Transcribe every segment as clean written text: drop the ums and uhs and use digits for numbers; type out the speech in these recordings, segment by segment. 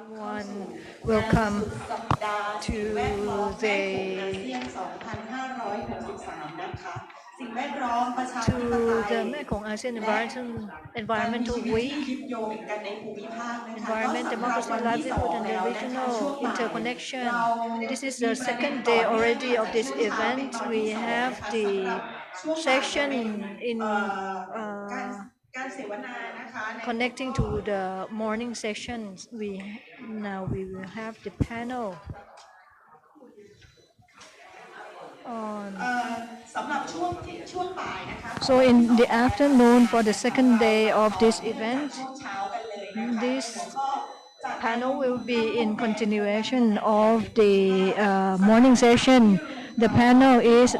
everyone. Welcome to the Mekong-ASEAN Environmental Week. Environment, democracy, livelihood, and the regional interconnection. This is the second day already of this event. We have the session in connecting to the morning sessions. Now we will have the panel on. So in the afternoon for the second day of this event, this panel will be in continuation of the morning session. The panel is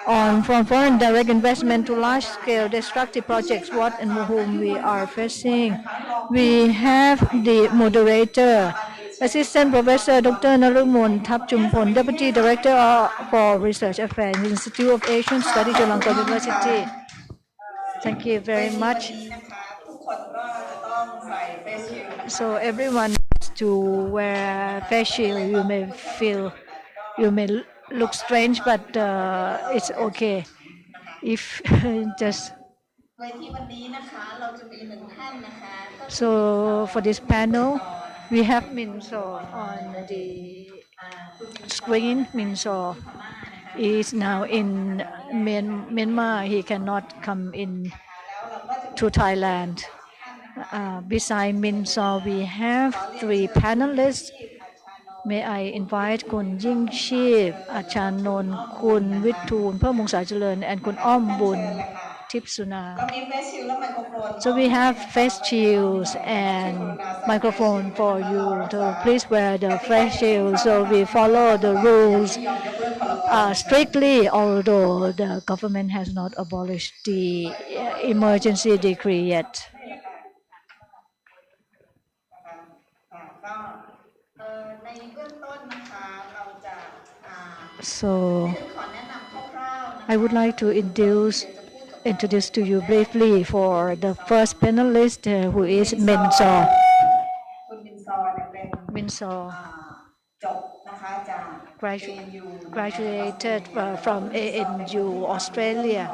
on from foreign direct investment to large-scale destructive projects, what and whom we are facing. We have the moderator, Assistant Professor Dr. Naruemon Thabchumpon, Deputy Director for Research Affairs, Institute of Asian Studies, Chulalongkorn University. Thank you very much. So everyone needs to wear face shield. You may look strange, but it's okay. If just so for this panel, we have Myint Zaw on the screen. Myint Zaw is now in Myanmar. He cannot come in to Thailand. Beside Myint Zaw, we have three panelists. May I invite Kun Yingcheep Atchanont, Kun Witoon Permpongsacharoen, and Kun Ormbun Thipsuna. So we have face shields and microphone for you. So please wear the face shield. So we follow the rules strictly, although the government has not abolished the emergency decree yet. So I would like to introduce to you briefly for the first panelist, who is Myint Zaw. Myint Zaw graduated from ANU, Australia,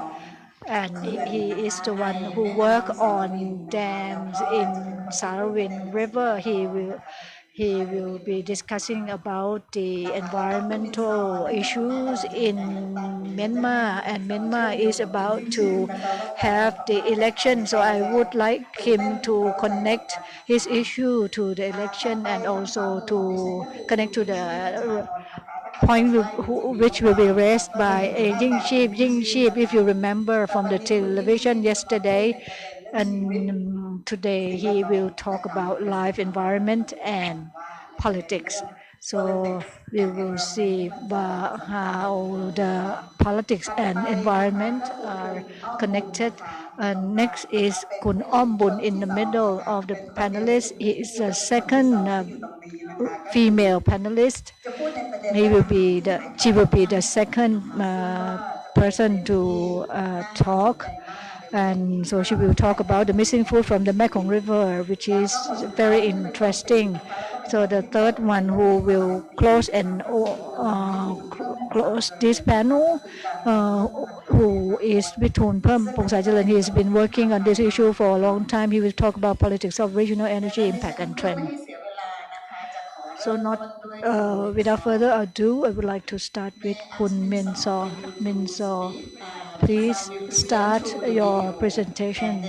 and he is the one who worked on dams in Naruemon River. He will be discussing about the environmental issues in Myanmar, and Myanmar is about to have the election. So I would like him to connect his issue to the election and also to connect to the point which will be raised by Yingcheep, if you remember from the television yesterday. And today he will talk about life, environment, and politics. So we will see how the politics and environment are connected. And next is Kun Ormbun in the middle of the panelists. He is the second female panelist. She will be the second person to talk. And so she will talk about the missing food from the Mekong River, which is very interesting. So the third one who will close this panel, who is Witoon Permpongsacharoen. He has been working on this issue for a long time. He will talk about politics of regional energy impact and trend. So without further ado, I would like to start with Kun Myint Zaw. Myint Zaw, please start your presentation.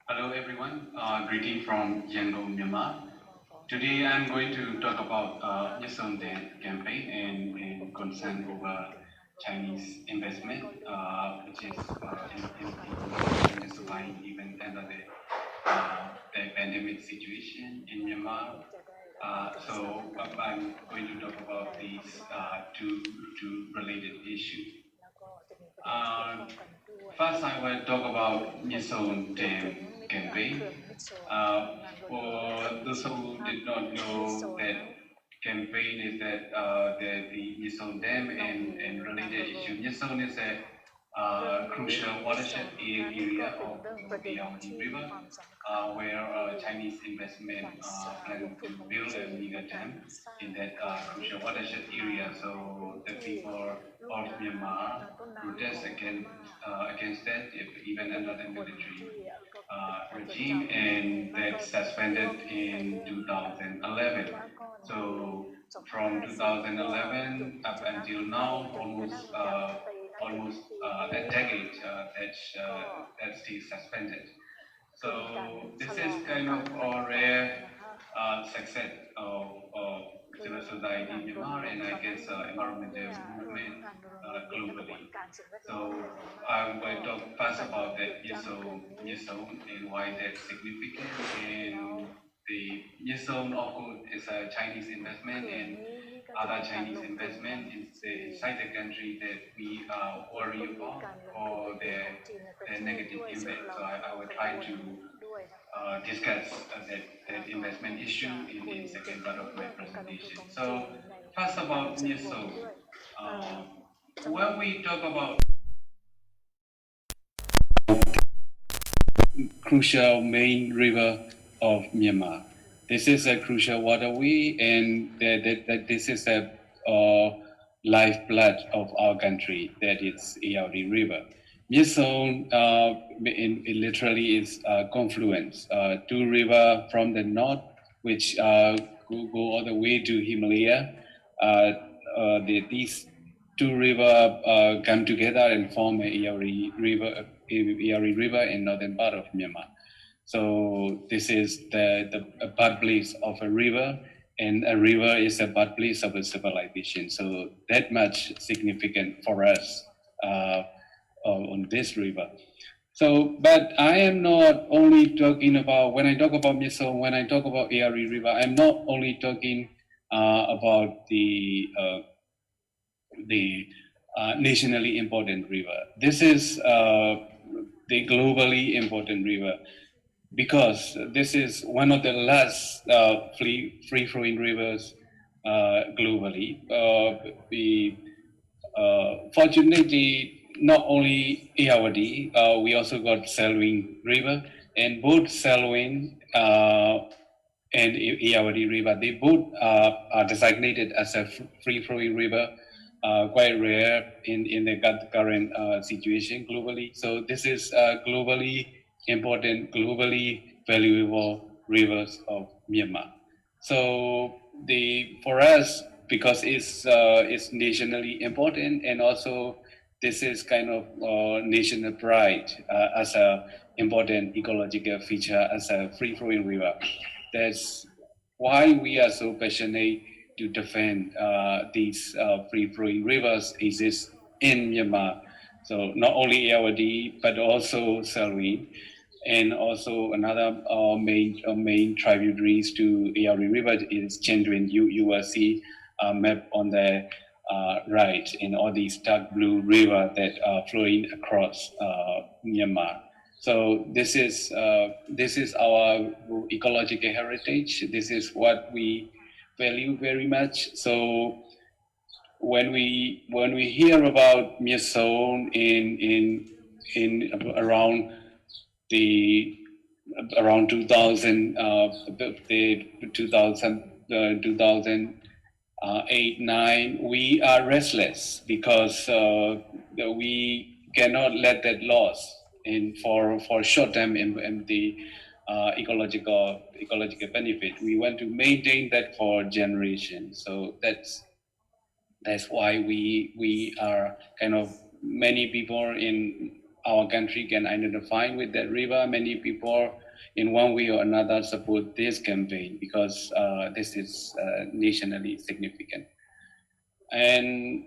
Hello everyone, greeting from Yangon, Myanmar. Today I'm going to talk about Myitsone Dam campaign and concern over Chinese investment, which is intensifying even under the pandemic situation in Myanmar. So I'm going to talk about these two related issues. First, I will talk about Myitsone Dam campaign. For those who did not know that campaign is that the Myitsone Dam and related issue. Myitsone is a crucial watershed area of the Yangtze River, where Chinese investment plan to build a mega dam in that crucial watershed area. So the people of Myanmar protest against that, even under the military regime, and that suspended in 2011. So from 2011 up until now, almost a decade that's still suspended. So this is kind of a rare success of civil society in Myanmar, and I guess environmental movement globally. So I will talk first about that Myitsone and why that's significant. And the Myitsone, of course, is a Chinese investment, and other Chinese investment inside the country that we worry about or their negative impact. So I will try to discuss that investment issue in second part of my presentation. So first about Myitsone. When we talk about crucial main river of Myanmar, this is a crucial waterway, and that this is a lifeblood of our country. That is Yingcheep River. Myitsone literally is confluence. Two rivers from the north, which go all the way to Himalaya. These two rivers come together and form a Yingcheep River in northern part of Myanmar. So this is the birthplace of a river, and a river is a birthplace of a civilization. So that much significant for us on this river. So, but I am not only talking about, when I talk about Myitsone, when I talk about Yingcheep River, I'm not only talking about the nationally important river. This is the globally important river, because this is one of the last free-flowing rivers globally. Fortunately, not only Irrawaddy, we also got Selwyn River, and both Selwyn and Irrawaddy River, they both are designated as a free-flowing river, quite rare in the current situation globally. So this is globally important, globally valuable rivers of Myanmar. So for us, because it's nationally important, and also this is kind of national pride as a important ecological feature, as a free-flowing river. That's why we are so passionate to defend these free-flowing rivers exist in Myanmar. So not only Irrawaddy, but also Selwyn, and also another main tributaries to Yingcheep River is Chendrin. You will see a map on the right, in all these dark blue river that are flowing across Myanmar. So this is our ecological heritage. This is what we value very much. So when we hear about Myitsone in around 2000, the 2008, 9, we are restless, because we cannot let that loss in for short term in the ecological benefit. We want to maintain that for generations. So that's why we are kind of, many people in our country can identify with that river. Many people in one way or another support this campaign, because this is nationally significant. And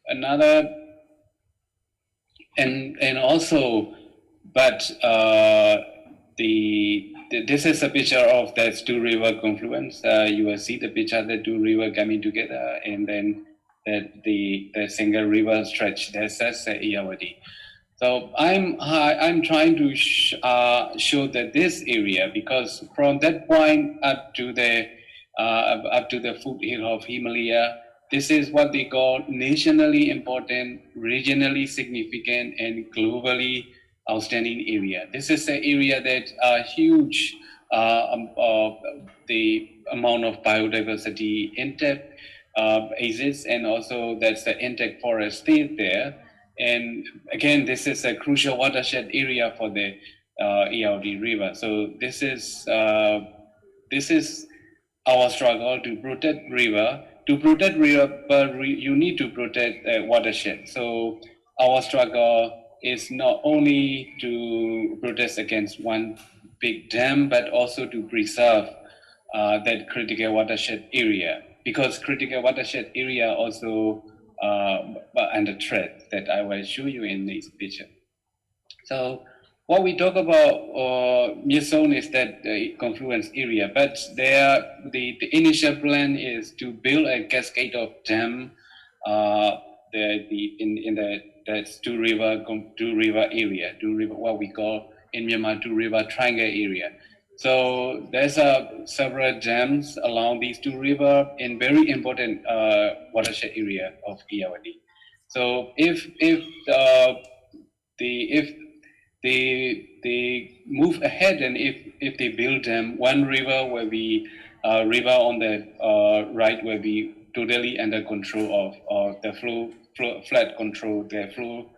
another, and also, but this is a picture of that two river confluence. You will see the picture the two river coming together, and then the single river stretch. That's Irrawaddy. So I'm trying to show that this area, because from that point up to the foothill of Himalaya, this is what they call nationally important, regionally significant, and globally outstanding area. This is an area that huge the amount of biodiversity intact exists, and also that's the intact forest state there. And again, this is a crucial watershed area for the ERD River. So this is our struggle to protect river. To protect river, but you need to protect watershed. So our struggle is not only to protest against one big dam, but also to preserve that critical watershed area, because critical watershed area also under threat that I will show you in this picture. So what we talk about Myitsone is that confluence area, but the initial plan is to build a cascade of dam in the that's two river area, what we call in Myanmar two river triangle area. So there's several dams along these two rivers in very important watershed area of Irrawaddy. So if they move ahead, and if they build them, one river will be river on the right will be totally under control of the flood control, the flow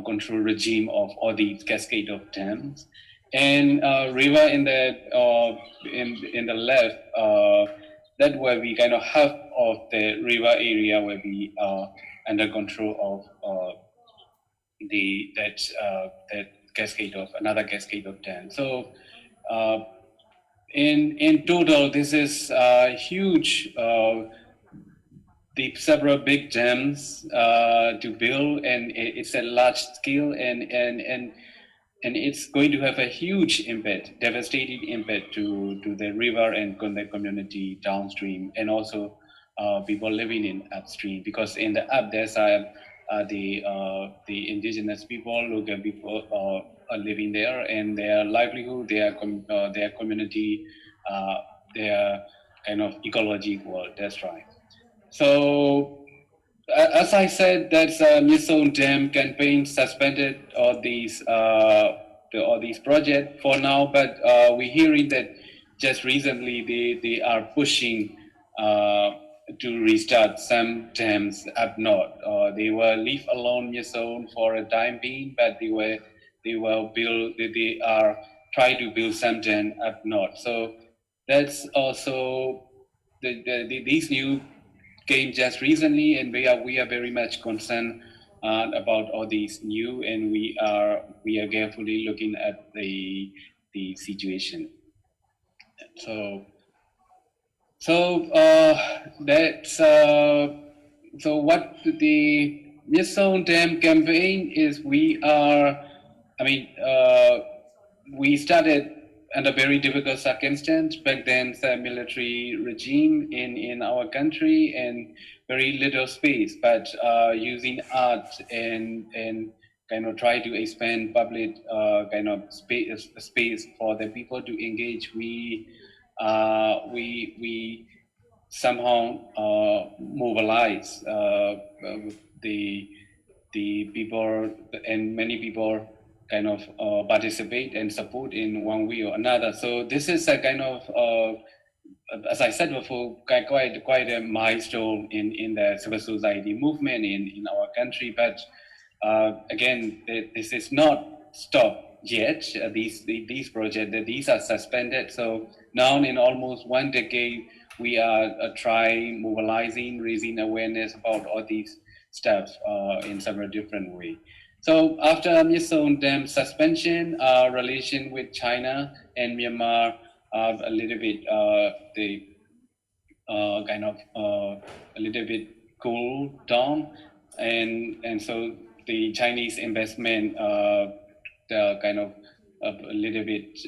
control regime of all these cascade of dams, and river in the left, that will be kind of half of the river area will be under control of that cascade of another cascade of dam. So in total, this is huge. The several big dams to build, and it's a large scale, and it's going to have a huge impact, devastating impact to the river and the community downstream, and also people living in upstream, because in the up there's the indigenous people, local people are living there, and their livelihood, their community, their kind of ecological. That's right. So, as I said, that's Myitsone Dam campaign suspended all these projects for now, but we're hearing that just recently they are pushing to restart some dams up north. They will leave alone Myitsone for a time being, but they are trying to build some dam up north. So that's also these new came just recently, and we are very much concerned about all these new, and we are carefully looking at the situation. That's so what the Myitsone Dam campaign is. We started under very difficult circumstances. Back then, the military regime in our country, and very little space, but using art and kind of try to expand public kind of space for the people to engage. We somehow mobilize the people, and many people kind of participate and support in one way or another. So this is a kind of, as I said before, quite a milestone in the civil society movement in our country. But again, this is not stopped yet. These projects, these are suspended. So now in almost 1 decade, we are trying, mobilizing, raising awareness about all these stuff in several different ways. So after Myitsone Dam suspension, relation with China and Myanmar a little bit a little bit cool down. and so the Chinese investment kind of a little bit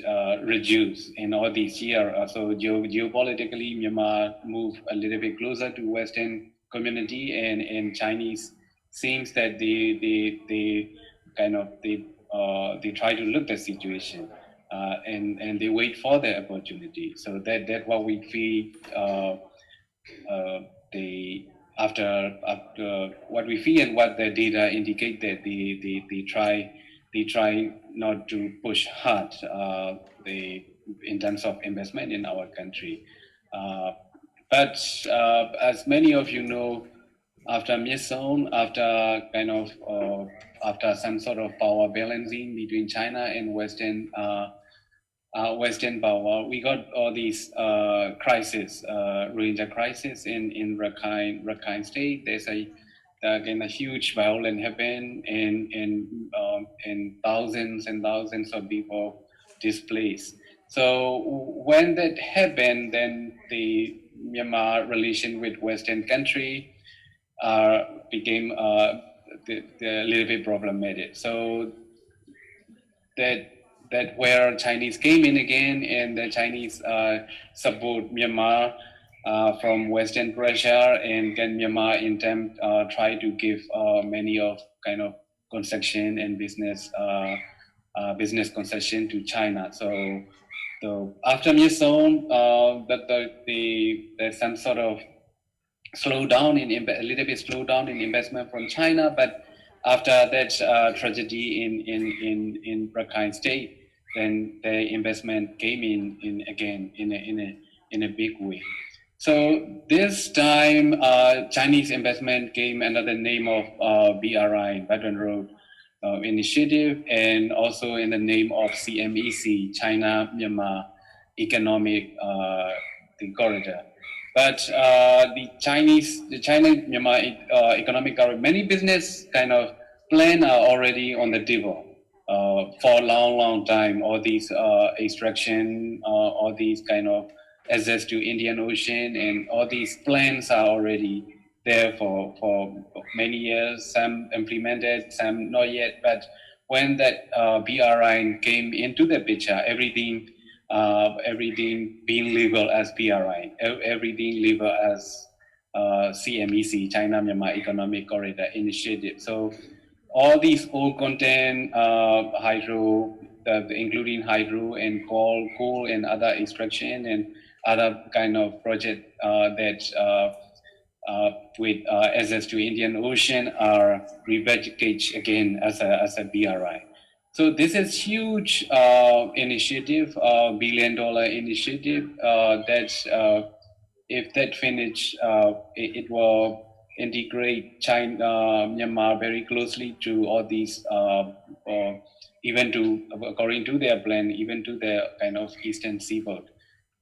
reduced in all these years. So geopolitically, Myanmar moved a little bit closer to Western community, and Chinese seems that they kind of they try to look the situation and they wait for the opportunity. So that what we feel they after what we feel and what the data indicate that they try not to push hard in terms of investment in our country. But as many of you know, after Myitsone, after some sort of power balancing between China and Western power, we got all these crises, Rohingya crisis in Rakhine State. There's again a huge violence happened, and thousands and thousands of people displaced. So when that happened, then the Myanmar relation with Western country became a little bit problematic. So that where Chinese came in again, and the Chinese support Myanmar from Western pressure, and then Myanmar in turn try to give many of kind of concession and business concession to China. So after Myitsone, there's some sort of a little bit slowdown in investment from China, but after that tragedy in Rakhine State, then the investment came in again in a big way. So this time, Chinese investment came under the name of BRI, Belt and Road Initiative, and also in the name of CMEC, China-Myanmar Economic Corridor. But the China-Myanmar economic corridor, many business kind of plan are already on the table for a long time. All these extraction, all these kind of access to Indian Ocean, and all these plans are already there for many years. Some implemented, some not yet. But when that BRI came into the picture, everything being labeled as BRI, everything labeled as CMEC, China-Myanmar Economic Corridor Initiative. So all these old content, hydro, including hydro and coal and other extraction and other kind of project that with access to Indian Ocean are repackaged again as a BRI. So this is huge initiative, $1 billion initiative that if that finish, it will integrate China, Myanmar very closely to all these, even to, according to their plan, even to the kind of eastern seaboard.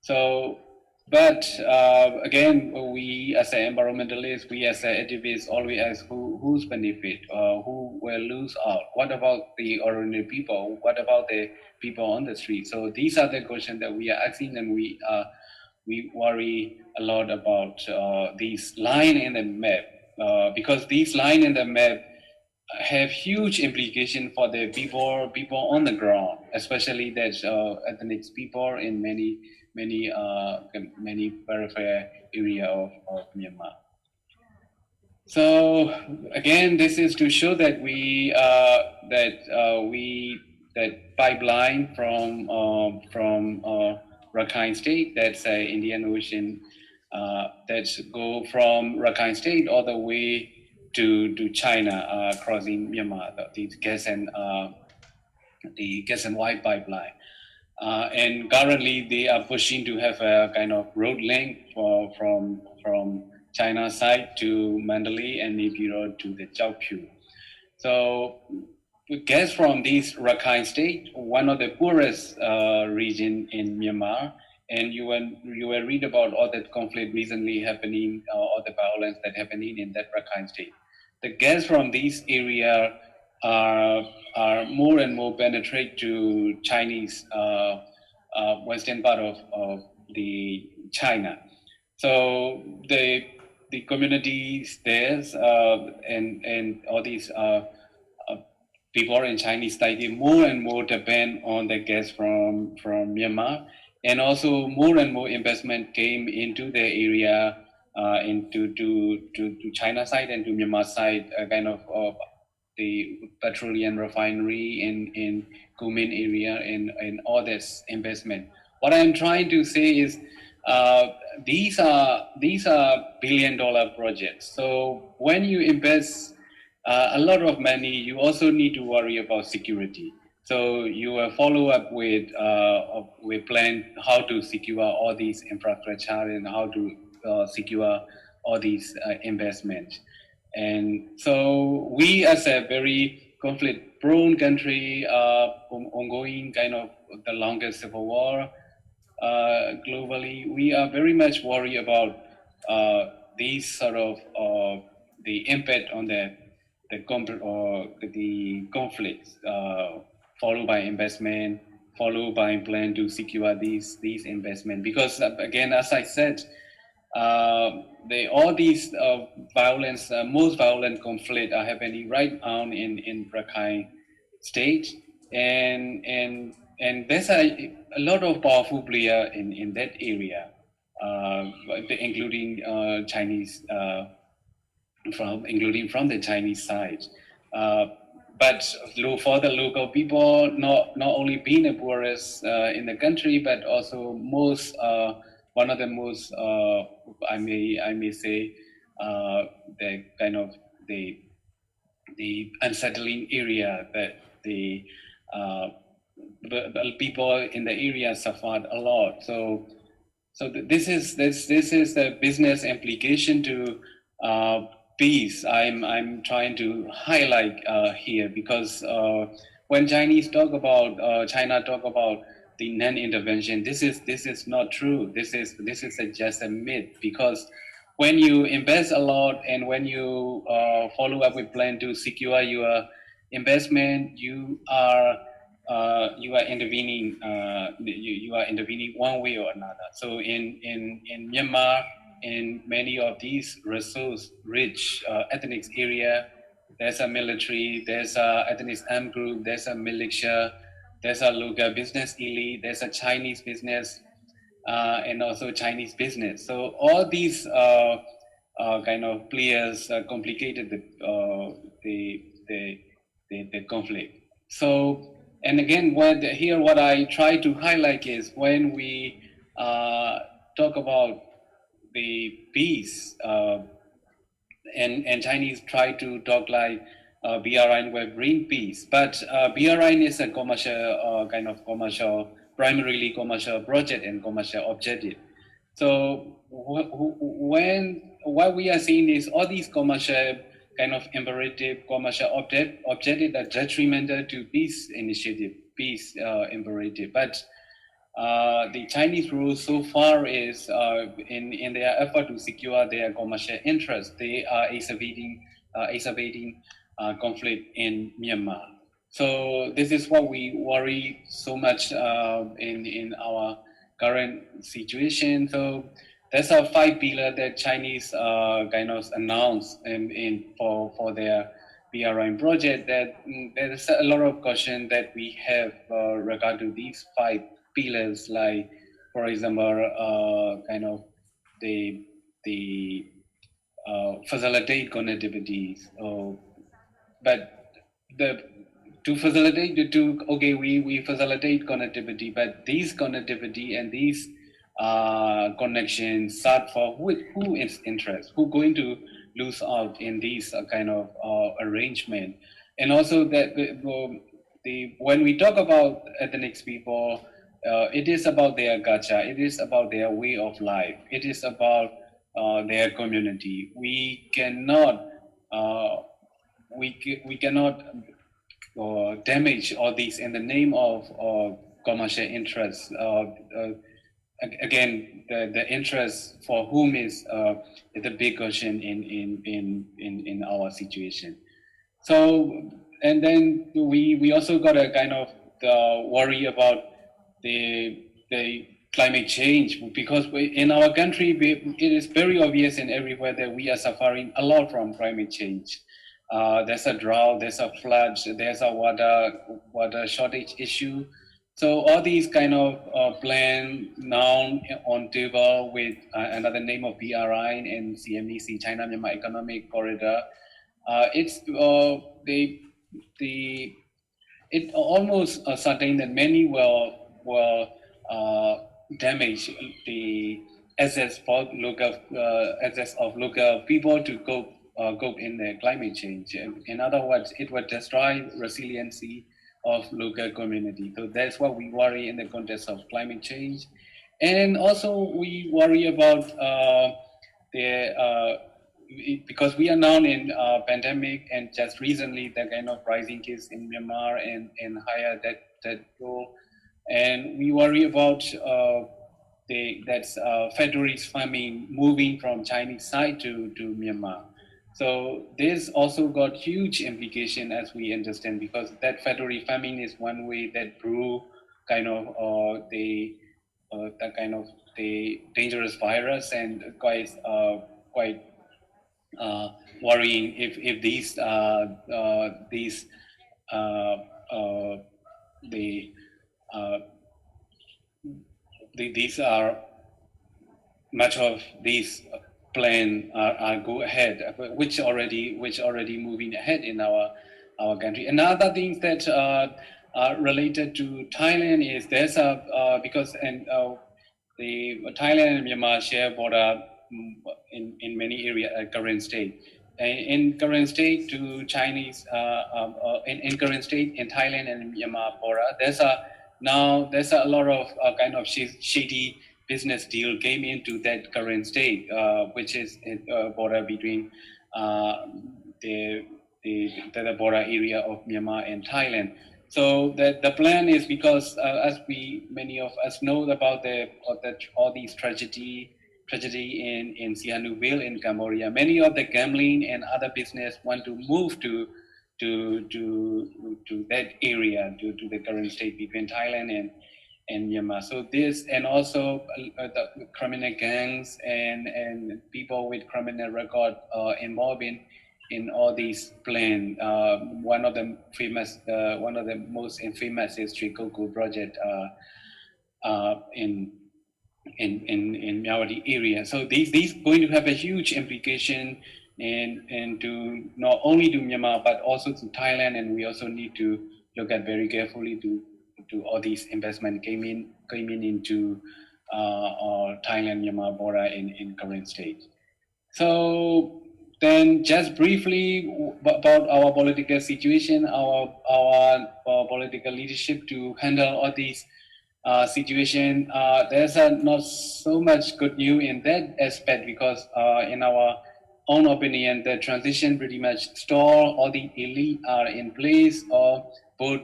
So, but again, we as an environmentalist, we as an activists always ask who's benefit, who will lose out. What about the ordinary people? What about the people on the street? So these are the questions that we are asking, and we worry a lot about these line in the map, because these line in the map have huge implication for the people on the ground, especially that ethnic people in many peripheral area of Myanmar. So again, this is to show that that pipeline from Rakhine State, that's Indian Ocean, that's go from Rakhine State all the way to China, crossing Myanmar, the gas and oil pipeline. And currently they are pushing to have a kind of road link from China side to Mandalay and maybe road to the Thabchumpon. So gas from this Rakhine State, one of the poorest region in Myanmar, and you will read about all that conflict recently happening, all the violence that happening in that Rakhine State. The gas from this area are more and more penetrate to Chinese western part of the China. So the communities there and all these people in Chinese society more and more depend on the gas from Myanmar, and also more and more investment came into the area, into to China side and to Myanmar side, kind of the petroleum refinery in Goldman area and all this investment. What I'm trying to say is these are billion-dollar projects. So when you invest a lot of money, you also need to worry about security. So you will follow up with plan how to secure all these infrastructure and how to secure all these investments. And so we, as a very conflict-prone country, ongoing kind of the longest civil war globally, we are very much worried about these sort of the impact on the conflicts, followed by investment, followed by plan to secure these investment. Because again, as I said, all these violence, most violent conflict are happening right now in Rakhine State, and there's a lot of powerful player in that area, including Chinese. Including from the Chinese side, but for the local people, not only being the poorest in the country, but also one of the most I may say the kind of the unsettling area that the people in the area suffered a lot. So this is the business implication to peace I'm trying to highlight here, because when China talk about the non-intervention, this is not true. This is just a myth, because when you invest a lot and when you follow up with plan to secure your investment, you are intervening. You are intervening one way or another. So in Myanmar, in many of these resource-rich ethnic area, there's a military, there's a ethnic armed group, there's a militia, there's a local business elite, there's a Chinese business, and also Chinese business. So all these kind of players complicated the conflict. So, and again, what I try to highlight is when we talk about the peace, and Chinese try to talk like BRI will bring peace, but BRI is a commercial primarily commercial project and commercial objective. So what we are seeing is all these commercial kind of imperative commercial objective are detrimental to peace initiative, peace imperative, but the Chinese rule so far is in their effort to secure their commercial interests, they are exacerbating conflict in Myanmar. So this is what we worry so much in our current situation. So there's a 5 pillar that Chinese kind of announced for their BRI project. That there's a lot of question that we have regard to these 5 pillars, like for example, kind of the facilitate connectivity. But to facilitate we facilitate connectivity, but these connectivity and these connections start for who is interest, who going to lose out in these kind of arrangement, and also that when we talk about ethnic people. It is about their culture. It is about their way of life. It is about their community. We cannot damage all these in the name of commercial interests. Again, the interest for whom is the big question in our situation. So, and then we also got a kind of worry about the climate change, because in our country, it is very obvious and everywhere that we are suffering a lot from climate change. There's a drought, there's a flood, there's a water shortage issue. So all these kind of plan now on table with another name of BRI and CMEC, China-Myanmar Economic Corridor. It almost certain that many will damage the access of local people to cope in the climate change. In other words, it will destroy resiliency of local community. So that's what we worry in the context of climate change, and also we worry about because we are now in a pandemic, and just recently the kind of rising case in Myanmar and higher that goal, and we worry about federalist farming moving from Chinese side to Myanmar. So this also got huge implication, as we understand, because that federalist farming is one way that grew kind of the dangerous virus, and quite worrying if these are much of these plan are go ahead, which already moving ahead in our country. Another thing that are related to Thailand is there's because the Thailand and Myanmar share border in many areas at current state. In current state to Chinese, in current state in Thailand and Myanmar border, there's a lot of kind of shady business deal came into that current state, which is a border between the border area of Myanmar and Thailand. So the plan is because as many of us know about all these tragedy in Sihanoukville in Cambodia, many of the gambling and other business want to move to that area due to the current state between Thailand and Myanmar. So this, and also the criminal gangs and people with criminal record involved in all these plans. One of the most infamous is Chikoku project in Myawaddy area. So these going to have a huge implication and to not only to Myanmar but also to Thailand, and we also need to look at very carefully to all these investment came in into Thailand Myanmar border in current state. So then just briefly about our political situation, our political leadership to handle all these situation. There's not so much good news in that aspect, because in our own opinion, the transition pretty much stalled. All the elite are in place, or both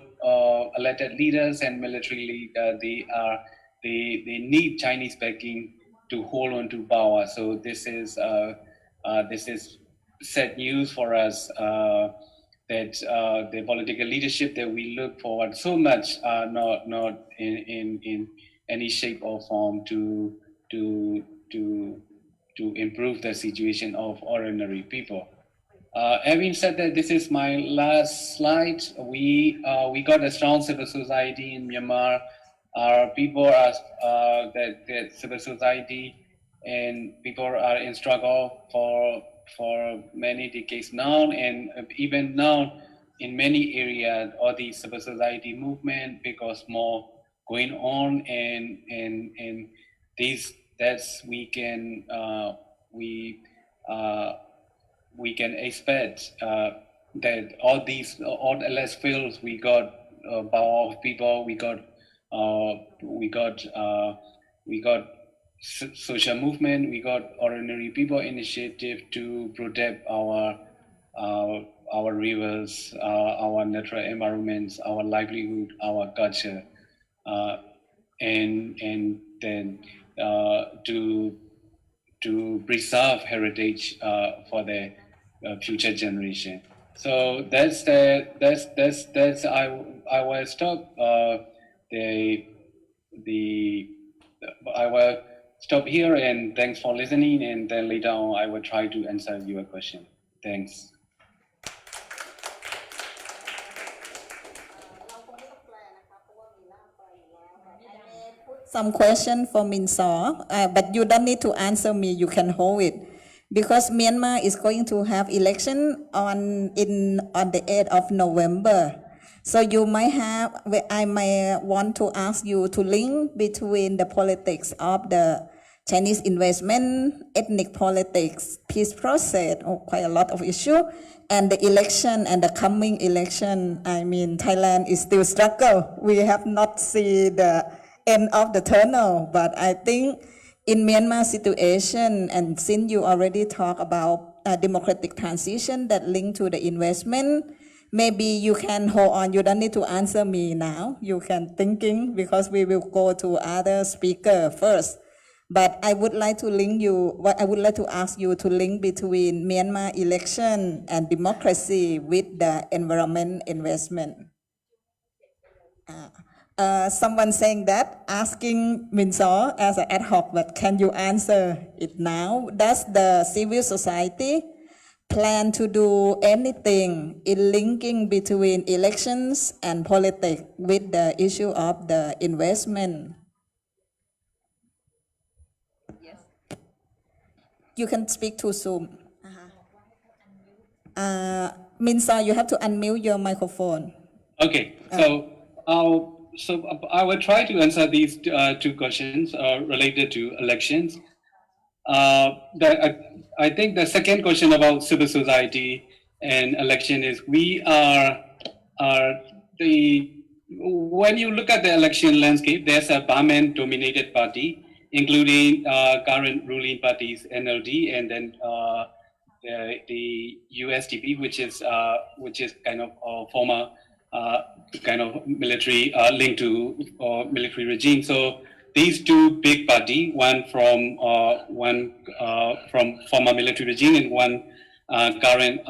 elected leaders and military lead, they need Chinese backing to hold on to power. So this is sad news for us, that the political leadership that we look forward so much are not in any shape or form to improve the situation of ordinary people. Having said that, this is my last slide. We got a strong civil society in Myanmar. Our people are that civil society and people are in struggle for many decades now, and even now in many areas, all the civil society movement, because more going on, and these that's we can expect that all less fields we got power of people, we got social movement, we got ordinary people initiative to protect our rivers, our natural environments, our livelihood, our culture, and then to preserve heritage for the future generation. So that's I will stop the I will stop here and thanks for listening. And then later on, I will try to answer your question. Thanks. Some question for Myint Zaw, but you don't need to answer me. You can hold it, because Myanmar is going to have election on the 8th of November. So you might have. I may want to ask you to link between the politics of the Chinese investment, ethnic politics, peace process, or quite a lot of issue, and the election and the coming election. I mean, Thailand is still struggle. We have not seen the end of the tunnel, but I think in Myanmar situation, and since you already talk about democratic transition that link to the investment, maybe you can hold on. You don't need to answer me now. You can thinking, because we will go to other speaker first. But I would like to I would like to ask you to link between Myanmar election and democracy with the environment investment. Someone saying that, asking Myint Zaw as an ad hoc, but can you answer it now? Does the civil society plan to do anything in linking between elections and politics with the issue of the investment? Yes. You can speak to Zoom. Myint Zaw, you have to unmute your microphone. Okay, so I will try to answer these two questions related to elections. I think the second question about civil society and election is when you look at the election landscape, there's a Burman-dominated party, including current ruling parties NLD and then the USDP, which is kind of a former kind of military linked to military regime. So these two big party, one from former military regime and one current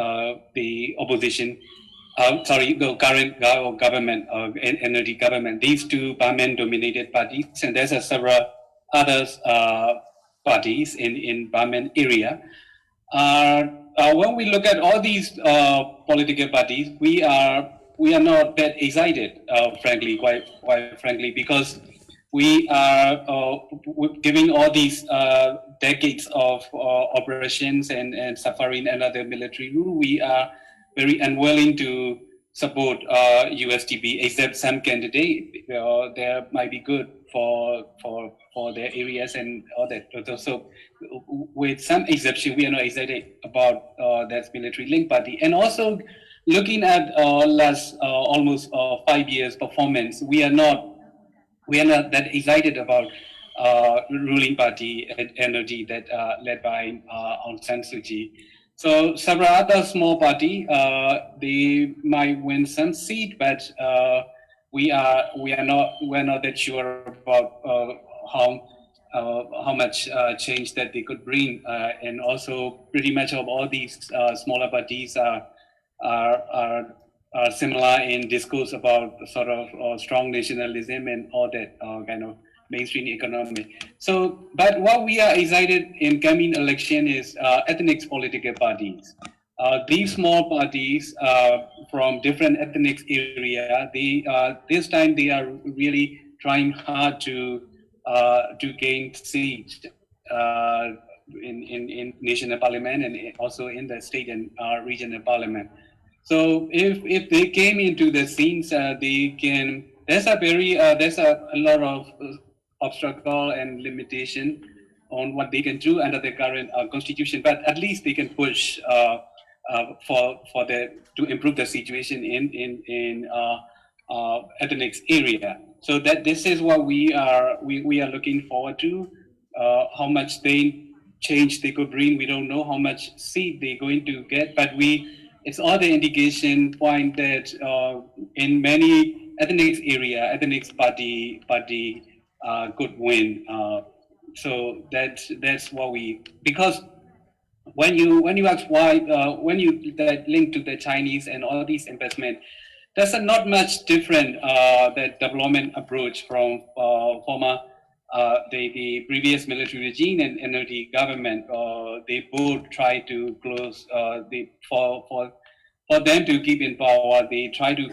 the opposition. The current government, NLD government. These two Burman-dominated parties, and there's several others parties in Burman area. When we look at all these political parties, we are not that excited, frankly, quite frankly, because we are giving all these decades of operations and suffering under military rule. We are very unwilling to support USDP, except some candidate there might be good for their areas and all that. So with some exception, we are not excited about that military link party. And also looking at last almost 5 years performance, we are not that excited about ruling party energy that led by Aung San Suu Kyi. So several other small party, they might win some seat, but we're not that sure about how much change that they could bring, and also pretty much of all these smaller parties are similar in discourse about sort of strong nationalism and all that kind of mainstream economy. So, but what we are excited in coming election is ethnic political parties. These small parties from different ethnic area, this time they are really trying hard to gain seats in national parliament and also in the state and regional parliament. So if they came into the scenes, they can. There's a lot of obstacle and limitation on what they can do under the current constitution, but at least they can push to improve the situation in ethnic area. So that this is what we are looking forward to. How much change they could bring, we don't know how much seat they're going to get, but it's all the indication point that in many ethnic area, ethnic party could win. So that's what because when you ask why when you that link to the Chinese and all these investment, there's not much different that development approach from former the previous military regime and NLD government, they both try to close for them to keep in power. They try to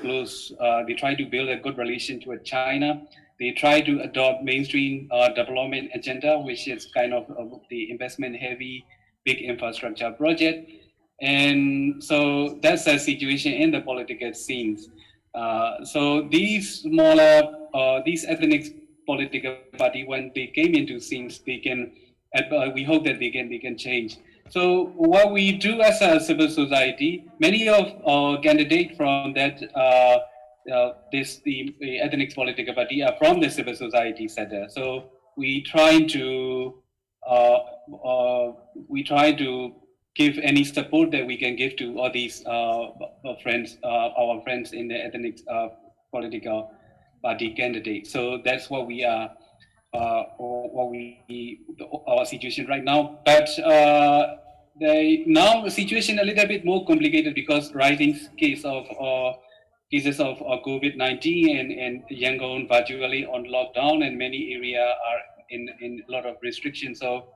build a good relationship with China. They try to adopt mainstream development agenda, which is kind of the investment heavy, big infrastructure project. And so that's the situation in the political scenes. So these smaller, these ethnic political party, when they came into scenes, they can, we hope that they can change. So what we do as a civil society, many of candidates from that the ethnic political party are from the civil society sector. So we try to give any support that we can give to all these friends, our friends in the ethnic political party candidates. So that's what we are, our situation right now. But now the situation a little bit more complicated because rising cases of COVID-19 and Yangon virtually on lockdown, and many areas are in a lot of restrictions. So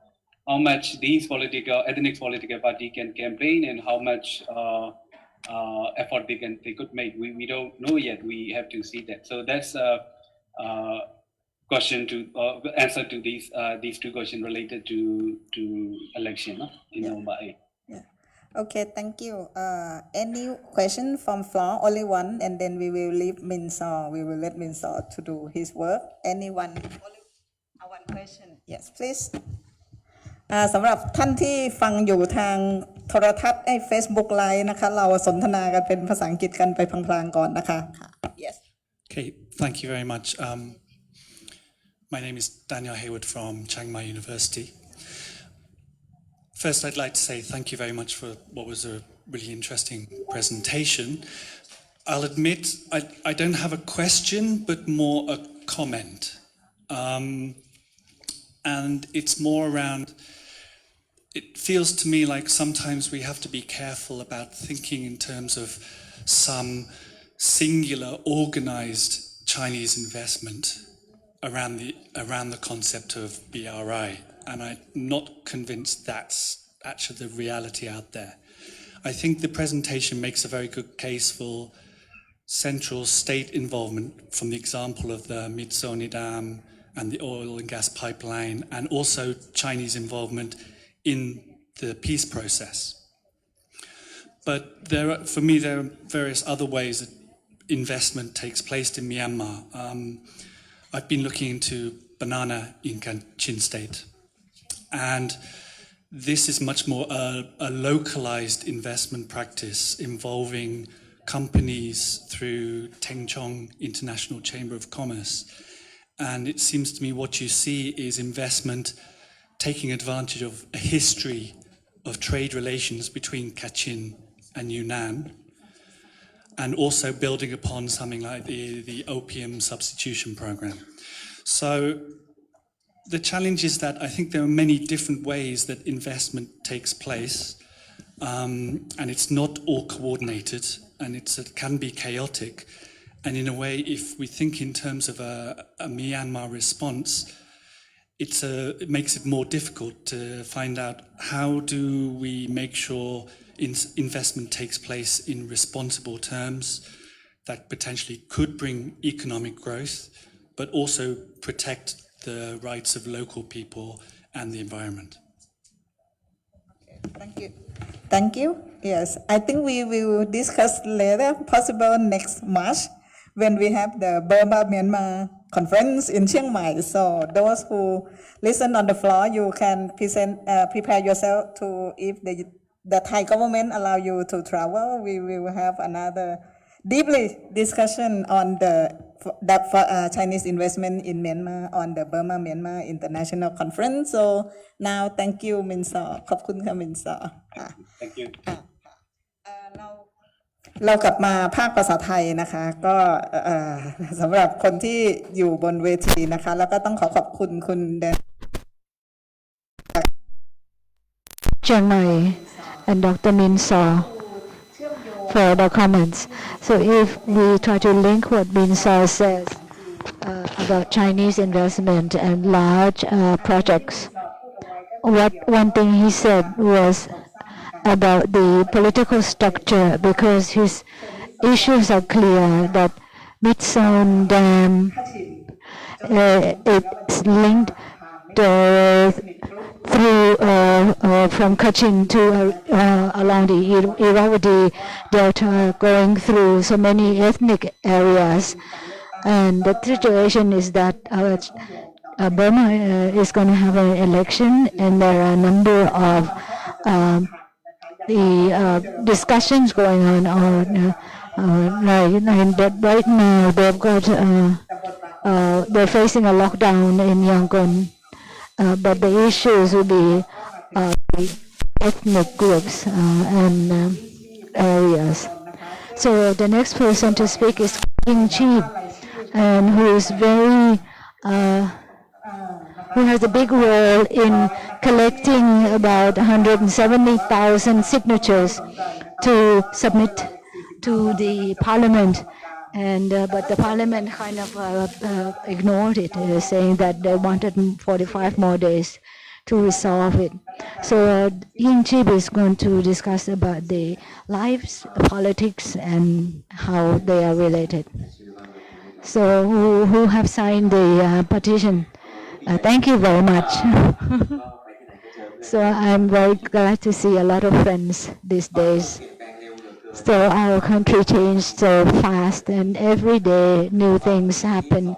how much these ethnic political party can campaign and how much effort they could make, we don't know yet. We have to see that. So that's a question to answer to these two questions related to election in Mumbai. Yeah. Okay, thank you. Any question from floor? Only one, and then we will leave Myint Zaw. We will let Myint Zaw to do his work. Anyone? Only one question. Yes, please. สำหรับท่านที่ฟังอยู่ทางโทรทัศน์Facebook Live นะคะเราสนทนากันเป็นภาษาอังกฤษกันไปพลางๆก่อนนะคะ Yes. Okay, thank you very much. My name is Daniel Hayward from Chiang Mai University. First, I'd like to say thank you very much for what was a really interesting presentation. I'll admit I don't have a question, but more a comment. And it's more around, it feels to me like sometimes we have to be careful about thinking in terms of some singular organized Chinese investment around the concept of BRI. And I'm not convinced that's actually the reality out there. I think the presentation makes a very good case for central state involvement from the example of the Myitsone Dam and the oil and gas pipeline, and also Chinese involvement in the peace process. But for me, there are various other ways that investment takes place in Myanmar. I've been looking into banana in Kachin state, and this is much more a localized investment practice involving companies through Tengchong International Chamber of Commerce. And it seems to me what you see is investment taking advantage of a history of trade relations between Kachin and Yunnan, and also building upon something like the opium substitution program. So the challenge is that I think there are many different ways that investment takes place, and it's not all coordinated, and it can be chaotic. And in a way, if we think in terms of a Myanmar response, it makes it more difficult to find out how do we make sure investment takes place in responsible terms that potentially could bring economic growth, but also protect the rights of local people and the environment. Thank you. Thank you. Yes, I think we will discuss later, possible next March, when we have the Burma-Myanmar conference in Chiang Mai. So those who listen on the floor, you can prepare yourself to, if the Thai government allow you to travel, we will have another deeply discussion on the Chinese investment in Myanmar on the Burma-Myanmar International Conference. So now, thank you, Myint Zaw. ขอบคุณค่ะ Myint Zaw. Thank you. เรากลับมาภาคภาษาไทยนะคะก็สำหรับคนที่อยู่บนเวทีนะคะแล้วก็ต้องขอบคุณคุณChiang Mai and Dr. Myint Zaw for the comments. So if we try to link what Myint Zaw says about Chinese investment and large projects. One thing he said was about the political structure, because his issues are clear that Myitsone Dam it's linked through from Kachin to along the Irrawaddy Delta, going through so many ethnic areas. And the situation is that Burma is going to have an election, and there are a number of the discussions going on that right now they've got they're facing a lockdown in Yangon, but the issues will be the ethnic groups and areas. So the next person to speak is Yingcheep, and who is very who has a big role in collecting about 170,000 signatures to submit to the parliament. And but the parliament kind of ignored it, saying that they wanted 45 more days to resolve it. So Yingcheep is going to discuss about the lives, politics, and how they are related. So who have signed the petition? Thank you very much. So I'm very glad to see a lot of friends these days. So our country changed so fast, and every day new things happen.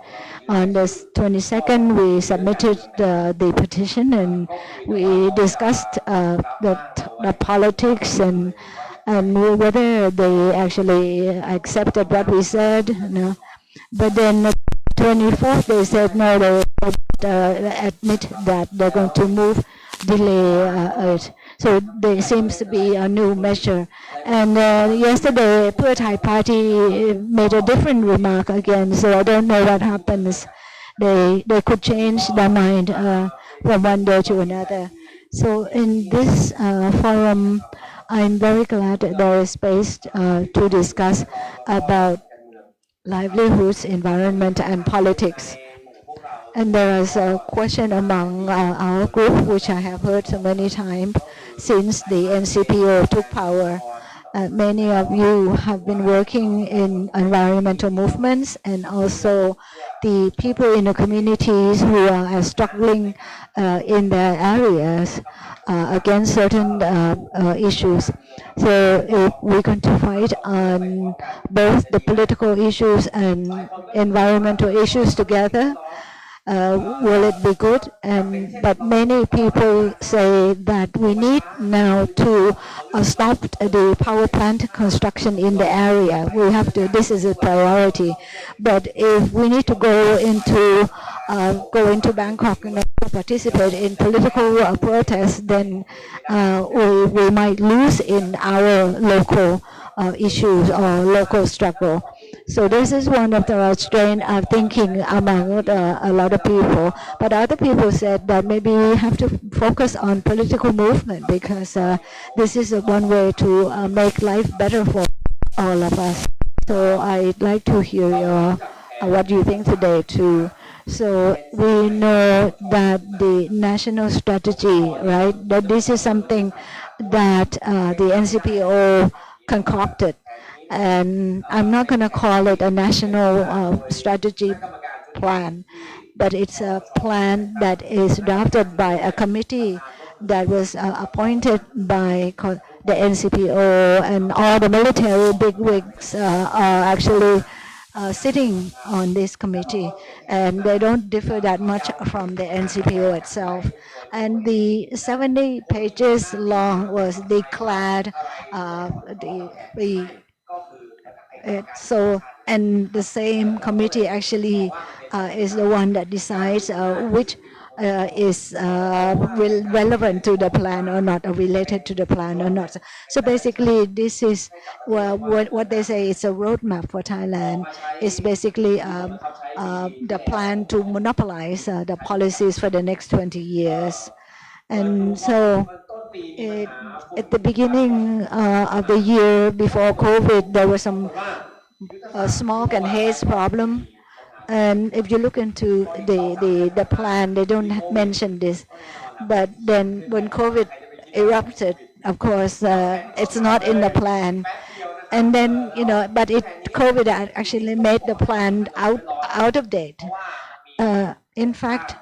On the 22nd, we submitted the petition, and we discussed the politics and whether they actually accepted what we said. No. But then the 24th, they said no, they admit that they're going to delay it. So there seems to be a new measure. And yesterday, Pheu Thai Party made a different remark again, so I don't know what happens. They could change their mind from one day to another. So in this forum, I'm very glad that there is space to discuss about livelihoods, environment, and politics. And there is a question among our group, which I have heard so many times since the NCPO took power. Many of you have been working in environmental movements, and also the people in the communities who are struggling in their areas against certain issues. So if we're going to fight on both the political issues and environmental issues together, will it be good? But many people say that we need now to stop the power plant construction in the area. We have to. This is a priority. But if we need to go into Bangkok and participate in political protests, then we might lose in our local issues or local struggle. So this is one of the strain of thinking among a lot of people. But other people said that maybe we have to focus on political movement, because this is one way to make life better for all of us. So I'd like to hear what you think today too. So we know that the national strategy, right, that this is something that the NCPO concocted. And I'm not going to call it a national strategy plan, but it's a plan that is drafted by a committee that was appointed by the NCPO, and all the military bigwigs are actually sitting on this committee, and they don't differ that much from the NCPO itself. And the 70 pages long was declared and the same committee actually is the one that decides which is relevant to the plan or not, or related to the plan or not. So basically, this is what they say is a roadmap for Thailand. It's basically the plan to monopolize the policies for the next 20 years. And so at the beginning of the year before COVID, there was some smoke and haze problem. And if you look into the plan, they don't mention this. But then when COVID erupted, of course, it's not in the plan. And then, but COVID actually made the plan out of date. In fact,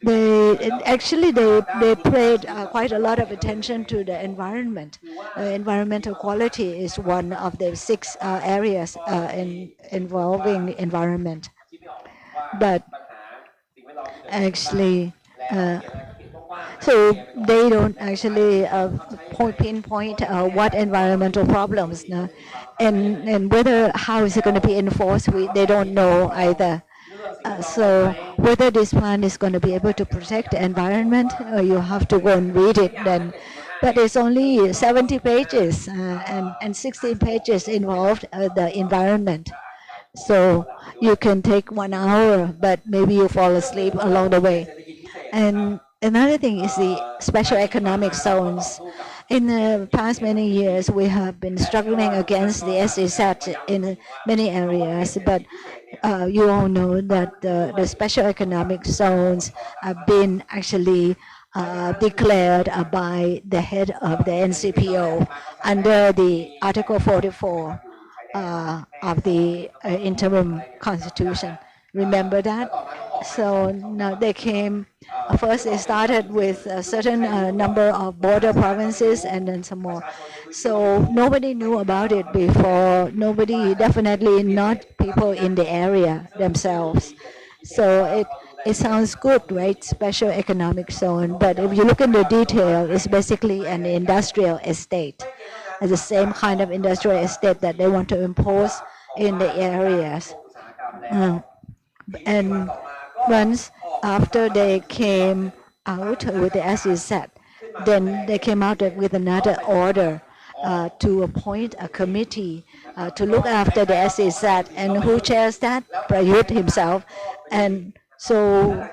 they paid quite a lot of attention to the environment. Environmental quality is one of the 6 areas involving the environment. But actually, so they don't actually pinpoint what environmental problems, no? And whether how is it going to be enforced, they don't know either. So whether this plan is going to be able to protect the environment, you have to go and read it then. But it's only 70 pages and 16 pages involved the environment. So you can take 1 hour, but maybe you fall asleep along the way. And another thing is the special economic zones. In the past many years, we have been struggling against the SEZ in many areas, but you all know that the special economic zones have been actually declared by the head of the NCPO under the Article 44 of the interim constitution. Remember that? So now they came, first they started with a certain number of border provinces and then some more. So nobody knew about it before. Nobody, definitely not people in the area themselves. So it sounds good, right? Special economic zone. But if you look in the detail, it's basically an industrial estate. The same kind of industrial estate that they want to impose in the areas. And once after they came out with the SEZ, then they came out with another order to appoint a committee to look after the SEZ. And who chairs that? Prayut himself. And so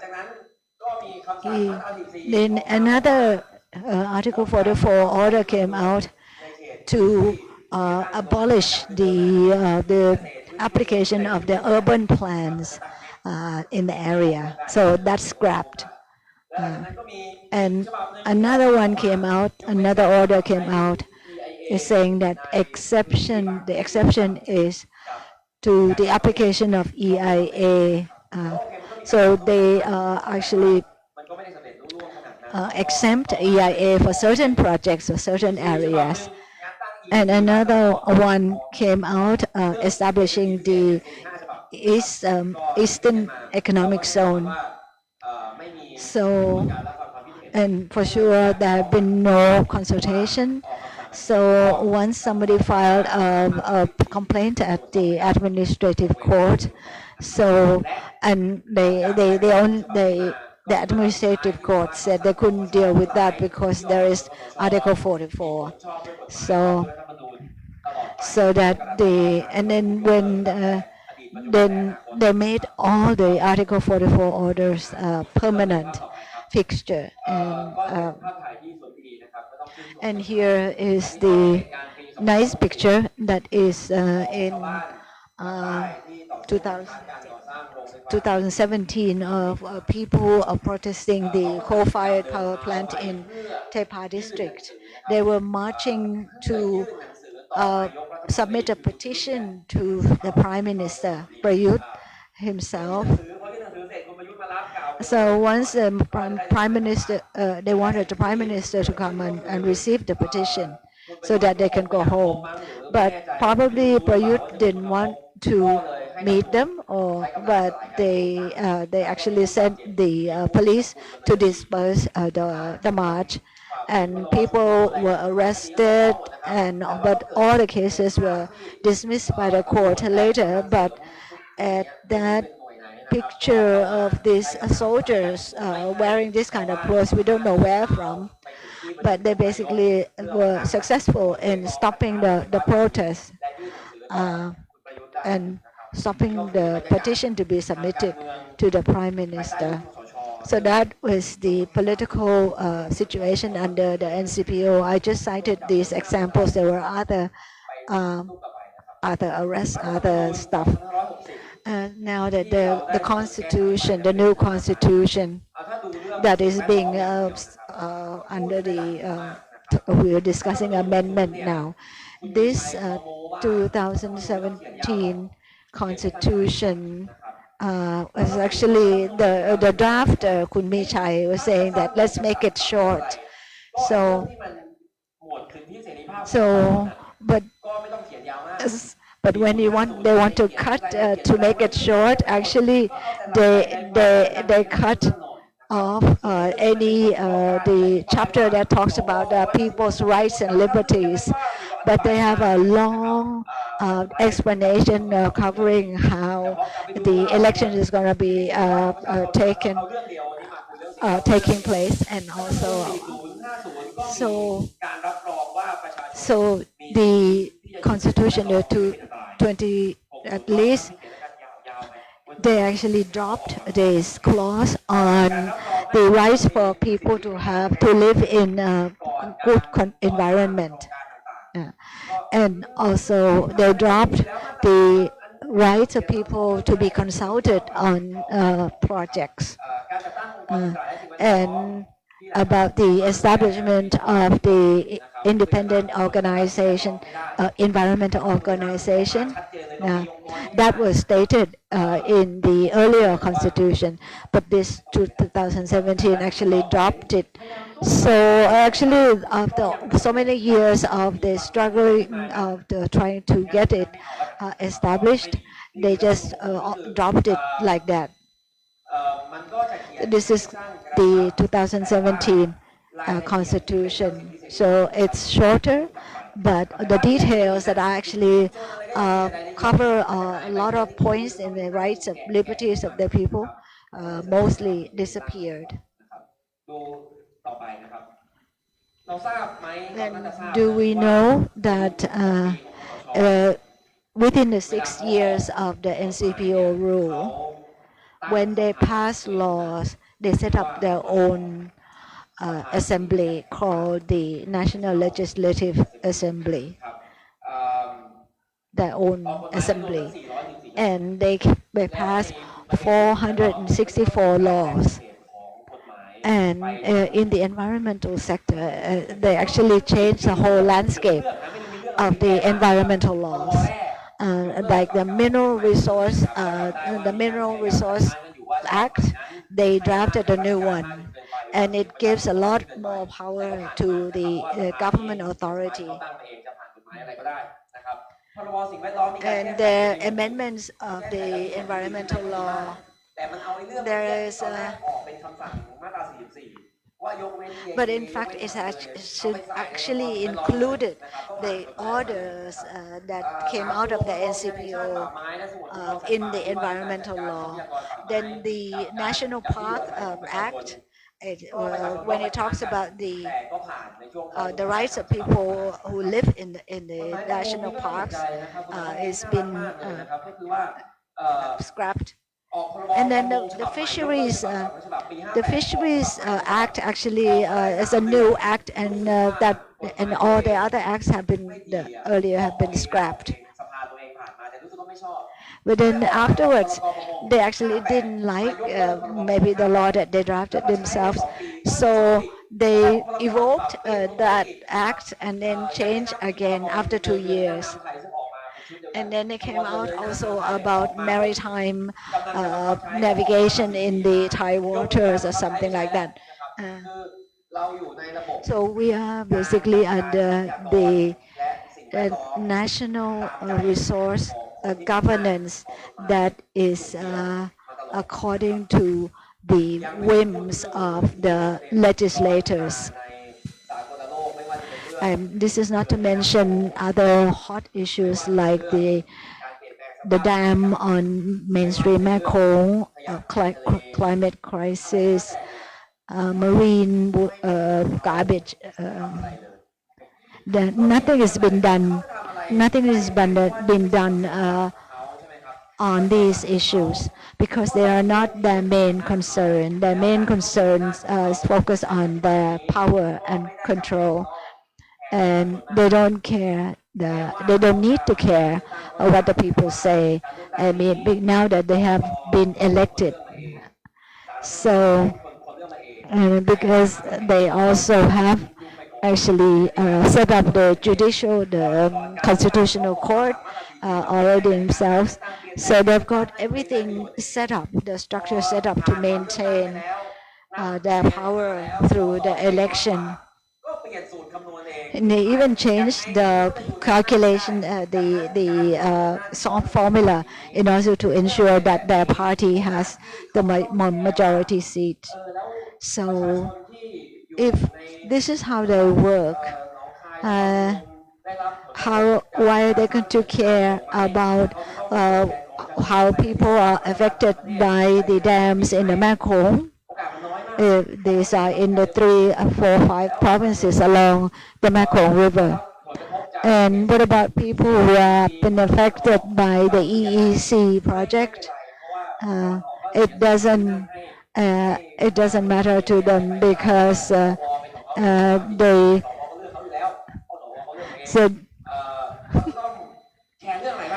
then another Article 44 order came out to abolish the application of the urban plans in the area. So that's scrapped. And another one came out, another order came out, is saying that the exception is to the application of EIA. So they actually exempt EIA for certain projects or certain areas. And another one came out establishing the Eastern Economic Zone. So, and for sure there have been no consultation. So once somebody filed a complaint at the administrative court, so and the administrative court said they couldn't deal with that because there is Article 44. So that and then when then they made all the Article 44 orders permanent fixture. And here is the nice picture that is in 2017 of people who are protesting the coal-fired power plant in Tepa district. They were marching to submit a petition to the Prime Minister, Prayut himself. So once the Prime Minister, they wanted the Prime Minister to come and receive the petition so that they can go home. But probably Prayut didn't want to meet them, but they actually sent the police to disperse the march. And people were arrested, but all the cases were dismissed by the court later. But at that picture of these soldiers wearing this kind of clothes, we don't know where from, but they basically were successful in stopping the protest and stopping the petition to be submitted to the Prime Minister. So that was the political situation under the NCPO. I just cited these examples. There were other arrests, other stuff. now that the constitution, the new constitution that is being under the, we are discussing amendment now. This 2017 constitution was actually the draft. Kun Michai was saying that let's make it short. So, but when they want to cut to make it short, actually they cut off any the chapter that talks about people's rights and liberties, but they have a long explanation covering how the election is going to be taking place, and also so the constitution to 20 at least they actually dropped this clause on the rights for people to live in a good environment. And also they dropped the rights of people to be consulted on projects. And about the establishment of the independent organization, environmental organization, that was stated in the earlier constitution, but this 2017 actually dropped it. So actually, after so many years of the struggling of trying to get it established, they just dropped it like that. This is the 2017 constitution. So it's shorter, but the details that actually cover a lot of points in the rights and liberties of the people mostly disappeared. Then do we know that within the 6 years of the NCPO rule, when they pass laws, they set up their own assembly called the National Legislative Assembly, their own assembly, and they passed 464 laws. And in the environmental sector, they actually changed the whole landscape of the environmental laws. Like the Mineral Resource Act, they drafted a new one, and it gives a lot more power to the government authority. And the amendments of the environmental law, there is but in fact it should actually included the orders that came out of the NCPO in the environmental law. Then the National Park Act, when it talks about the rights of people who live in the national parks, it's been scrapped. And then the Fisheries Act actually is a new act, and all the other acts earlier have been scrapped. But then afterwards, they actually didn't like maybe the law that they drafted themselves, so they evoked that act and then changed again after 2 years. And then it came out also about maritime navigation in the Thai waters or something like that. So we are basically under the national resource governance that is according to the whims of the legislators. This is not to mention other hot issues like the dam on mainstream Mekong, climate crisis, marine garbage. Nothing has been done. Nothing has been done on these issues because they are not their main concern. Their main concerns is focused on their power and control. And they don't care they don't need to care what the people say. I mean, now that they have been elected. So because they also have actually set up the judicial, the constitutional court already themselves. So they've got everything set up, the structure set up to maintain their power through the election. And they even changed the calculation, the soft formula in order to ensure that their party has the majority seat. So if this is how they work, why are they going to care about how people are affected by the dams in the Mekong? These are in the 3, 4, 5 provinces along the Mekong River. And what about people who have been affected by the EEC project? It doesn't matter to them because they said.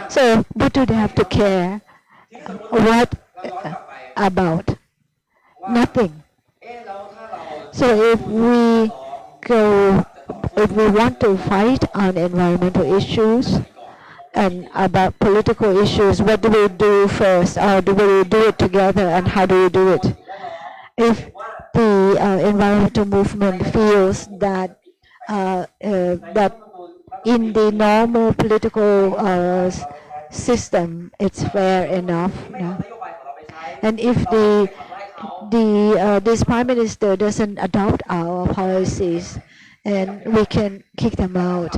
So what do they have to care? What about? Nothing. So if we want to fight on environmental issues and about political issues, what do we do first? Or do we do it together, and how do we do it? If the environmental movement feels that that in the normal political system it's fair enough, no? And if this prime minister doesn't adopt our policies, and we can kick them out.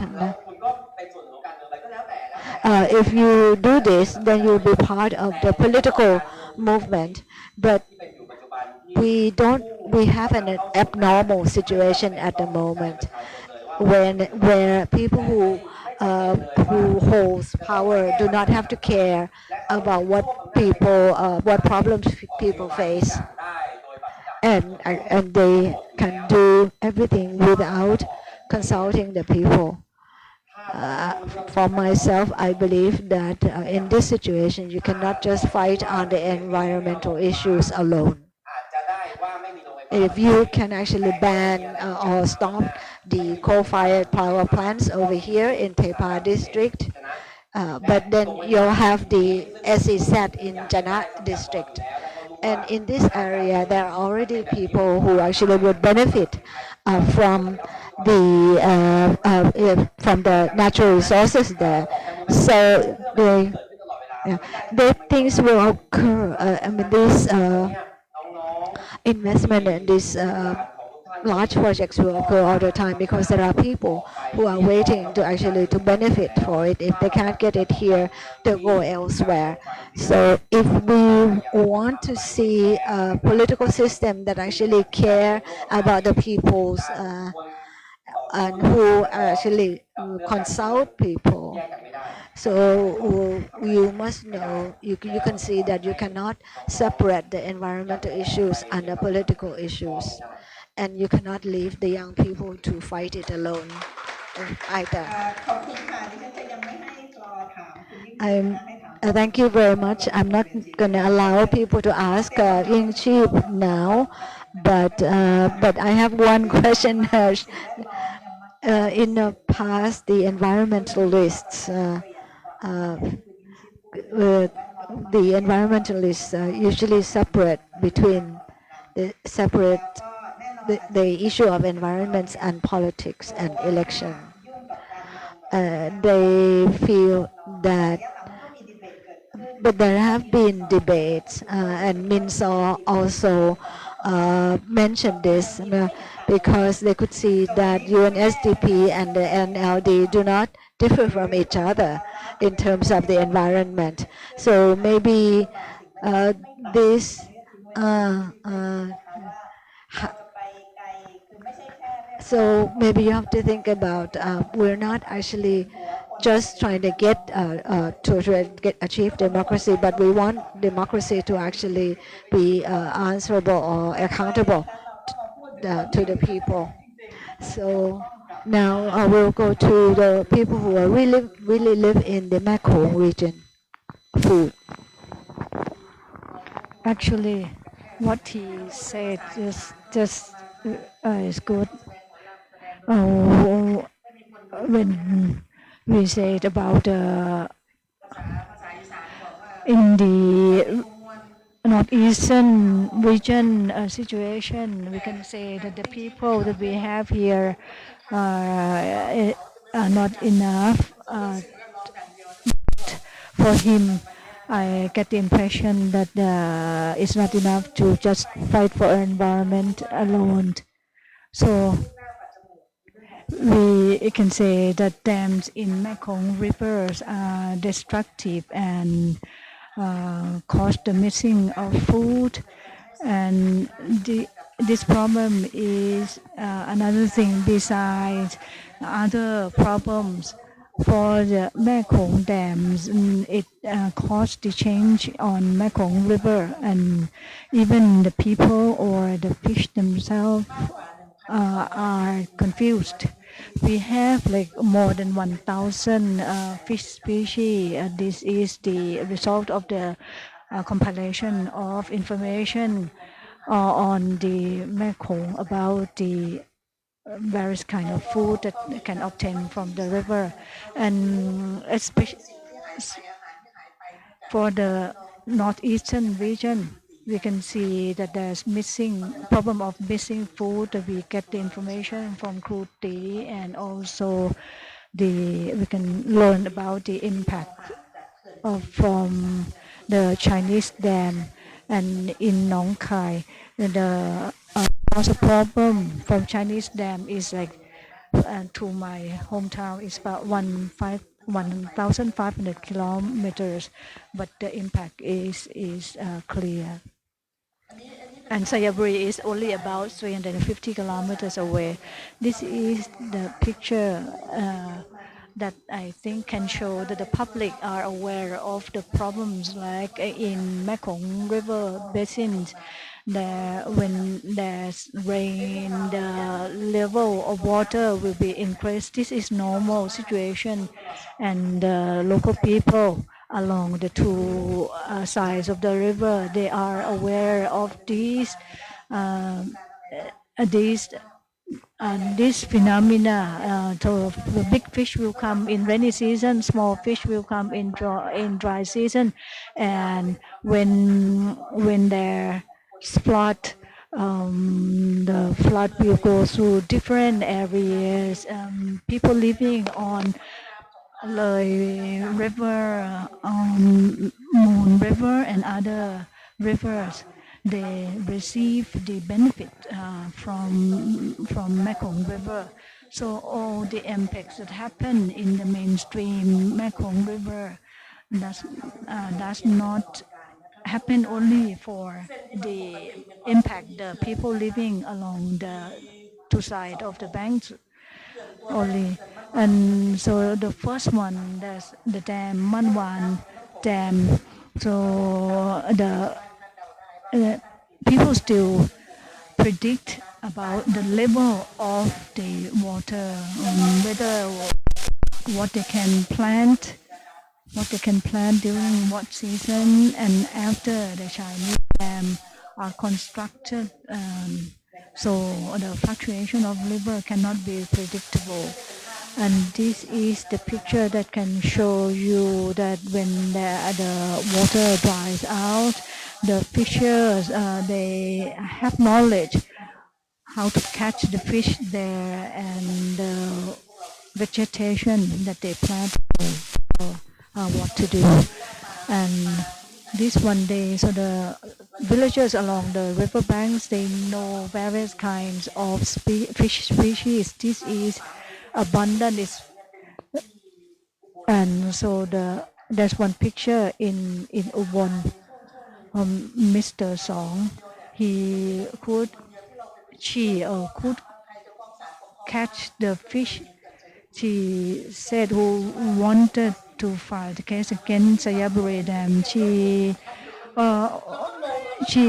If you do this, then you'll be part of the political movement. But we have an abnormal situation at the moment where people who holds power do not have to care about what problems people face, and they can do everything without consulting the people. For myself, I believe that in this situation, you cannot just fight on the environmental issues alone. If you can actually ban or stop the coal-fired power plants over here in Tepa district, but then you'll have the SEZ in Janat district. And in this area, there are already people who actually would benefit from the natural resources there. So the things will occur. This investment and these large projects will occur all the time because there are people who are waiting to benefit for it. If they can't get it here, they'll go elsewhere. So if we want to see a political system that actually care about the people's and who actually consult people, so you must know, you can see that you cannot separate the environmental issues and the political issues, and you cannot leave the young people to fight it alone either. Thank you very much. I'm not going to allow people to ask Yingcheep now, but I have one question. In the past, the environmentalists usually separate between the issue of environments and politics and election. They feel that, but there have been debates, and Myint Zaw also mentioned this, because they could see that UNSDP and the NLD do not differ from each other in terms of the environment. So maybe this so maybe you have to think about, we're not actually just trying to get achieve democracy, but we want democracy to actually be answerable or accountable to the people. So Now I will go to the people who are really live in the Mekong region. Food. Actually, what he said is good. Uh, when we said about in the Northeastern region situation, we can say that the people that we have here are not enough for him. I get the impression that it's not enough to just fight for environment alone. So we can say that dams in Mekong rivers are destructive and cause the missing of food. And this problem is another thing besides other problems for the Mekong dams. It caused the change on Mekong River, and even the people or the fish themselves are confused. We have like more than 1,000 fish species. This is the result of the compilation of information on the Mekong about the various kind of food that can obtain from the river, and especially for the northeastern region, we can see that there's missing problem of missing food. We get the information from crude tea, and also we can learn about the impact from the Chinese dam. And in Nong Khai, the also problem from Chinese dam is like to my hometown is about 1,500 kilometers, but the impact is clear. And Sayaburi is only about 350 kilometers away. This is the picture that I think can show that the public are aware of the problems, like in Mekong River basins. When there's rain, the level of water will be increased. This is normal situation, and local people along the two sides of the river, they are aware of these this phenomena. So the big fish will come in rainy season, small fish will come in dry season, and when there's flood, the flood will go through different areas. People living on Loy River, Moon River, and other rivers, they receive the benefit from Mekong River. So all the impacts that happen in the mainstream Mekong River does not happen only for the impact the people living along the two sides of the banks only. And so the first one, there's the dam, Manwan Dam. So the people still predict about the level of the water, whether what they can plant, during what season, and after the Chinese dam are constructed. So the fluctuation of river cannot be predictable. And this is the picture that can show you that when the water dries out, the fishers, they have knowledge how to catch the fish there, and the vegetation that they plant what to do. And this one day, so the villagers along the riverbanks, they know various kinds of fish species. This is abundant. And so there's one picture in Ubon, Mr. Song. He could catch the fish. She said who wanted to file the case against Sayaburi Dam. She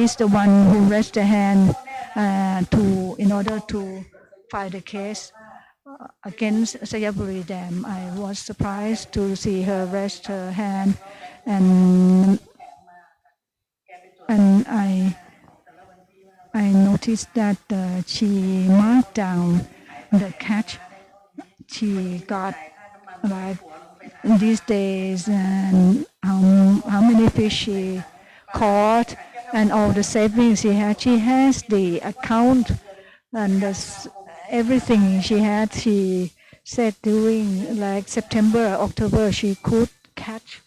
is the one who raised the hand in order to file the case against Sayaburi Dam. I was surprised to see her rest her hand, and I noticed that she marked down the catch she got like these days and how many fish she caught and all the savings she had. She has the account and everything she had. She said during like September, October, she could catch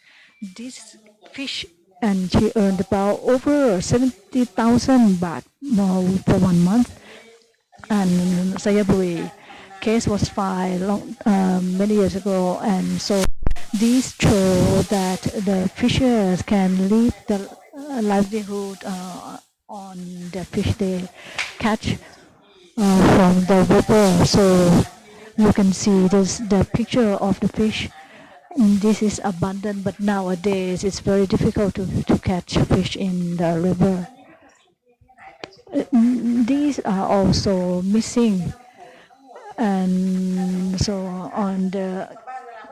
this fish and she earned about over 70,000 baht for 1 month. And Sayaburi case was filed many years ago, and so these show that the fishers can live the livelihood on the fish they catch from the river. So you can see this the picture of the fish. This is abundant, but nowadays it's very difficult to catch fish in the river. These are also missing, and so on the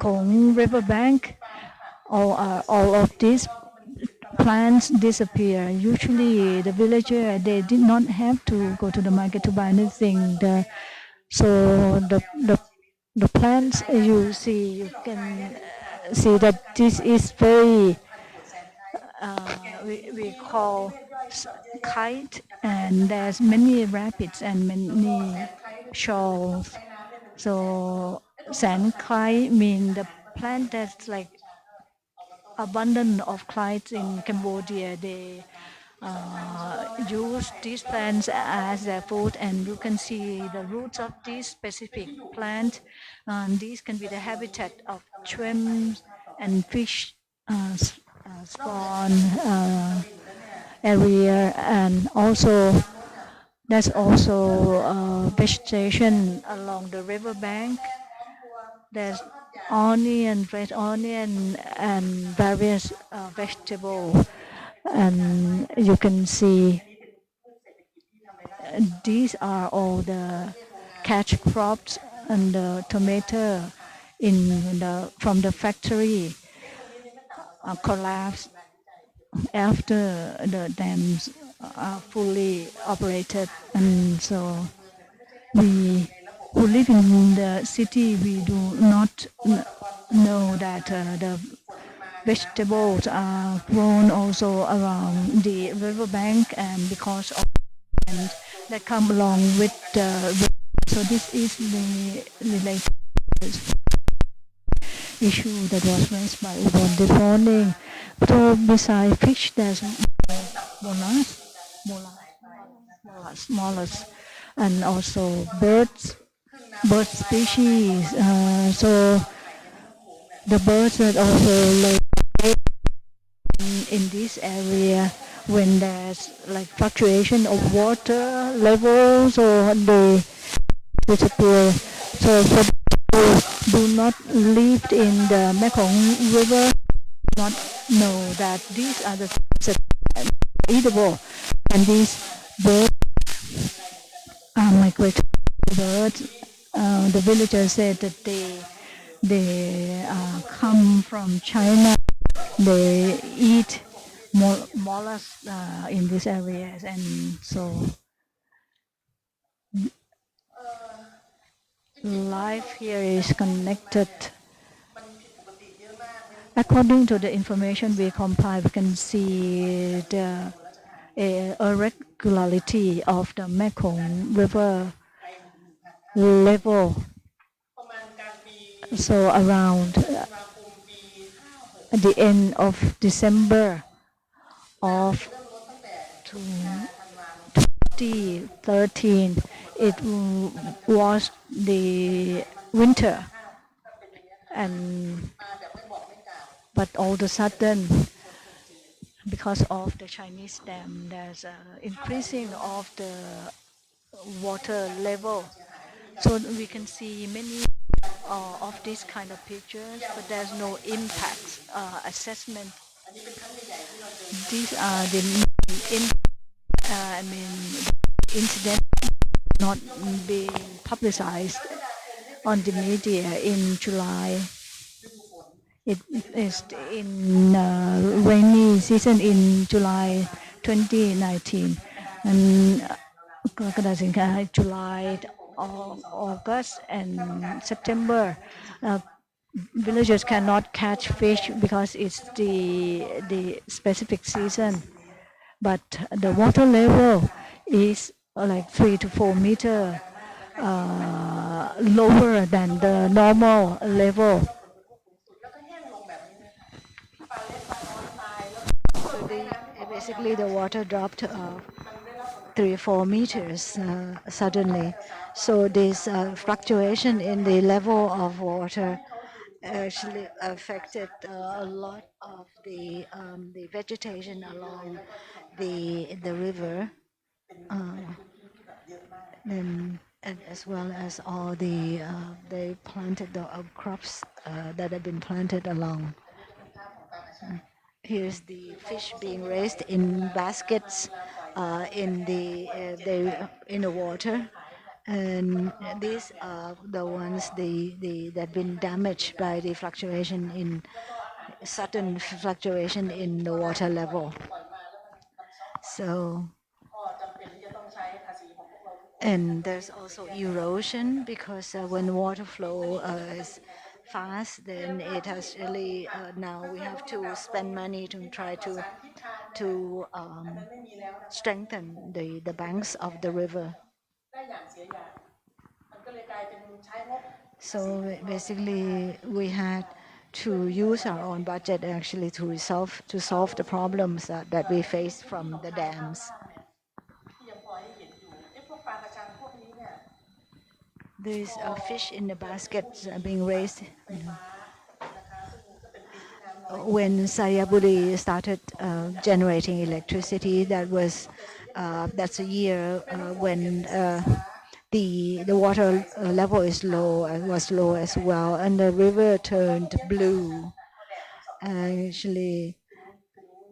Mekong River bank, all of these plants disappear. Usually, the villager they did not have to go to the market to buy anything. So the plants you see, you can see that this is very we call kite, and there's many rapids and many shoals. So sand kite mean the plant that's like abundant of kites in Cambodia. They use these plants as their food, and you can see the roots of these specific plant. These can be the habitat of shrimps and fish spawn area, and also there's also vegetation along the river bank. There's onion, red onion, and various vegetables. And you can see these are all the catch crops and the tomato from the factory collapsed after the dams are fully operated. And so we who live in the city, we do not know that the vegetables are grown also around the riverbank, and because of and that come along with the river. So this is the related issue that was raised by Ubon this morning. So besides fish, there's mollusks, and also bird species. So the birds that also lay in this area when there's like fluctuation of water levels or they disappear. So for those who do not live in the Mekong River, not know that these are the things that are eatable, and these birds are migratory birds. The villagers said that they come from China. They eat mollusks in these areas, and so life here is connected. According to the information we compile, we can see the irregularity of the Mekong River level. So around at the end of December of 2013, it was the winter, but all of a sudden, because of the Chinese dam, there's an increasing of the water level. So we can see many of these kind of pictures, but there's no impact assessment. These are the incidents not being publicized on the media in July. It is in rainy season in July 2019, and July, August, and September. Villagers cannot catch fish because it's the specific season. But the water level is like 3 to 4 meter lower than the normal level. So basically the water dropped 3 or 4 meters suddenly. So this fluctuation in the level of water actually affected a lot of the vegetation along the river, and as well as all they planted the crops that have been planted along. Here's the fish being raised in baskets in the water, and these are the ones that been damaged by the sudden fluctuation in the water level. So, and there's also erosion because when water flow is fast, then it has really now we have to spend money to try to strengthen the banks of the river. So basically, we had to use our own budget actually to solve the problems that we face from the dams. There's a fish in the baskets being raised. When Sayaburi started generating electricity, that's a year when the water level is low and was low as well, and the river turned blue. Actually,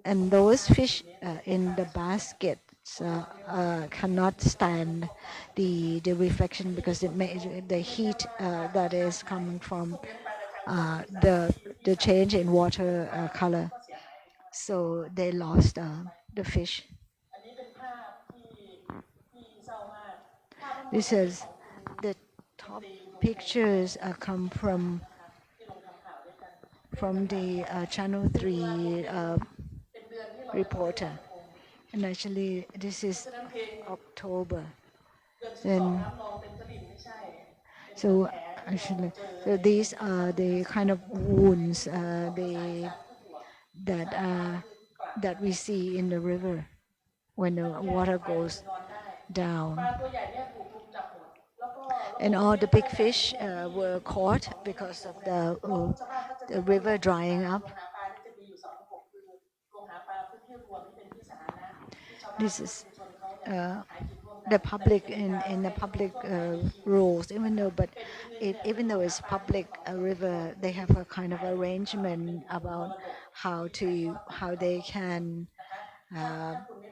and those fish in the baskets cannot stand the reflection because the heat that is coming from the change in water color. So they lost the fish. This is the top pictures come from the Channel 3 reporter. And actually, this is October. Then, so actually, so these are the kind of wounds that we see in the river when the water goes down. And all the big fish were caught because of the river drying up. This is the public in the public rules, even though it's public river, they have a kind of arrangement about how they can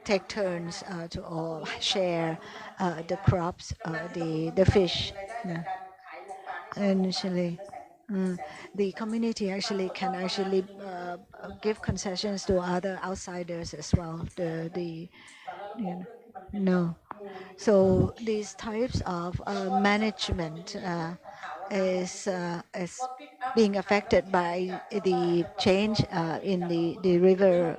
take turns to all share the crops, the fish. Yeah. And actually, the community actually can give concessions to other outsiders as well. No. So these types of management is being affected by the change in the river.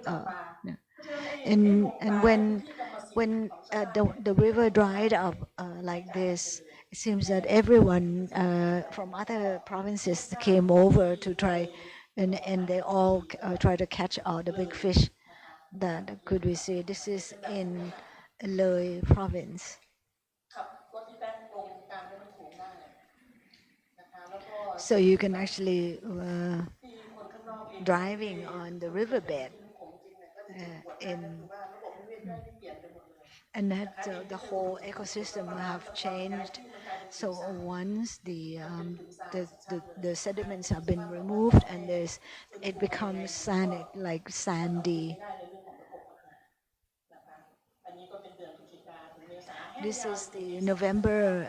And when the river dried up like this, it seems that everyone from other provinces came over to try, and they all try to catch all the big fish that could we see. This is in Loi province. So you can actually driving on the riverbed and that the whole ecosystem have changed. So once the sediments have been removed and it becomes sandy. This is the November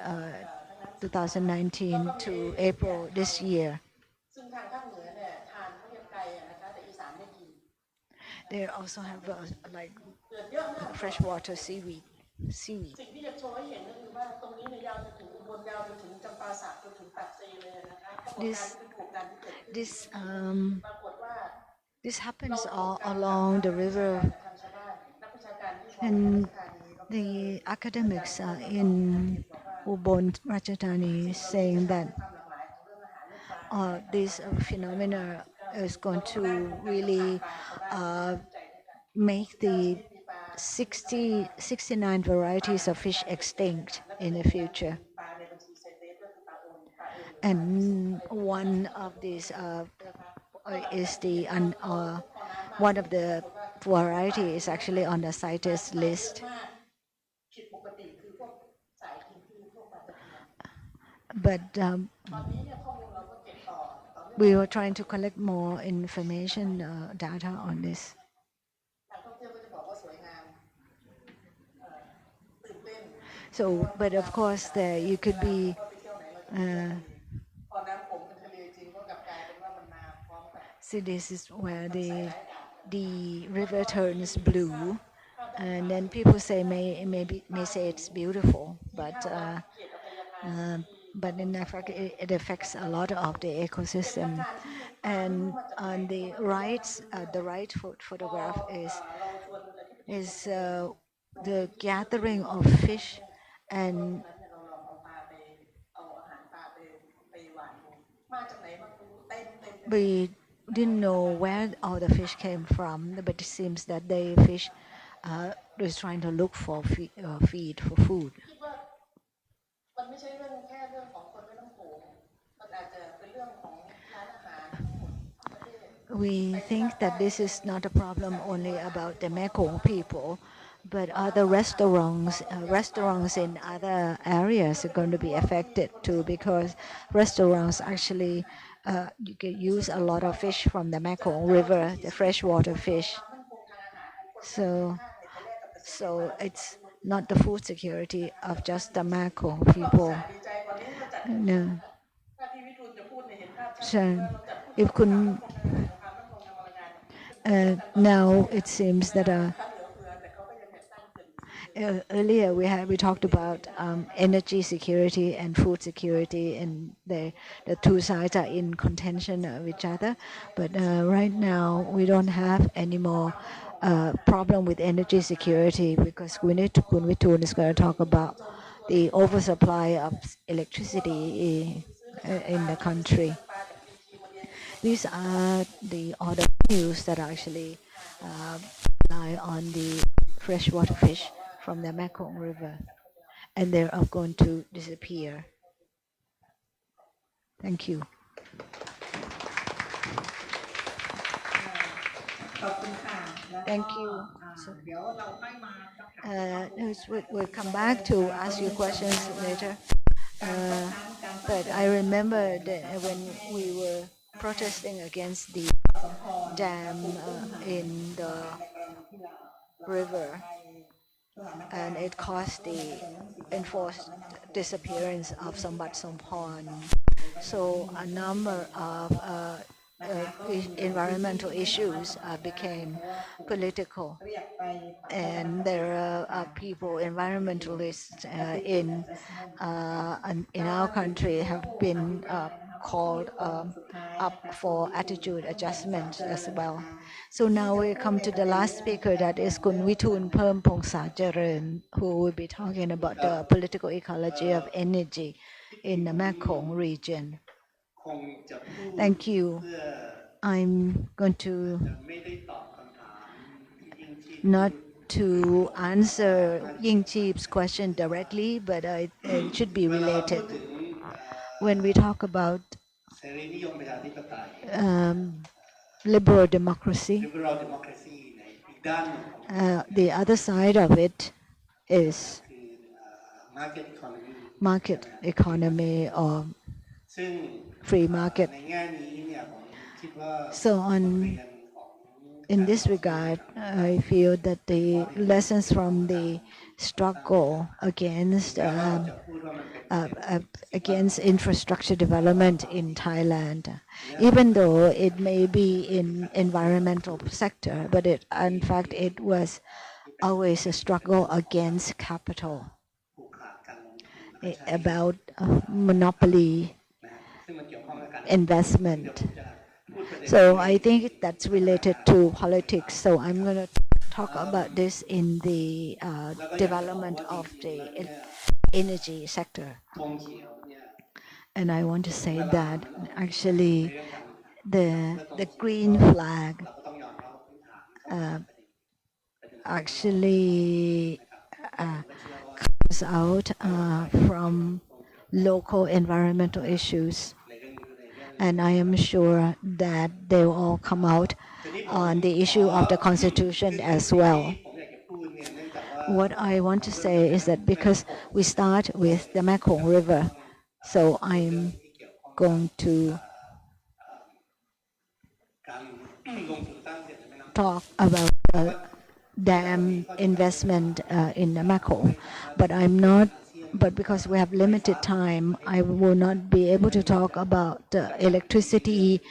2019 to April this year. They also have like freshwater seaweed. This this happens all along the river, and the academics in Ubon Ratchathani saying that this phenomena is going to really make the 69 varieties of fish extinct in the future. And one of these is the one of the variety is actually on the CITES list. But we were trying to collect more information, data on this. So, but of course, there you could be. See, this is where the river turns blue, and then people say may say it's beautiful, but in fact it affects a lot of the ecosystem. And on the right photograph is the gathering of fish, and we didn't know where all the fish came from, but it seems that the fish was trying to look for feed for food. We think that this is not a problem only about the Mekong people, but other restaurants in other areas are going to be affected too, because restaurants actually you can use a lot of fish from the Mekong River, the freshwater fish. So it's not the food security of just the Mekong people. No. So if now it seems that earlier we talked about energy security and food security, and the two sides are in contention of each other. But right now we don't have any more problem with energy security, because Witoon is going to talk about the oversupply of electricity in the country. These are all the news that actually rely on the freshwater fish from the Mekong River, and they are going to disappear. Thank you. Thank you. We'll come back to ask you questions later. But I remember that when we were protesting against the dam in the river, and it caused the enforced disappearance of Thabchumpon. So a number of environmental issues became political, and there are people, environmentalists in our country have been called up for attitude adjustment as well. So now we come to the last speaker, that is Witoon Permpongsacharoen, who will be talking about the political ecology of energy in the Mekong region. Thank you. I'm going to not to answer Yingcheep's question directly, but it should be related. When we talk about liberal democracy, the other side of it is market economy or free market. So in this regard, I feel that the lessons from the struggle against infrastructure development in Thailand, even though it may be in environmental sector, but in fact it was always a struggle against capital, about monopoly investment. So I think that's related to politics. So I'm going to talk about this in the development of the energy sector. And I want to say that actually the green flag actually comes out from local environmental issues. And I am sure that they will all come out on the issue of the constitution as well. What I want to say is that because we start with the Mekong River, so I'm going to talk about dam investment in the Mekong, but because we have limited time, I will not be able to talk about electricity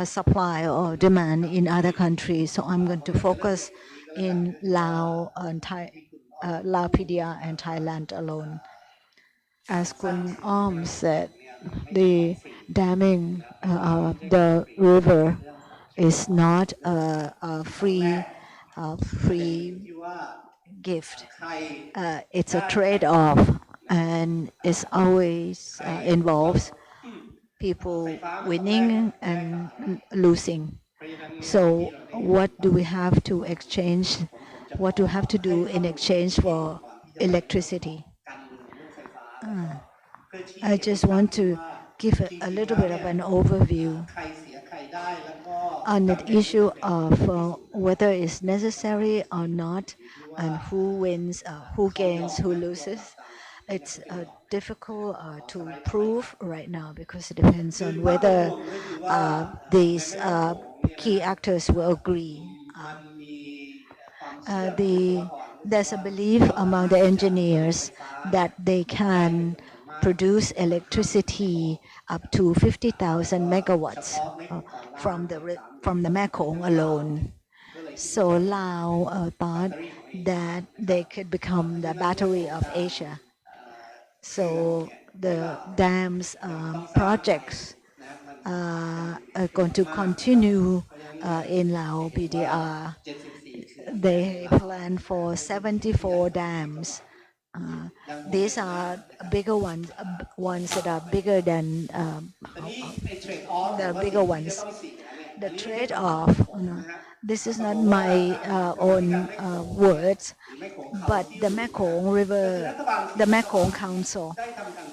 supply or demand in other countries. So I'm going to focus in Laos and Laos, PDR and Thailand alone. As Kun Om said, the damming of the river is not a free gift. It's a trade-off, and it always involves people winning and losing. So what do we have to exchange? What do we have to do in exchange for electricity? I just want to give a little bit of an overview on the issue of whether it's necessary or not, and who wins, who gains, who loses. It's difficult to prove right now because it depends on whether these key actors will agree. There's a belief among the engineers that they can produce electricity up to 50,000 megawatts from the Mekong alone. So Laos thought that they could become the battery of Asia. So the dams projects are going to continue in Laos PDR. They plan for 74 dams. These are bigger ones that are bigger than the bigger ones. The trade-off, this is not my own words, but the Mekong River, the Mekong Council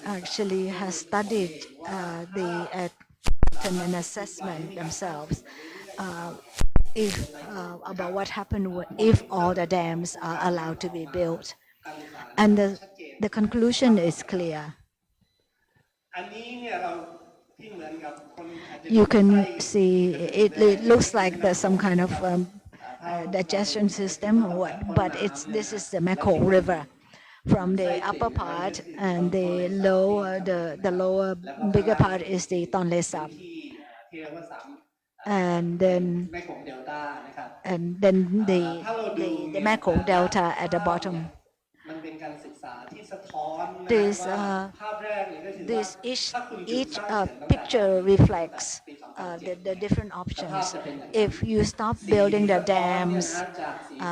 actually has studied an assessment themselves about what happened if all the dams are allowed to be built. And the conclusion is clear. You can see it looks like there's some kind of digestion system, but this is the Mekong River. From the upper part and the lower bigger part is the Tonle Sap, and then the Mekong Delta at the bottom. Each picture reflects the different options. If you stop building the dams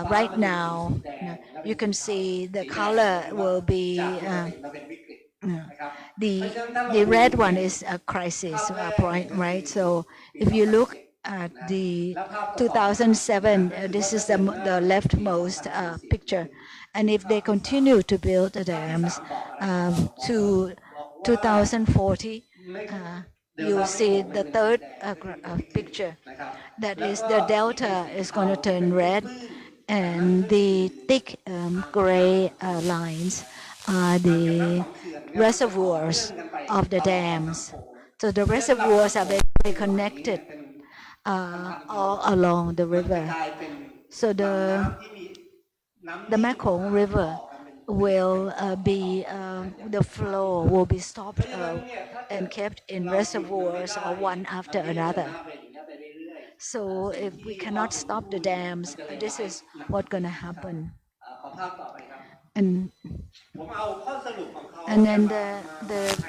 right now, you can see the color will be the red one is a crisis point, right? So if you look at the 2007, this is the leftmost picture. And if they continue to build the dams to 2040, you'll see the third picture. That is, the delta is going to turn red, and the thick gray lines are the reservoirs of the dams. So the reservoirs are basically connected all along the river. So the Mekong River will be the flow will be stopped and kept in reservoirs or one after another. So if we cannot stop the dams, this is what's going to happen. And then the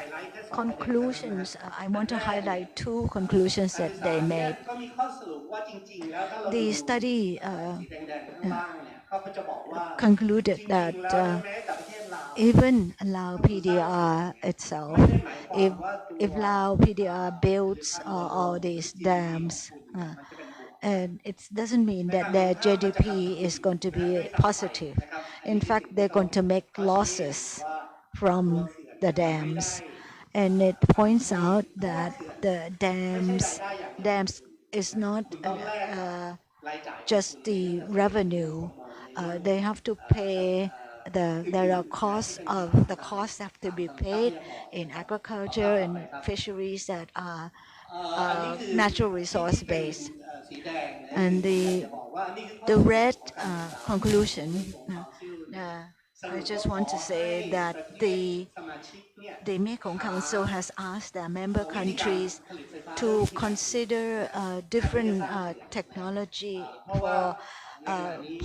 conclusions, I want to highlight two conclusions that they made. The study concluded that even Lao PDR itself, if Lao PDR builds all these dams, and it doesn't mean that their GDP is going to be positive. In fact, they're going to make losses from the dams. And it points out that the dams is not just the revenue. They have to pay there are costs have to be paid in agriculture and fisheries that are natural resource based. And the red conclusion, I just want to say that the Mekong Council has asked their member countries to consider different technology for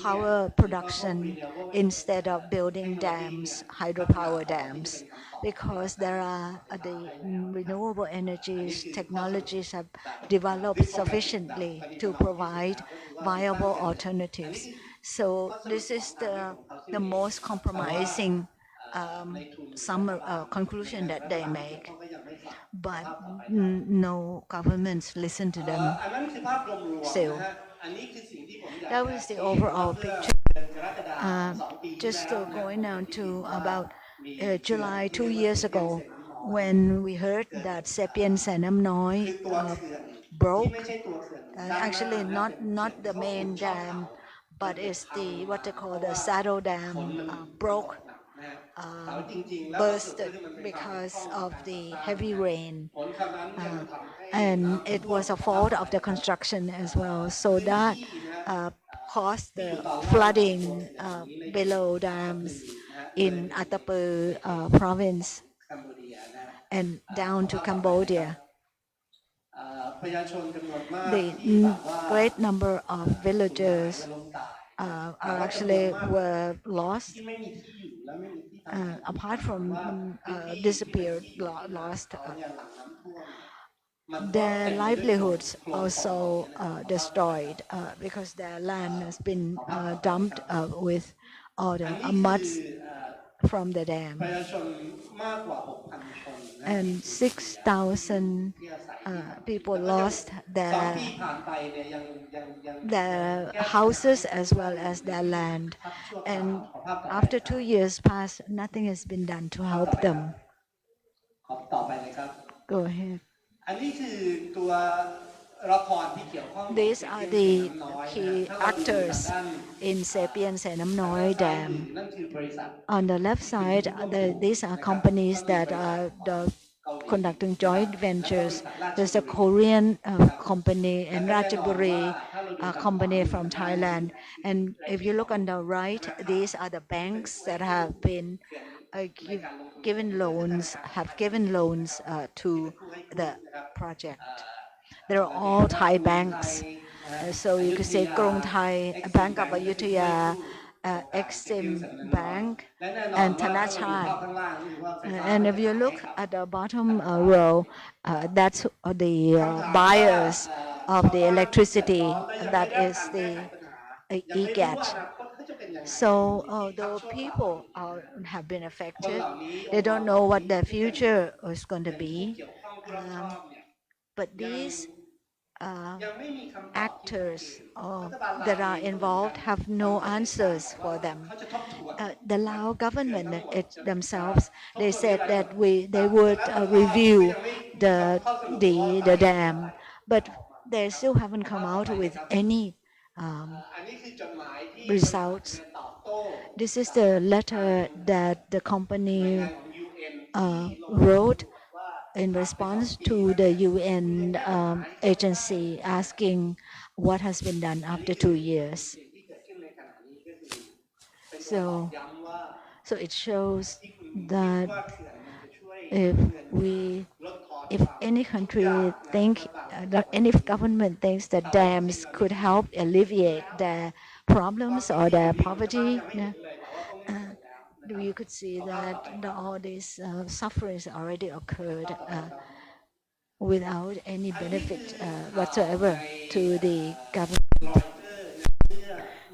power production instead of building dams, hydropower dams, because there are the renewable energies technologies have developed sufficiently to provide viable alternatives. So this is the most compromising conclusion that they make, but no governments listen to them still. That was the overall picture. Just going down to about July 2 years ago, when we heard that Recipient Sanam Noi broke, actually not the main dam, but it's the what they call the saddle dam broke, bursted because of the heavy rain. And it was a fault of the construction as well. So that caused the flooding below dams in Atapu province and down to Cambodia. The great number of villagers were lost, apart from disappeared, lost. Their livelihoods also destroyed because their land has been dumped with all the muds from the dam. And 6,000 people lost their houses as well as their land. And after 2 years passed, nothing has been done to help them. Go ahead. These are the key actors in Recipient Sanam Noi Dam. On the left side, these are companies that are conducting joint ventures. There's a Korean company and Ratchaburi company from Thailand. And if you look on the right, these are the banks that have been given loans to the project. They're all Thai banks. So you could say Krung Thai, Bank of Ayutthaya, Exim Bank, and Thanachart. And if you look at the bottom row, that's the buyers of the electricity. That is the EGAT. So the people have been affected. They don't know what their future is going to be. But these actors that are involved have no answers for them. The Lao government themselves, they said that they would review the dam, but they still haven't come out with any results. This is the letter that the company wrote in response to the UN agency asking what has been done after 2 years. So So it shows that if any country think, any government thinks that dams could help alleviate their problems or their poverty, you could see that all these sufferings already occurred without any benefit whatsoever to the government.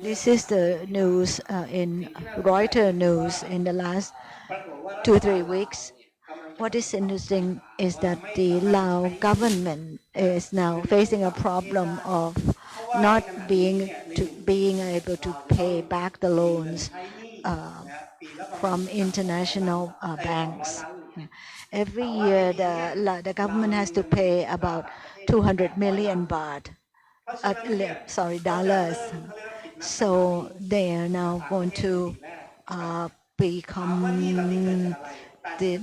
This is the news in Reuters news in the last 2-3 weeks. What is interesting is that the Lao government is now facing a problem of not being able to pay back the loans from international banks. Every year, the government has to pay about 200 million baht, dollars. So they are now going to become, they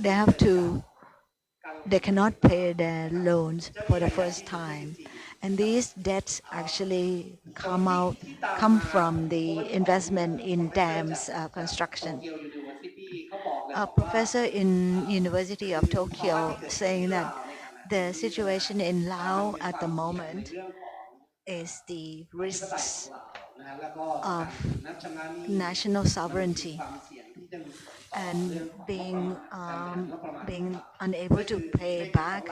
cannot pay their loans for the first time. And these debts actually come from the investment in dams construction. A professor in University of Tokyo saying that the situation in Laos at the moment is the risks of national sovereignty and being unable to pay back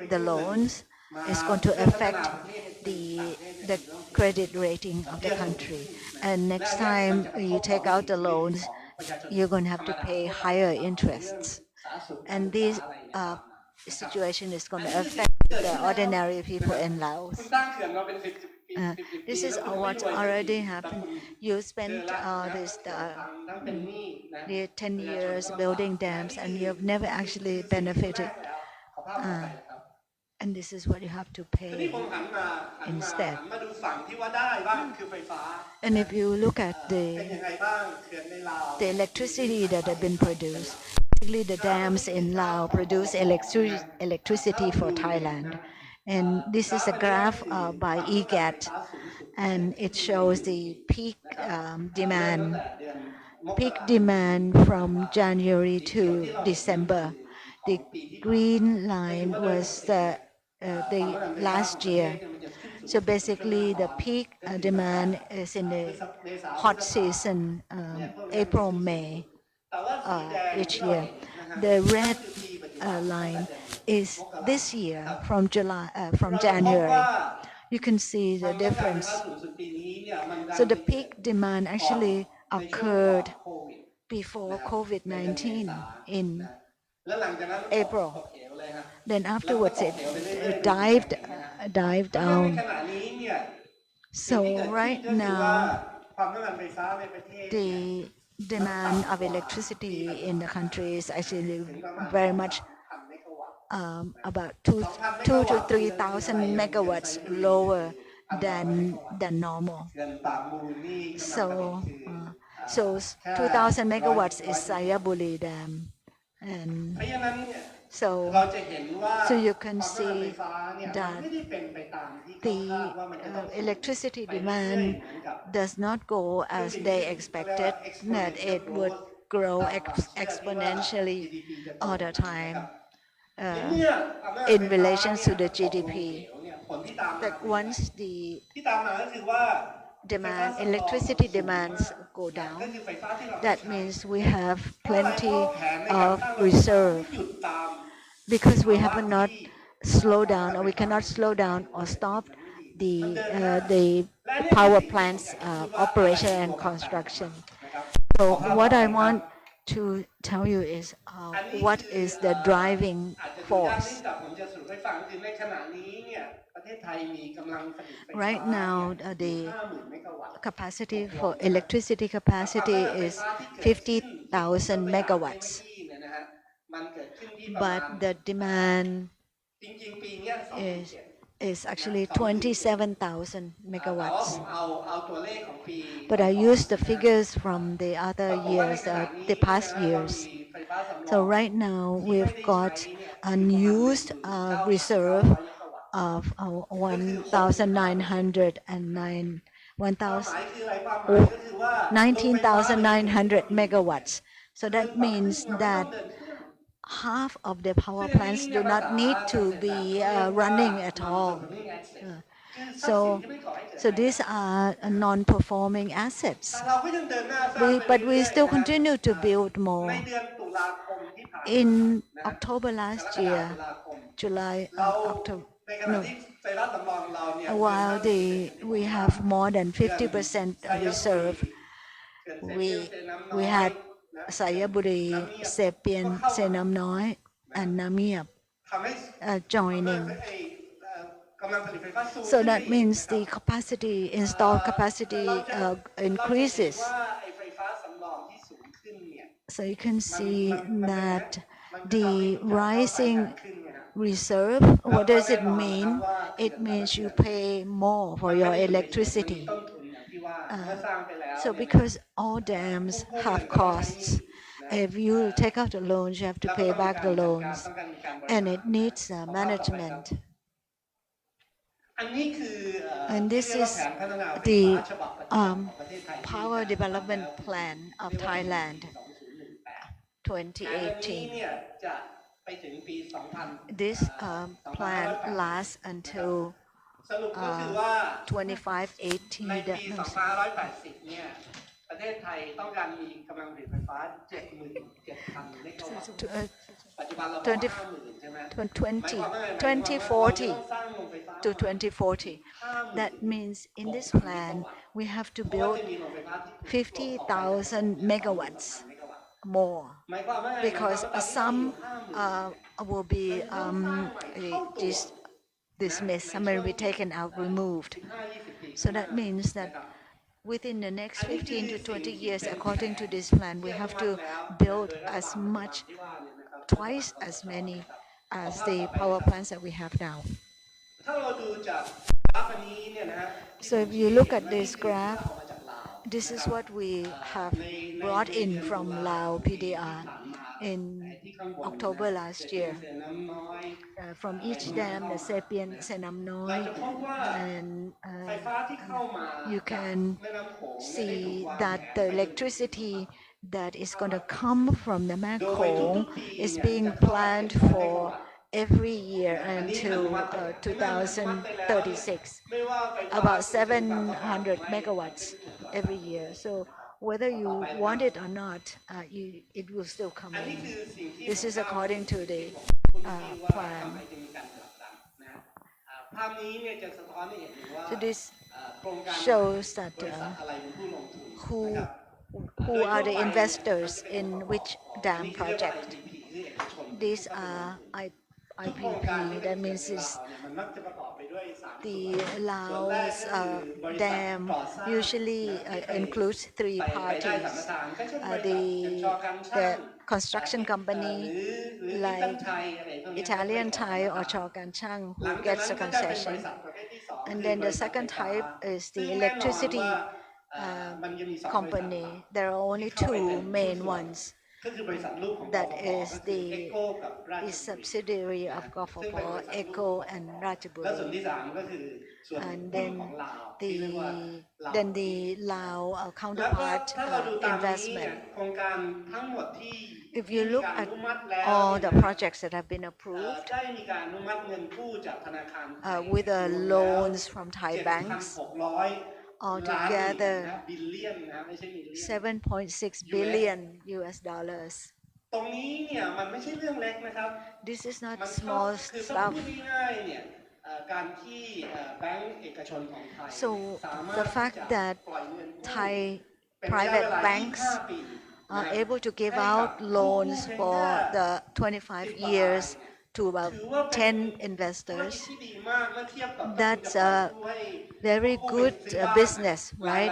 the loans is going to affect the credit rating of the country. And next time you take out the loans, you're going to have to pay higher interests. And this situation is going to affect the ordinary people in Laos. This is what's already happened. You spent the 10 years building dams and you've never actually benefited. And this is what you have to pay instead. And if you look at the electricity that have been produced, basically the dams in Laos produce electricity for Thailand. And this is a graph by EGAT, and it shows the peak demand from January to December. The green line was the last year. So basically, the peak demand is in the hot season, April, May each year. The red line is this year from January. You can see the difference. So the peak demand actually occurred before COVID-19 in April. Then afterwards it dived down. So right now the demand of electricity in the country is actually very much about 2,000 to 3,000 megawatts lower than normal. So 2,000 megawatts is Sayabuli Dam, and so you can see that the electricity demand does not go as they expected, that it would grow exponentially all the time in relation to the GDP. But once the electricity demands go down, that means we have plenty of reserve, because we have not slowed down, or we cannot slow down or stop the power plants operation and construction. So what I want to tell you is what is the driving force. Right now, the capacity for electricity capacity is 50,000 megawatts, but the demand is actually 27,000 megawatts. But I used the figures from the other years, the past years. So right now we've got unused reserve of 1,909 19,900 megawatts. So that means that half of the power plants do not need to be running at all. So these are non-performing assets. But we still continue to build more. In October last year, July, October, no, while we have more than 50% reserve, we had Sayaburi, Recipient, Senam Noi, and Namiap joining. So that means the capacity, installed capacity increases. So you can see that the rising reserve, what does it mean? It means you pay more for your electricity. So because all dams have costs, if you take out the loans, you have to pay back the loans, and it needs management. And this is the Power Development Plan of Thailand 2018. This plan lasts until 2580. Uh, 2040 to 2040. That means in this plan, we have to build 50,000 megawatts more, because some will be dismissed, some will be taken out, removed. So that means that within the next 15 to 20 years, according to this plan, we have to build as much, twice as many as the power plants that we have now. So if you look at this graph, this is what we have brought in from Laos PDR in October last year. From each dam, the Recipient, Senam Noi, and you can see that the electricity that is going to come from the Mekong is being planned for every year until 2036, about 700 megawatts every year. So whether you want it or not, it will still come in. This is according to the plan. So this shows that who are the investors in which dam project. These are IPP, that means it's the Laos dam usually includes three parties. The construction company like Italian Thai or Chokan Chang who gets a concession. And then the second type is the electricity company. There are only two main ones. That is the subsidiary of Gofopo, Eco and Ratchaburi. And then the Lao counterpart investment. If you look at all the projects that have been approved with the loans from Thai banks, altogether 7.6 billion US dollars. This is not small stuff. So the fact that Thai private banks are able to give out loans for the 25 years to about 10 investors, that's a very good business, right?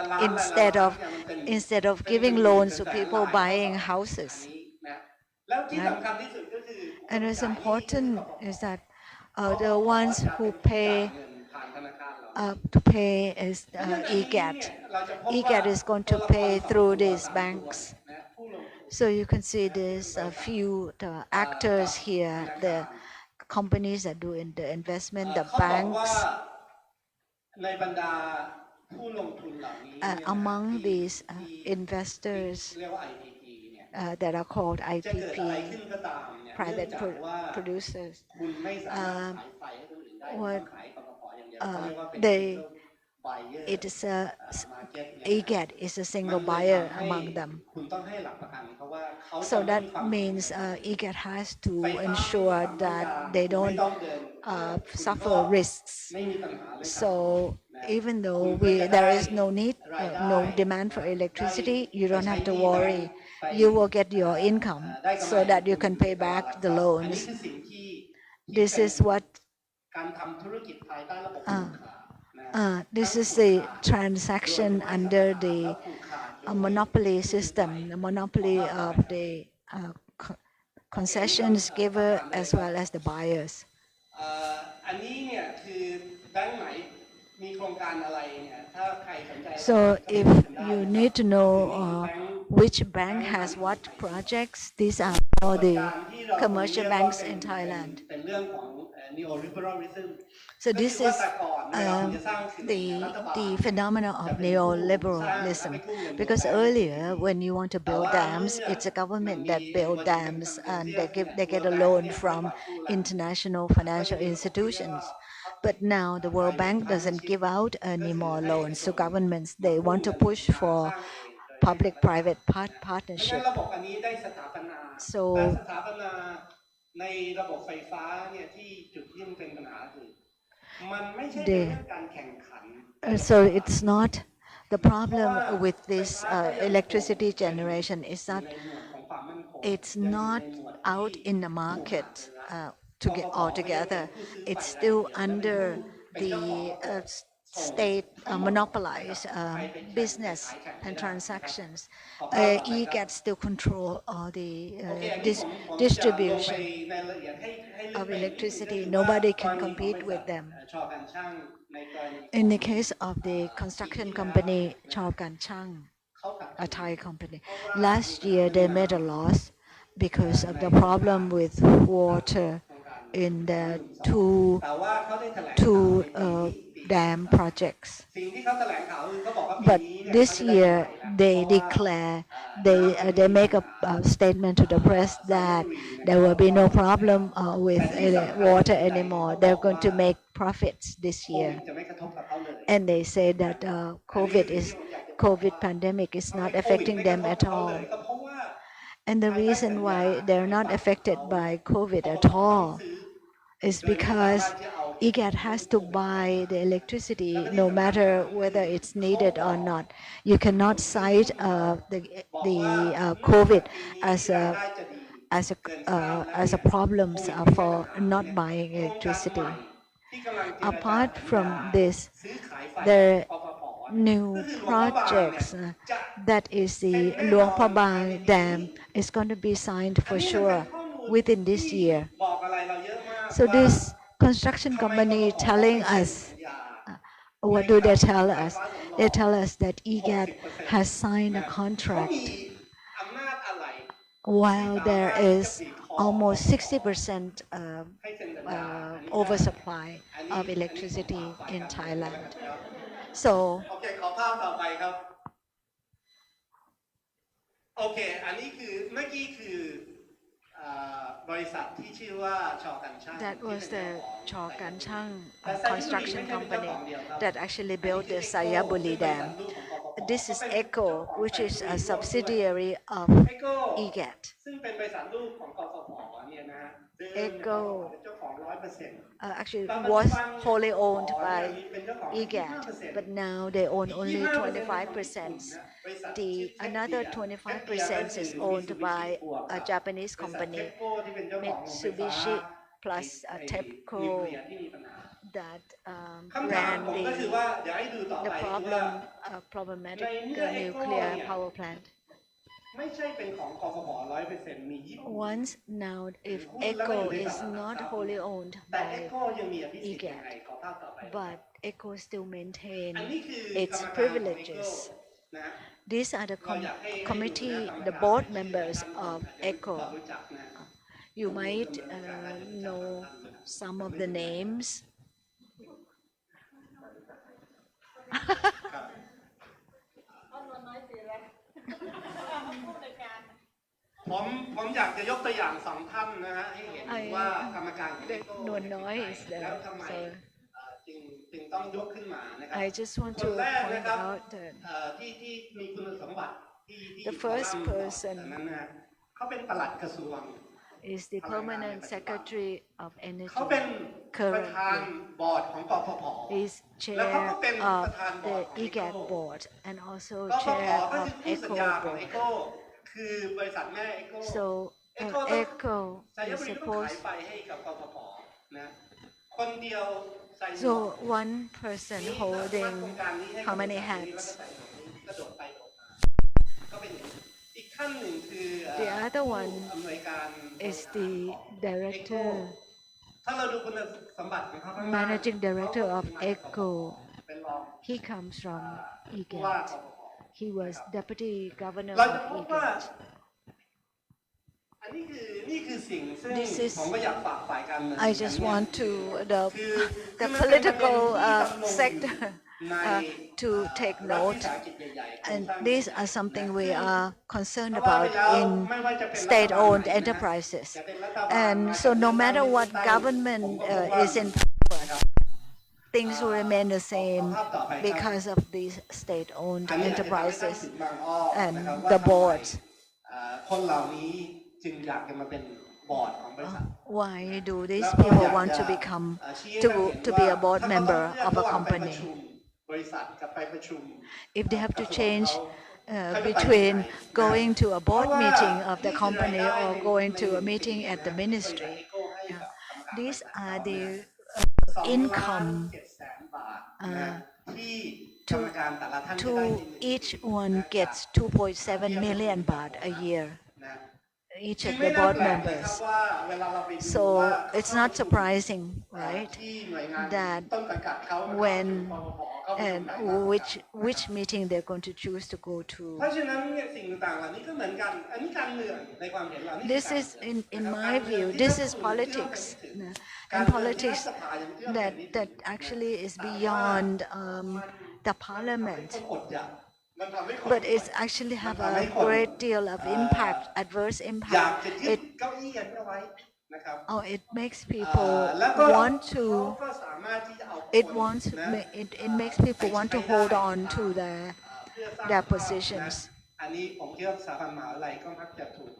Instead of giving loans to people buying houses. Right? And what's important is that the ones who pay is EGAT. EGAT is going to pay through these banks. So you can see there's a few actors here, the companies that do the investment, the banks. among these investors that are called IPP, private producers, what they it is IGAT is a single buyer among them. So that means IGAT has to ensure that they don't suffer risks. So even though there is no need, no demand for electricity, you don't have to worry. You will get your income so that you can pay back the loans. This is what this is the transaction under the monopoly system, the monopoly of the concessions giver as well as the buyers. So if you need to know which bank has what projects, these are all the commercial banks in Thailand. So this is the phenomenon of neoliberalism, because earlier when you want to build dams, it's a government that build dams and they get a loan from international financial institutions. But now the World Bank doesn't give out any more loans to governments. They want to push for public-private partnership. So so it's not the problem with this electricity generation is that it's not out in the market to get altogether. It's still under the state monopolized business and transactions. EGAT still control all the distribution of electricity. Nobody can compete with them. In the case of the construction company Chao Kan Chang, a Thai company, last year they made a loss because of the problem with water in the two dam projects. But this year they declare, they make a statement to the press that there will be no problem with water anymore. They're going to make profits this year. And they say that COVID pandemic is not affecting them at all. And the reason why they're not affected by COVID at all is because IGAT has to buy the electricity no matter whether it's needed or not. You cannot cite the COVID as a problem for not buying electricity. Apart from this, the new projects that is the Luang Prabang Dam is going to be signed for sure within this year. So this construction company telling us, what do they tell us? They tell us that IGAT has signed a contract while there is almost 60% oversupply of electricity in Thailand. So that was the Chao Kan Chang construction company that actually built the Sayabuli Dam. This is ECO, which is a subsidiary of IGAT. ECO actually was wholly owned by IGAT, but now they own only 25%. The another 25% is owned by a Japanese company, Mitsubishi plus TEPCO, that ran the problematic nuclear power plant. Once now, if ECO is not wholly owned by IGAT, but ECO still maintain its privileges. These are the committee, the board members of ECO. You might know some of the names. ครับผมอยากจะยกตัวอย่าง2 ท่านนะฮะให้เห็นว่ากรรมการของ ECO นวลน้อย is แล้วทำ there ไม so จึงต้องยกขึ้นมานะครับ I just want ค to นแรกนะ point ครับ out that ที่มีคุณสมบัติที่ the first person นั้นนะเขาเป็นปลัดกระทรวง is the permanent secretary of เขา energy เป็นประธาน currently บอร์ดของกฟผ is แล้ว chair เขาก็เป็นป of ระธานบอ the ร์ดของ IGAD ECO board and also กฟผ chair ก็ of คือคู่สัญ ECO ญาของ board ECO คือบริษัทแม่ ECO so ECO สาย is บริต้องขาย supposed ไปให้กับกฟผนะคนเดียวใส่หมวก so one person นี่ holding โครงการนี้ให้ how many บริษัทนี้ hats แล้วก็ใส่หมวกนี้กระโดดไปโดดมาก็เป็นอย่างนี้อีกท่านหนึ่งคือ the other ผู้ one อำนวยการ is the director ถ้าเราดูคุณสมบัติของเขาข้างหน้า managing director of ECO เป็นรอง he comes from ผู้ว่า IGAD กฟผ he was deputy governor เรา of จะพบว่า IGAD อันนี่คือสิ่งซึ่ง This is ผมก็อยากฝากฝ่ายการเมือง I just want to the คือมันเป็น political ประเด็นที่ดำรงอยู่ sector ใน to take รัฐ note วิสาหกิจใหญ่ๆ and โครงสร้าง these are something we are concerned เพราะว่า about ไปแล้ว in ไม่ว่าจะเป็นรัฐบาล state-owned ไหนนะ enterprises จะเป็นรัฐบาล and มา so จาก no เลือกตั้ง matter ไม่ what เลือกตั้ง government ผมก็บอกว่า is in power things will remain the same because of these state-owned อันนี้อาจจะทำให้ท่าน enterprises ถึงบางอ้อ and นะครับ the ว่าทำไม boards คนเหล่านี้จึงอยากจะมาเป็นบอร์ดของบริษัท why do these แล้วก็ people อยาก want จะ to become ชี้ให้ to ท่านเห็น to ว่า be a board ถ้าเขา member ต้องเลือก of a ระหว่างไปประ company ชุมบริษัทกับไปประชุม if they have to กระทรวง change เขา between เขาจะไป going to a เพราะ board ว่า meeting of the นี่คือราย company ได้ or ใน going to a หนึ่ง meeting ปี at the นะ ministry บริษัท ECO ให้กับกรรมการ these บริษัท are เขาเนี่ย the income 2,700,000 บาทนะที่กรรมการแต่ละท่านจะ to ได้ที่หนึ่ง each one gets 2.7 million baht a year นะ each จึ of งไม่ the น่า board แปลกเลยครับ members ว่าเวลาเราไปดู so ว่า it's not surprising ที่ right หน่วยงาน that ต้นสังกัดเขา when เขาประชุมเขาประชุม and ไหนบ้าง which meeting they're going to choose to go เพราะ to ฉะนั้นเนี่ยสิ่งต่างๆเหล่านี้ก็เหมือนกันอันนี้การเมืองในความเห็นเรานี่ this คือ is การเมือง in นะครับ my การเมือง view ที่ this ท่าน is เอื้อมไป politics ไม่ถึง and การเมืองที่รัฐ politics สภายังเอื้อมไป that ไม่ถึง that actually is beyond the parliament คนอดอยากมันทำให้คน but it's actually have a great deal of impact adverse อยาก impact จะยึด it เก้าอี้กันเอาไว้นะครับ it makes people แล้วก็ want เขา to ก็สามารถที่จะเอา it คน wants นะ it makes people want to hold on to their เพื่อสร้าง their ภาพนะ positions อันนี้ผมคิดว่าสถาบันมหาวิทยาลัยก็มักจะถูก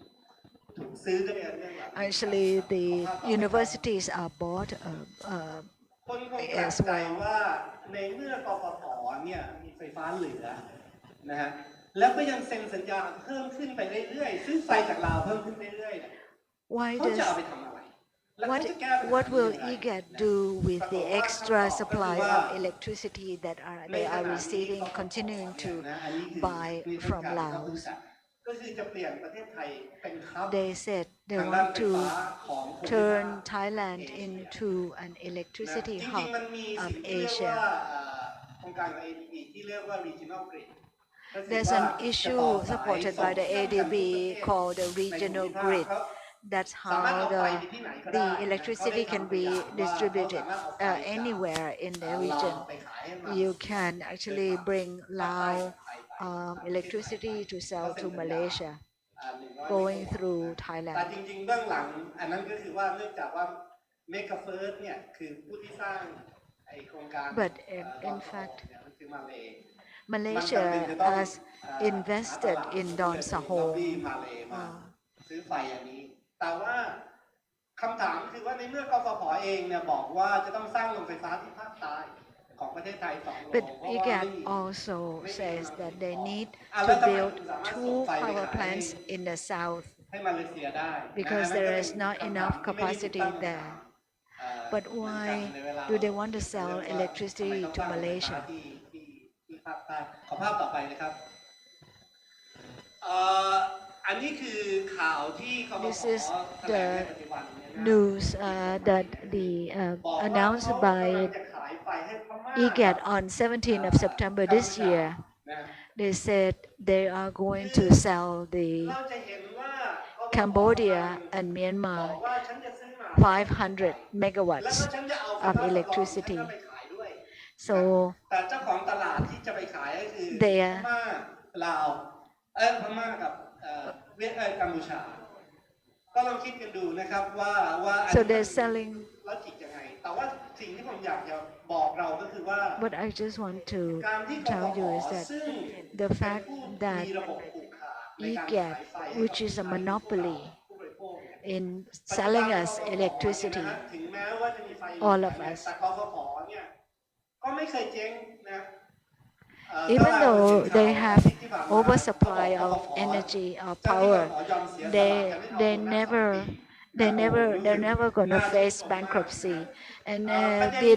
ซื้อด้วยเรื่องแบบนี้ actually the universities are bought คนคงแปลก as ใจ well ว่าในเมื่อกฟผเนี่ยมีไฟฟ้าเหลือนะฮะแล้วก็ยังเซ็นสัญญาเพิ่มขึ้นไปเรื่อยๆซึ่งไฟจากลาวเพิ่มขึ้นเรื่อยๆเนี่ย why เขาจะ does เอาไปทำอะไรแล้วเขาจะแก้ปัญหา what will ยังไง IGAD do with the extra supply of electricity that they are receiving, continuing to buy from Laos? ก็คือจะเปลี่ยนประเทศไทยเป็นฮับ They said they ทางด้าน want ไฟ to ฟ้าของภูมิภาค turn Thailand into an นะ electricity จริง hub ๆมันมี of สิ่งที่เรียกว่า Asia. โครงการของ ADB ที่เรียกว่า regional grid ก็คือ There's ว่า an จะ issue ต่อสาย supported ส่ง by the เชื่อมกันทุก ADB ประเทศ called the ในภู regional มิภาค grid. เขา That's สามารถ how เอาไฟไปที่ไหนก็ได้ the electricity can be distributed anywhere in the region. You can actually bring Lao electricity to sell to Malaysia going through แต่ Thailand. จริงๆเบื้องหลังอันนั้นก็คือว่าเนื่องจากว่าเมกะเฟิร์สเนี่ยคือผู้ที่สร้างไอโครงการ But in fact เนี่ยมันคือมาเล Malaysia has invested in Don ล็อบ Sahong. บี้มาเลมาซื้อไฟอย่างนี้ แต่ว่าคำถามคือว่าในเมื่อกฟผเองเนี่ยบอกว่าจะต้องสร้างโรงไฟฟ้าที่ภาคใต้ของประเทศไทย2 โรง But เพราะว่าไม่ IGAD มี also says that they need แล้ว to ทำไม build ถึงสามารถส่ง two ไฟไป power ขาย plants in the south ให้มาเลเซียได้ because นะ there นั่น is ก็ not เป็น enough คำถามที่ไม่ได้ถูก capacity ตั้ง there. เหมือน But กัน why ในเวลา do they want to sell เรียกว่า electricity ทำไม to ต้องสร้างโรงไฟฟ้า Malaysia? ที่ภาคใต้ขอภาพต่อไปนะครับอันนี้คือข่าวที่เขาบอก This is แถลงในปัจจุบันเนี่ยนะ News that the บอกว่า announced เขากำลัง by จะขายไฟให้พม่า IGAD on 17th of September this year. นะ They said they are going to sell เรา the จะเห็นว่า Cambodia and บอ Myanmar กว่าฉันจะซื้อมา 500 แล้ว megawatts ก็ฉันจะเอาไฟ of ฟ้าสำรอง electricity. ฉันก็ไปขายด้วย So แต่เจ้าของตลาดที่ ที่จะไปขายก็คือ they พม่าลาวพม่ากับกัมพูชาก็ลองคิดกันดูนะครับว่าso they're selling แล้วจิตยังไงแต่ว่าสิ่งที่ผมอยากจะบอกเราก็คือว่า what I just want to การที่ก tell ฟผ you is that ซึ่ง the เป็น fact ผู้ that มีระบบผูกขาดในการ IGAT ขายไฟ which is a monopoly ผู้บริโภคเนี่ย in selling us electricity ถึงแม้ว่าจะมีไฟ all of us แต่กฟผเนี่ยก็ไม่เคยเจ๊งนะ even though they have oversupply of energy or power they're never going to face bankruptcy and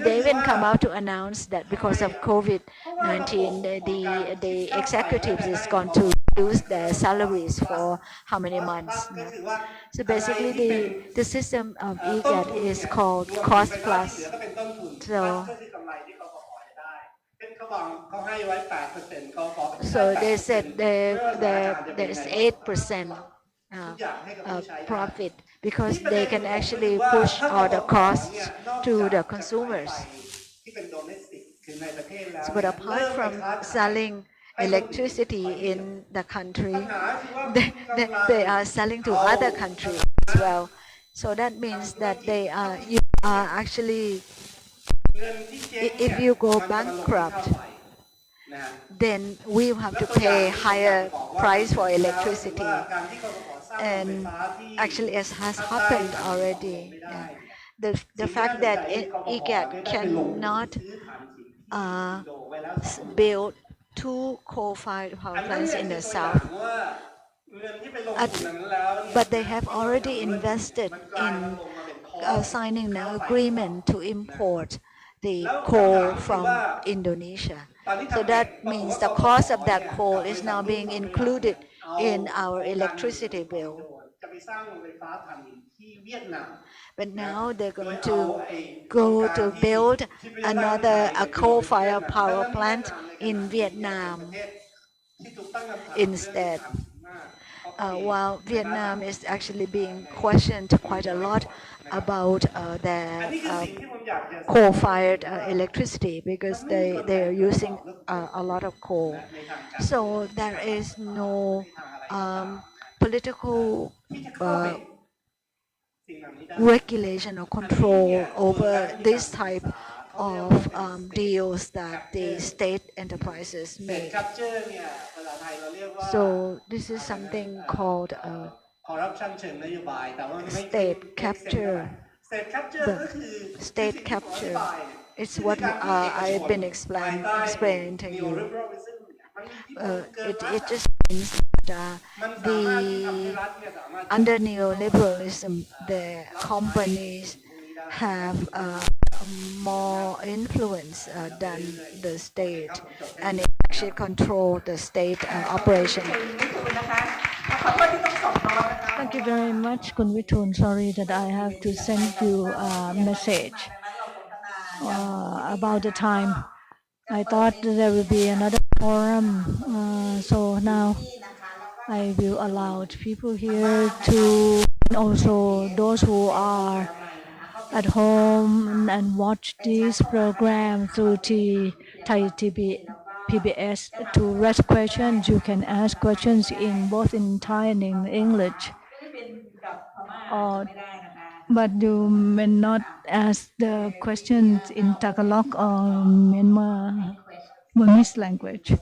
they even come out to announce that because of COVID-19 the executives is going to reduce their salaries for how many months so basically the system of IGAT is called cost plus so they said there's 8% profit because they can actually push all the costs to the consumers. So, but apart from selling electricity in the country, they are selling to other countries as well. So that means that you are actually, if you go bankrupt, then we have to pay higher price for electricity. And actually, it has happened already. The fact that IGAT cannot build 2 coal-fired power plants in the south, but they have already invested in signing an agreement to import the coal from Indonesia. So that means the cost of that coal is now being included in our electricity bill. But now they're going to go to build a coal-fired power plant in Vietnam instead. While Vietnam is actually being questioned quite a lot about their coal-fired electricity because they are using a lot of coal. So there is no political regulation or control over this type of deals that the state enterprises make. So this is something called state capture. The state capture is what I've been explaining to you. It just means that under neoliberalism, the companies have more influence than the state, and it actually control the state operation. Thank you very much, Kun Witoon. Sorry that I have to send you a message about the time. I thought there would be another forum, so now I will allow people here to, also those who are at home and watch this program through Thai PBS to raise questions. You can ask questions in both in Thai and in English. But you may not ask the questions in Tagalog or Burmese language.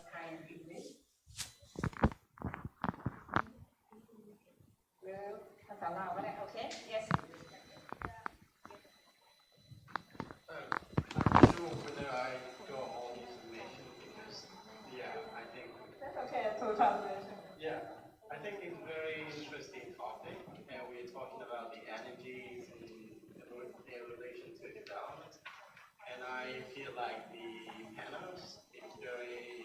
I think it's a very interesting topic, and we're talking about the energies and their relation to development. And I feel like the panels is very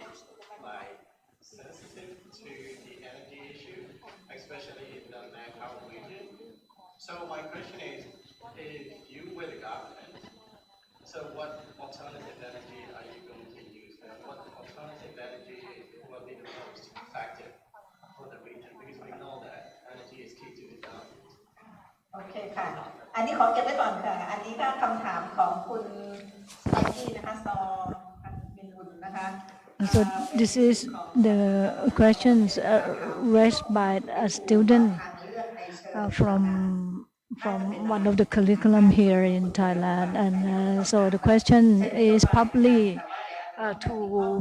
sensitive to the energy issue, especially in the Mekong region. So my question is, if you were the government, so what alternative energy are you going to use? And what alternative energy will be the most effective for the region? Because we know that energy is key to development. โอเคค่ะ อันนี้ขอเก็บไว้ก่อนค่ะ อันนี้ถ้าคำถามของคุณสไตกี้นะคะซอบินบุญนะคะ So this is the questions raised by a student from one of the curriculum here in Thailand, and so the question is probably to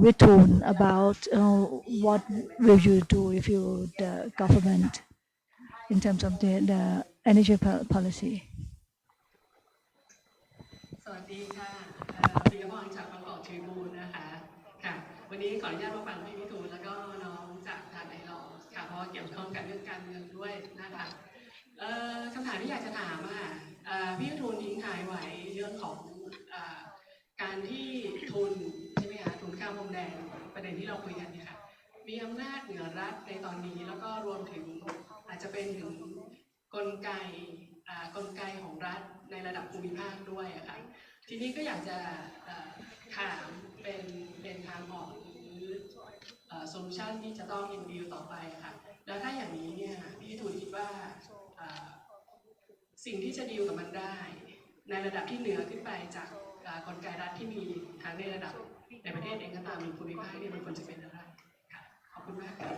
Witoon about what will you do if you the government in terms of the energy policy. สวัสดีค่ะปิยพรจากบางกอกทริบูนนะคะค่ะวันนี้ขออนุญาตมาฟังพี่วิทูลแล้วก็น้องจากทางILawค่ะเพราะเกี่ยวข้องกับเรื่องการเมืองด้วยนะคะคำถามที่อยากจะถามพี่วิทูลทิ้งท้ายไว้เรื่องของการที่ทุนใช่ไหมคะทุนข้ามพรมแดนประเด็นที่เราคุยกันเนี่ยค่ะมีอำนาจเหนือรัฐในตอนนี้แล้วก็รวมถึงอาจจะเป็นถึงกลไกของรัฐในระดับภูมิภาคด้วยค่ะทีนี้ก็อยากจะถามเป็นทางออกหรือโซลูชันที่จะต้องอินดิวต่อไปค่ะแล้วถ้าอย่างนี้เนี่ยพี่ทูลคิดว่าสิ่งที่จะดีลกับมันได้ในระดับที่เหนือขึ้นไปจากกลไกรัฐที่มีทั้งในระดับในประเทศเองก็ตามหรือภูมิภาคเนี่ยมันควรจะเป็นอะไรค่ะขอบคุณมากค่ะ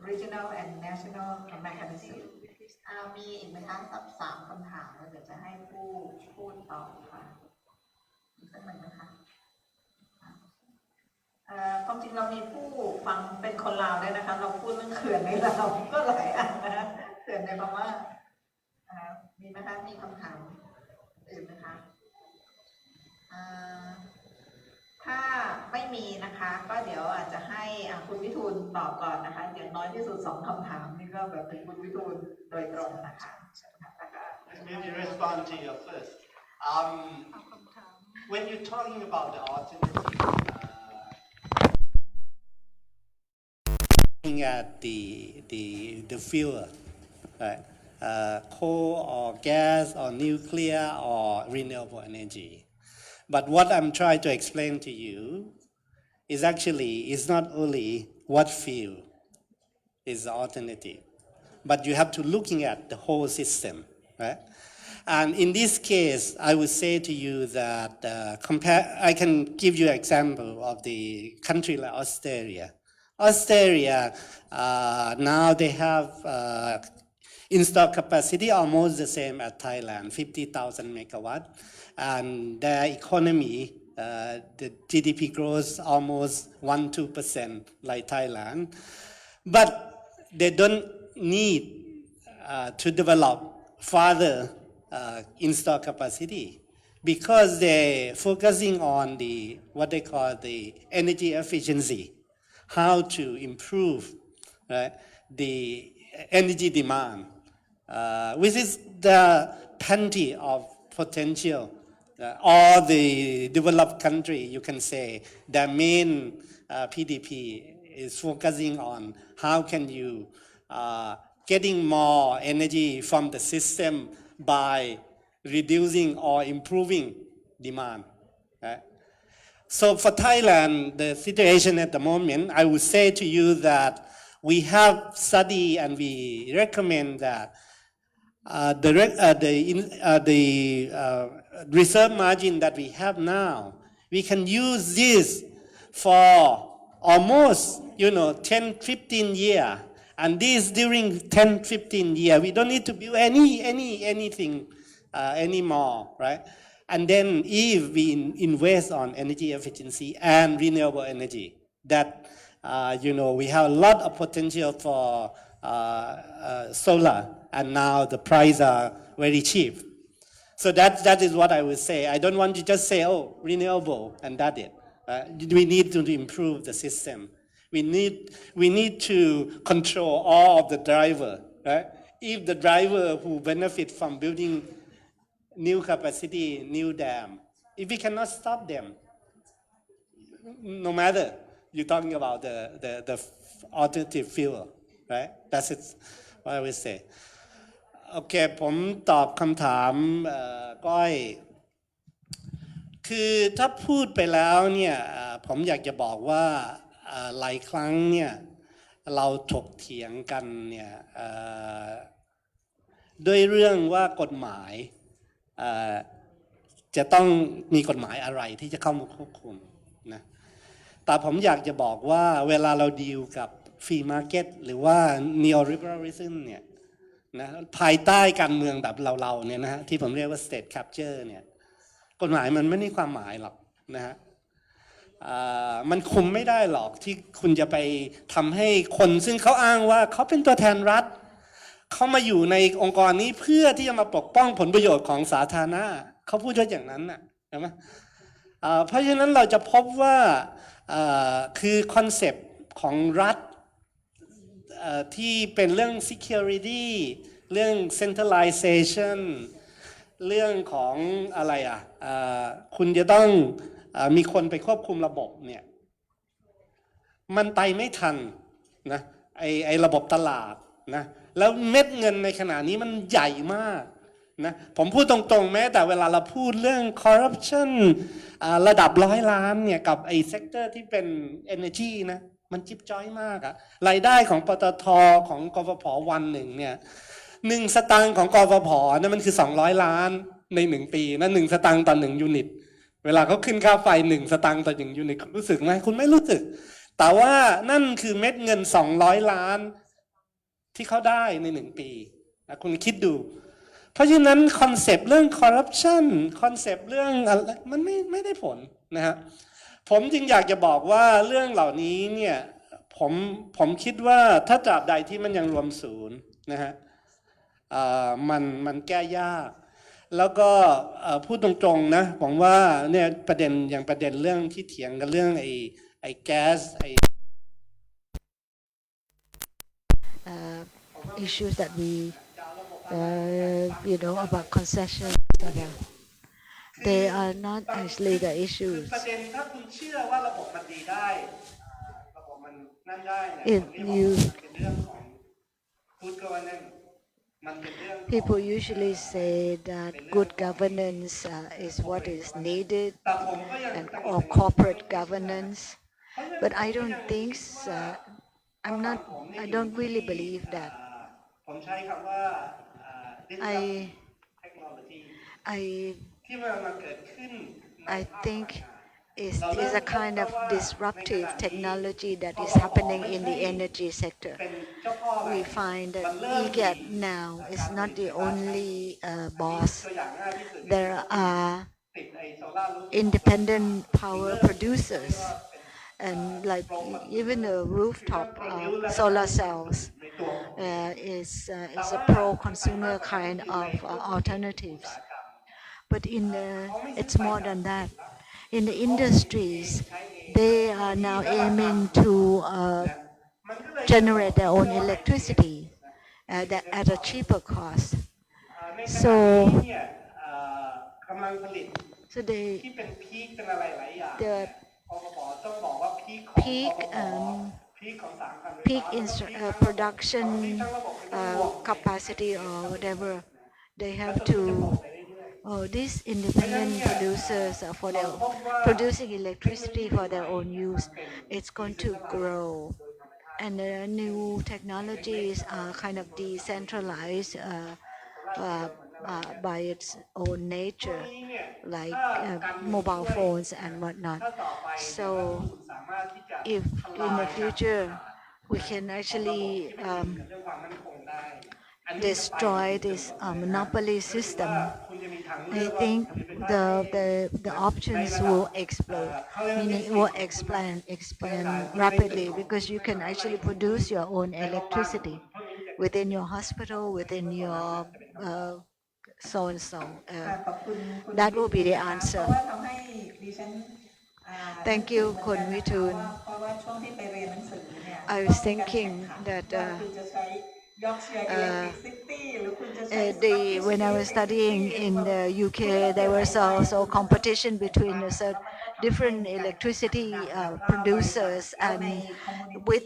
regional and national mechanism มีอีกไหมคะสัก3 คำถามแล้วเดี๋ยวจะให้ผู้พูดตอบค่ะอีกสักหนึ่งนะคะความจริงเรามีผู้ฟังเป็นคนลาวด้วยนะคะเราพูดเรื่องเขื่อนในลาวก็หลายอันนะเขื่อนในพม่ามีไหมคะมีคำถามอื่นนะคะถ้าไม่มีนะคะก็เดี๋ยวอาจจะให้คุณวิทูลตอบก่อนนะคะอย่างน้อยที่สุด2 คำถามนี่ก็แบบเป็นคุณวิทูลโดยตรงนะคะ Maybe respond to your first. When you're talking about the alternative, looking at the fuel, right? Coal or gas or nuclear or renewable energy. But what I'm trying to explain to you is actually it's not only what fuel is the alternative, but you have to looking at the whole system, right? And in this case, I would say to you that I can give you an example of the country like Australia. Australia now they have installed capacity almost the same as Thailand, 50,000 megawatt. And their economy, the GDP grows almost 1-2% like Thailand. But they don't need to develop further install capacity because they're focusing on what they call the energy efficiency, how to improve the energy demand, which is the plenty of potential. All the developed country, you can say, their main PDP is focusing on how can you getting more energy from the system by reducing or improving demand. Right? So for Thailand, the situation at the moment, I would say to you that we have studied and we recommend that the reserve margin that we have now, we can use this for almost 10-15 years, and this during 10-15 years we don't need to build anything anymore, right? And then if we invest on energy efficiency and renewable energy, that we have a lot of potential for solar, and now the prices are very cheap. So that is what I would say. I don't want to just say, oh, renewable, and that's it. We need to improve the system. We need to control all of the driver, right? If the driver who benefit from building new capacity, new dam, if we cannot stop them, no matter you're talking about the alternative fuel, right? That's it, what I would say. โอเคผมตอบคำถามก้อยคือถ้าพูดไปแล้วเนี่ยผมอยากจะบอกว่าหลายครั้งเนี่ยเราถกเถียงกันเนี่ยด้วยเรื่องว่ากฎหมาย จะต้องมีกฎหมายอะไรที่จะเข้ามาควบคุมนะแต่ผมอยากจะบอกว่าเวลาเราดีลกับฟรีมาร์เก็ตหรือว่า neoliberalism เนี่ยนะภายใต้การเมืองแบบเราเนี่ยนะฮะที่ผมเรียกว่า state capture เนี่ยกฎหมายมันไม่มีความหมายหรอกนะฮะมันคุมไม่ได้หรอกที่คุณจะไปทำให้คนซึ่งเขาอ้างว่าเขาเป็นตัวแทนรัฐเขามาอยู่ในองค์กรนี้เพื่อที่จะมาปกป้องผลประโยชน์ของสาธารณะเขาพูดว่าอย่างนั้นน่ะใช่ไหมเพราะฉะนั้นเราจะพบว่าคือคอนเซปต์ของรัฐที่เป็นเรื่อง security เรื่อง centralization เรื่องของอะไรคุณจะต้องมีคนไปควบคุมระบบเนี่ยมันไปไม่ทันนะไอระบบตลาดนะแล้วเม็ดเงินในขณะนี้มันใหญ่มากนะผมพูดตรงๆแม้แต่เวลาเราพูดเรื่อง corruption ระดับ100 ล้านเนี่ยกับไอ้เซกเตอร์ที่เป็น energy นะมันจิ๊บจ้อยมากอะรายได้ของปตทของกฟผวันหนึ่งเนี่ย1 สตางค์ของกฟผนั่นมันคือ200 ล้านใน1 ปีนะ1 สตางค์ต่อ1 ยูนิตเวลาเขาขึ้นค่าไฟ1 สตางค์ต่อ1 ยูนิตรู้สึกไหมคุณไม่รู้สึกแต่ว่านั่นคือเม็ดเงิน200 ล้านที่เขาได้ใน1 ปีนะคุณคิดดูเพราะฉะนั้นคอนเซปต์เรื่องคอร์รัปชันคอนเซปต์เรื่องอะไรมันไม่ได้ผลนะฮะผมจึงอยากจะบอกว่าเรื่องเหล่านี้เนี่ยผมคิดว่าถ้าตราบใดที่มันยังรวมศูนย์นะฮะมันแก้ยากแล้วก็พูดตรงๆนะผมว่าเนี่ยประเด็นอย่างประเด็นเรื่องที่เถียงกันเรื่องไอ้แก๊สissues that we about concessions they are not actually the issues ประเด็นถ้าคุณเชื่อว่าระบบมันดีได้ระบบมันนั่นได้เนี่ย if you เป็นเรื่องของ good governance people usually say that good governance is what is needed and or corporate governance but I don't think I don't really believe that I think is a kind of disruptive technology that is happening in the energy sector. We find that EGAT now is not the only boss. There are independent power producers and like even the rooftop solar cells is a pro-consumer kind of alternatives. But it's more than that. In the industries, they are now aiming to generate their own electricity at a cheaper cost. So the peak production capacity or whatever, they have to these independent producers for their producing electricity for their own use. It's going to grow, and the new technologies are kind of decentralized by its own nature, like mobile phones and whatnot. So, if in the future we can actually destroy this monopoly system, I think the options will explode, meaning it will expand rapidly because you can actually produce your own electricity within your hospital, within your so and so. That will be the answer. Thank you, Kun Witoon. I was thinking that when I was studying in the UK, there was also competition between different electricity producers, and with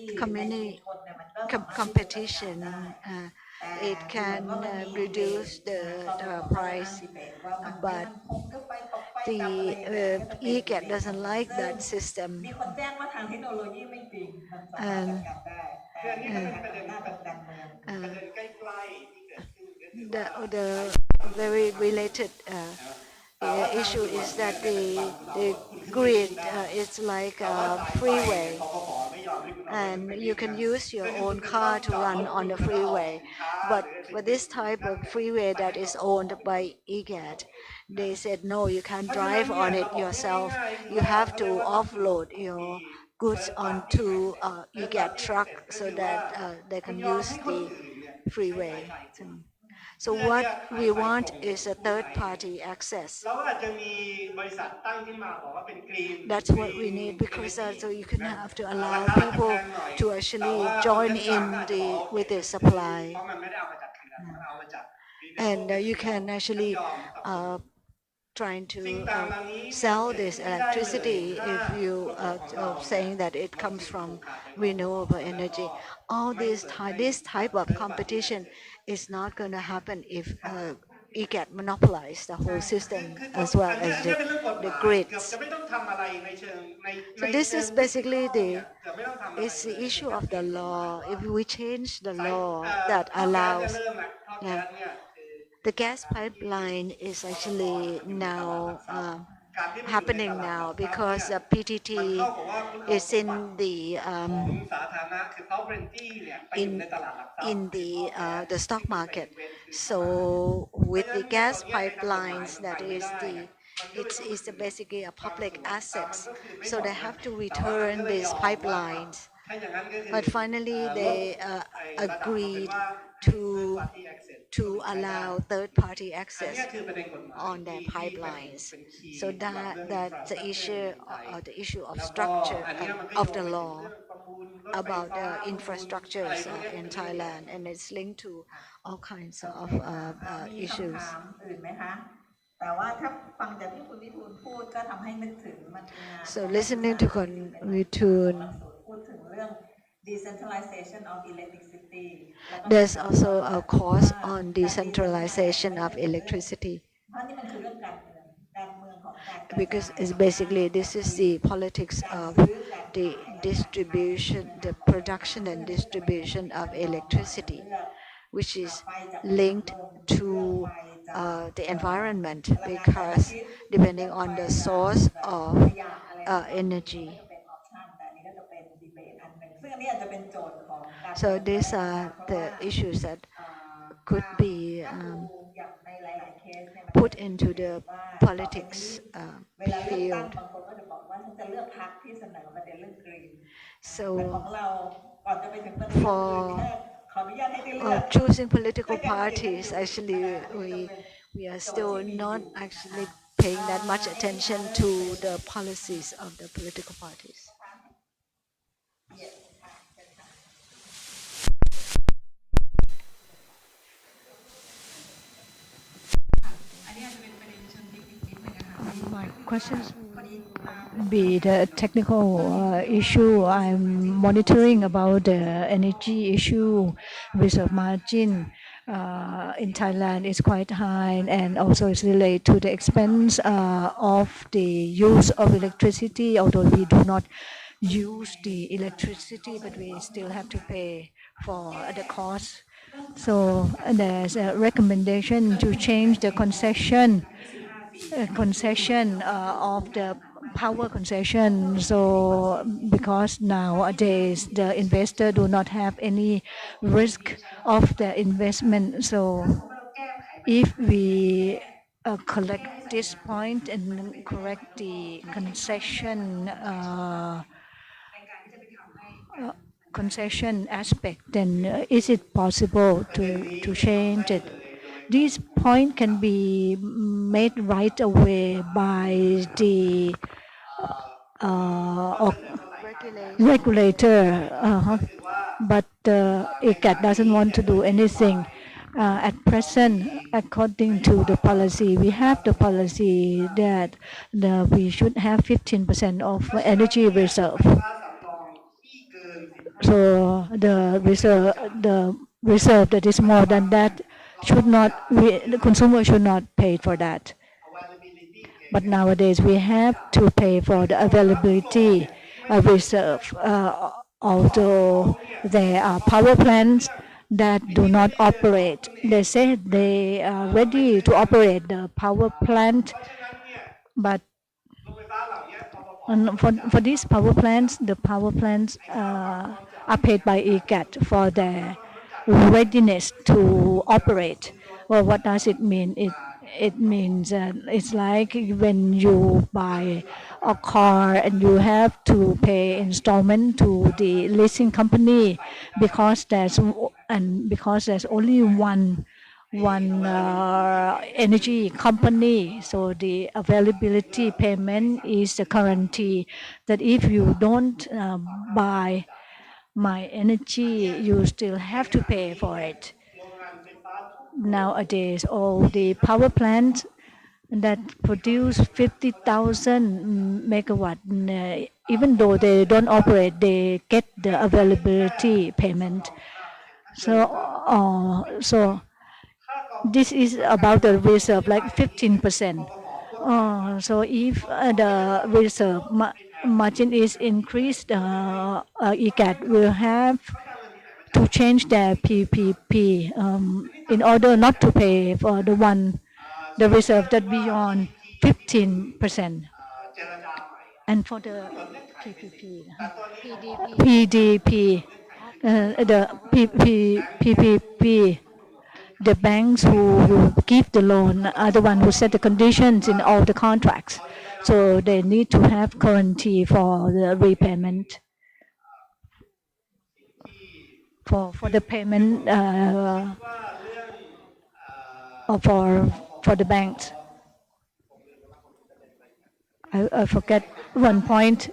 competition, it can reduce the price. But the EGAT doesn't like that system. The very related The issue is that the grid is like a freeway, and you can use your own car to run on the freeway. But for this type of freeway that is owned by IGAT, they said no, you can't drive on it yourself. You have to offload your goods onto IGAT truck so that they can use the freeway. So what we want is a third-party access. That's what we need, because so you can have to allow people to actually join in with the supply, and you can actually trying to sell this electricity if you saying that it comes from renewable energy. All this type of competition is not going to happen if IGAT monopolize the whole system as well as the grids. So this is basically it's the issue of the law. If we change the law that allows, the gas pipeline is actually now happening now because the PTT is in the the stock market. So with the gas pipelines, that is it's basically a public assets. So they have to return these pipelines. But finally, they agreed to allow third-party access on their pipelines. So that's the issue of structure of the law about the infrastructures in Thailand, and it's linked to all kinds of issues. So listening to Witoon, decentralization of electricity. There's also a course on decentralization of electricity, because it's basically this is the politics of the distribution, the production and distribution of electricity, which is linked to the environment, because depending on the source of energy. So these are the issues that could be put into the politics field. So for choosing political parties, actually we are still not actually paying that much attention to the policies of the political parties. My questions would be the technical issue. I'm monitoring about the energy issue. Reserve margin in Thailand is quite high, and also it's related to the expense of the use of electricity. Although we do not use the electricity, but we still have to pay for the cost. So there's a recommendation to change the concession of the power concession. So because nowadays the investor do not have any risk of the investment. So if we collect this point and correct the concession aspect, then is it possible to change it? This point can be made right away by the regulator, but ICAT doesn't want to do anything. At present, according to the policy, we have the policy that we should have 15% of energy reserve. So the reserve that is more than that should not, the consumer should not pay for that. But nowadays we have to pay for the availability reserve. Although there are power plants that do not operate. They say they are ready to operate the power plant, But for these power plants, the power plants are paid by EGAT for their readiness to operate. Well, what does it mean? It means it's like when you buy a car and you have to pay installment to the leasing company because there's only one energy company. So the availability payment is the guarantee that if you don't buy my energy, you still have to pay for it. Nowadays, all the power plants that produce 50,000 megawatt, even though they don't operate, they get the availability payment. So this is about the reserve, like 15%. So if the reserve margin is increased, EGAT will have to change their PPP in order not to pay for the reserve that beyond 15%. And for the PPP, PDP, the PPP, the banks who give the loan are the ones who set the conditions in all the contracts. So they need to have guarantee for the repayment, for the payment or for the banks. I forget one point.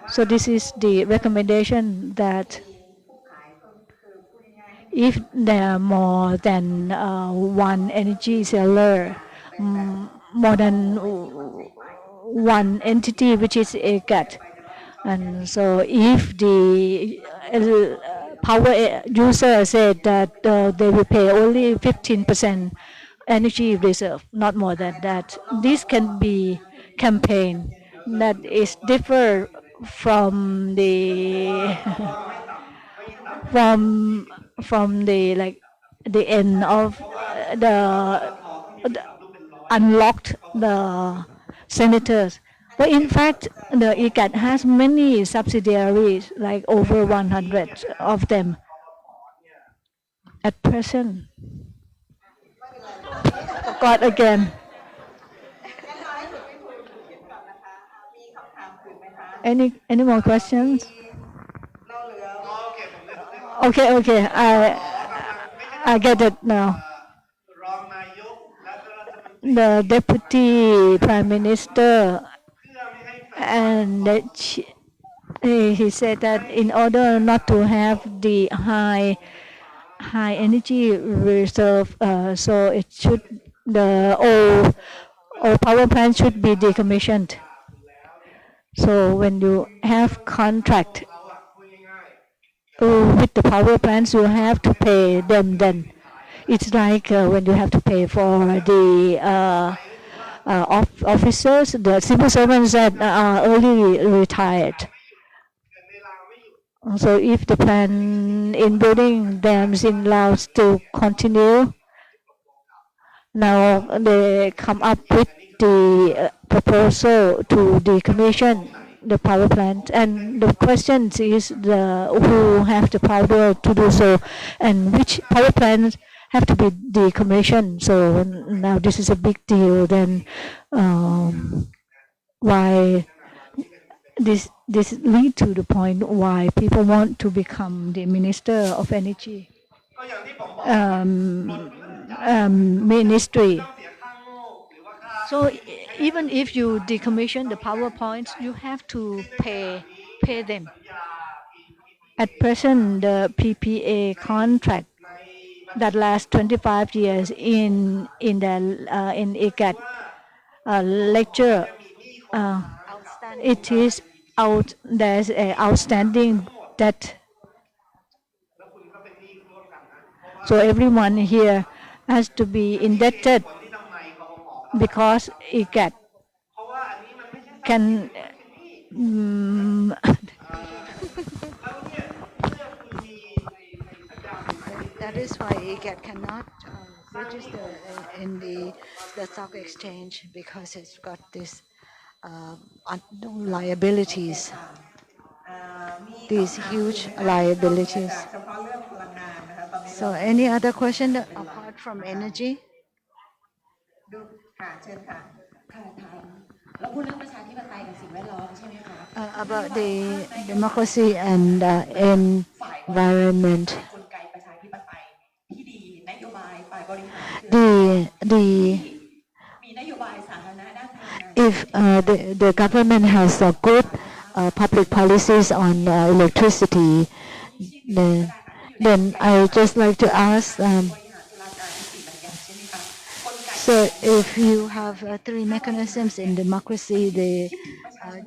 So this is the recommendation that if there are more than one energy seller, more than one entity which is EGAT, and so if the power user said that they will pay only 15% energy reserve, not more than that, this can be campaign that is different from the from the the end of the unlocked the senators. But in fact, the ICAT has many subsidiaries, like over 100 of them at present. Forgot again. Any more questions? Okay. I get it now. The deputy prime minister, and he said that in order not to have the high energy reserve, so the all power plants should be decommissioned. So when you have contract with the power plants, you have to pay them then. It's like when you have to pay for the officers, the civil servants that are early retired. So if the plan in building dams in Laos still continue, now they come up with the proposal to decommission the power plant, and the question is who have the power to do so, and which power plants have to be decommissioned. So now this is a big deal. Then why this lead to the point why people want to become the Minister of Energy ministry. So even if you decommission the power points, you have to pay them. At present, the PPA contract that lasts 25 years in ICAT lecture, it is out. There's an outstanding debt. So everyone here has to be indebted because ICAT can that is why ICAT cannot register in the stock exchange because it's got this liabilities, these huge liabilities. So any other question apart from energy? About the democracy and environment. If the government has good public policies on electricity, then I just like to ask. So if you have three mechanisms in democracy, the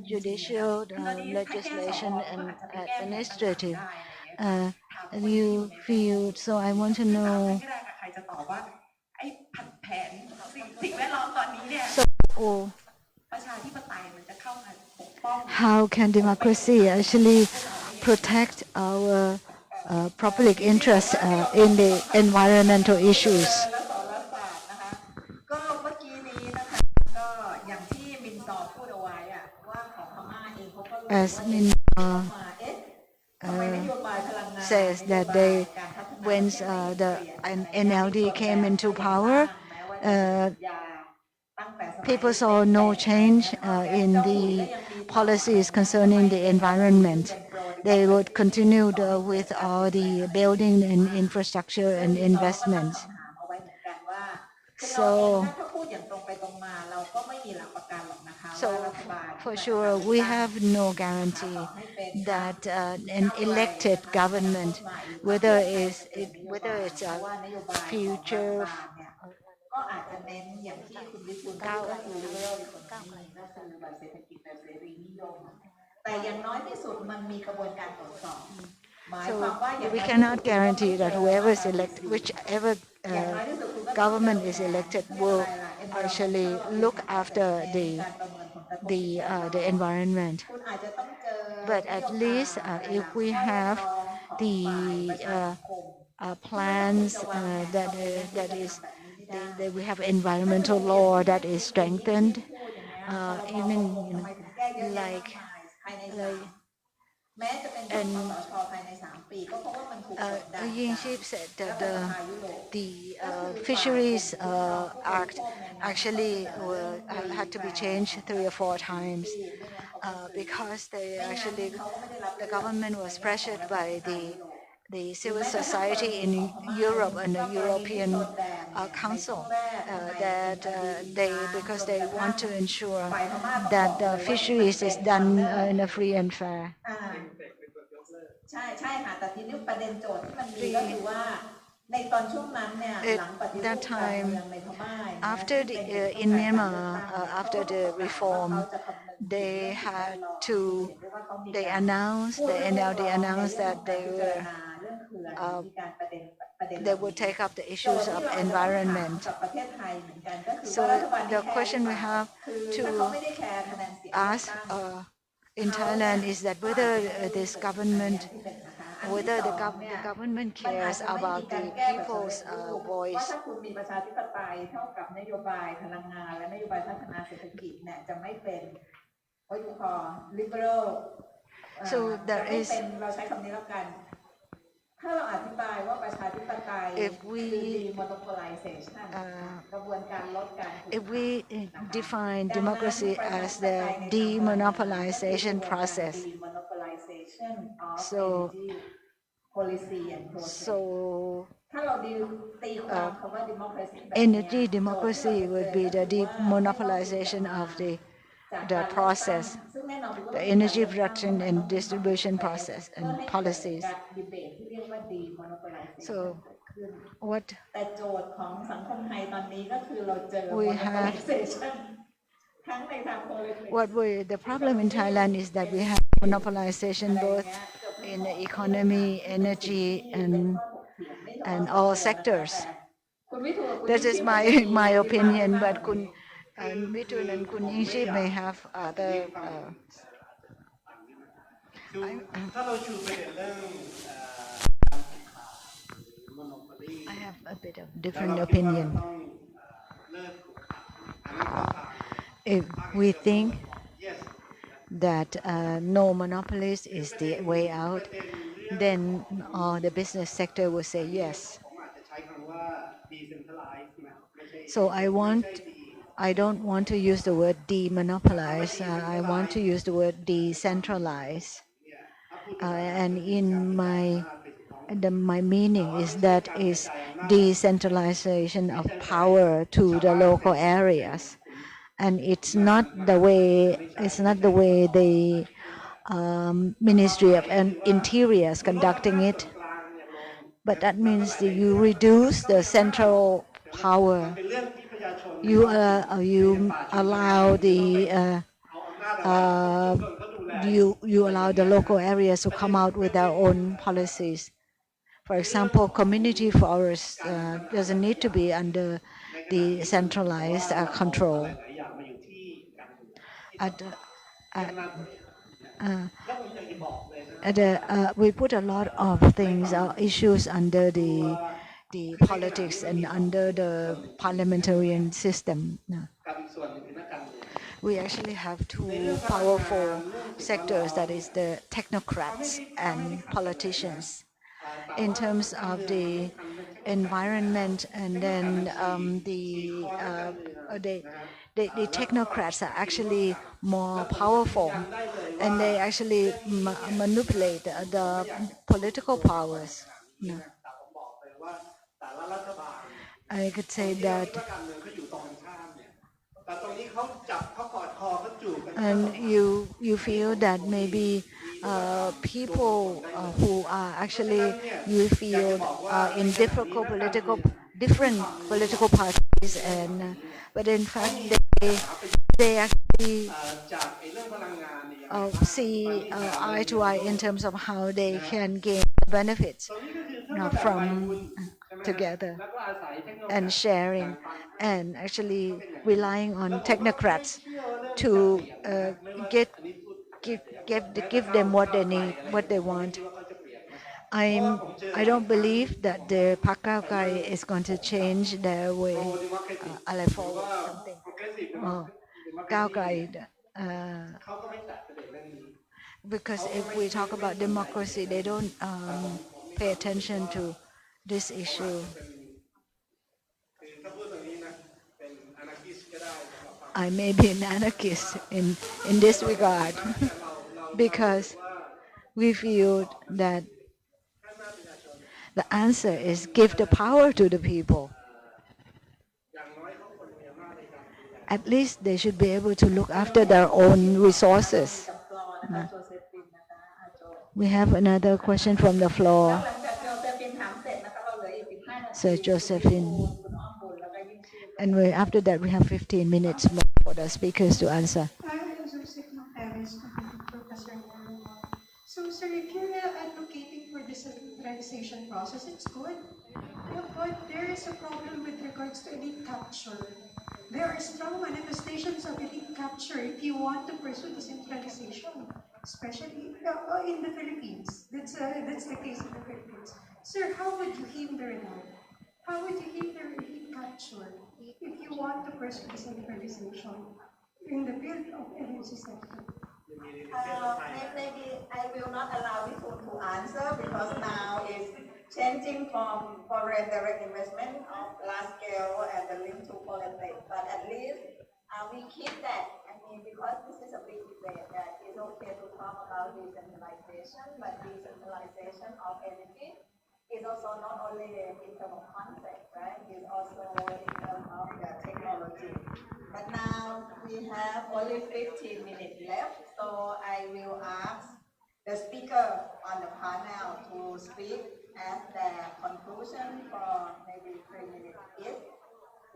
judicial, legislation, and administrative, you feel, so I want to know, so how can democracy actually protect our public interest in the environmental issues? As Myint says that when the NLD came into power, people saw no change in the policies concerning the environment. They would continue with all the building and infrastructure and investments. So for sure, we have no guarantee that an elected government, whether it's a future so we cannot guarantee that whoever is elected, whichever government is elected, will actually look after the environment. But at least if we have the plans that we have environmental law that is strengthened, even like and Yingcheep said that the Fisheries Act actually had to be changed 3 or 4 times because the government was pressured by the civil society in Europe and the European Council because they want to ensure that the fisheries is done in a free and fair. That time, after in Myanmar, after the reform, they announced, the NLD announced that they would take up the issues of environment. So the question we have to ask in Thailand is that whether this government, whether the government cares about the people's voice. So there is, if we define democracy as the demonopolization process, so energy democracy would be the demonopolization of the process, the energy production and distribution process and policies. So what we have, the problem in Thailand is that we have monopolization both in the economy, energy, and all sectors. That is my opinion, but Witoon and Kun Yingcheep may have other. ถ้าเราชูประเด็นเรื่องการแข่งขันหรือ monopoly I have a bit of different opinion. If we think that no monopolies is the way out, then the business sector will say yes. So I don't want to use the word demonopolize. I want to use the word decentralize. And in my meaning is that is decentralization of power to the local areas, and it's not the way the Ministry of Interior is conducting it. But that means that you reduce the central power. You allow the you allow the local areas to come out with their own policies. For example, community forests doesn't need to be under the centralized control. We put a lot of things, issues under the politics and under the parliamentarian system. We actually have two powerful sectors, that is the technocrats and politicians. In terms of the environment, and then the technocrats are actually more powerful, and they actually manipulate the political powers. No. I could say that, and you feel that maybe people who are actually, you feel in different political parties, and but in fact they actually see eye to eye in terms of how they can gain benefits from together and sharing, and actually relying on technocrats to give them what they need, what they want. I don't believe that the Park Gaokai is going to change their way. Forward something. Gaokai. Because if we talk about democracy, they don't pay attention to this issue. I may be an anarchist in this regard because we feel that the answer is give the power to the people. At least they should be able to look after their own resources. We have another question from the floor. Sir Josephine. And after that, we have 15 minutes more for the speakers to answer. So, sir, if you're advocating for decentralization process, it's good. But there is a problem with regards to elite capture. There are strong manifestations of elite capture if you want to pursue decentralization, especially in the Philippines. That's the case in the Philippines. Sir, how would you hinder that? How would you hinder elite capture if you want to pursue decentralization in the field of energy sector? Maybe I will not allow you to answer, because now it's changing from foreign direct investment of large scale and the link to politics. But at least we keep that. I mean, because this is a big debate, that it's okay to talk about decentralization, but decentralization of energy is also not only in terms of concept, right? It's also in terms of the technology. But now we have only 15 minutes left, so I will ask the speaker on the panel to speak as their conclusion for maybe 3 minutes each.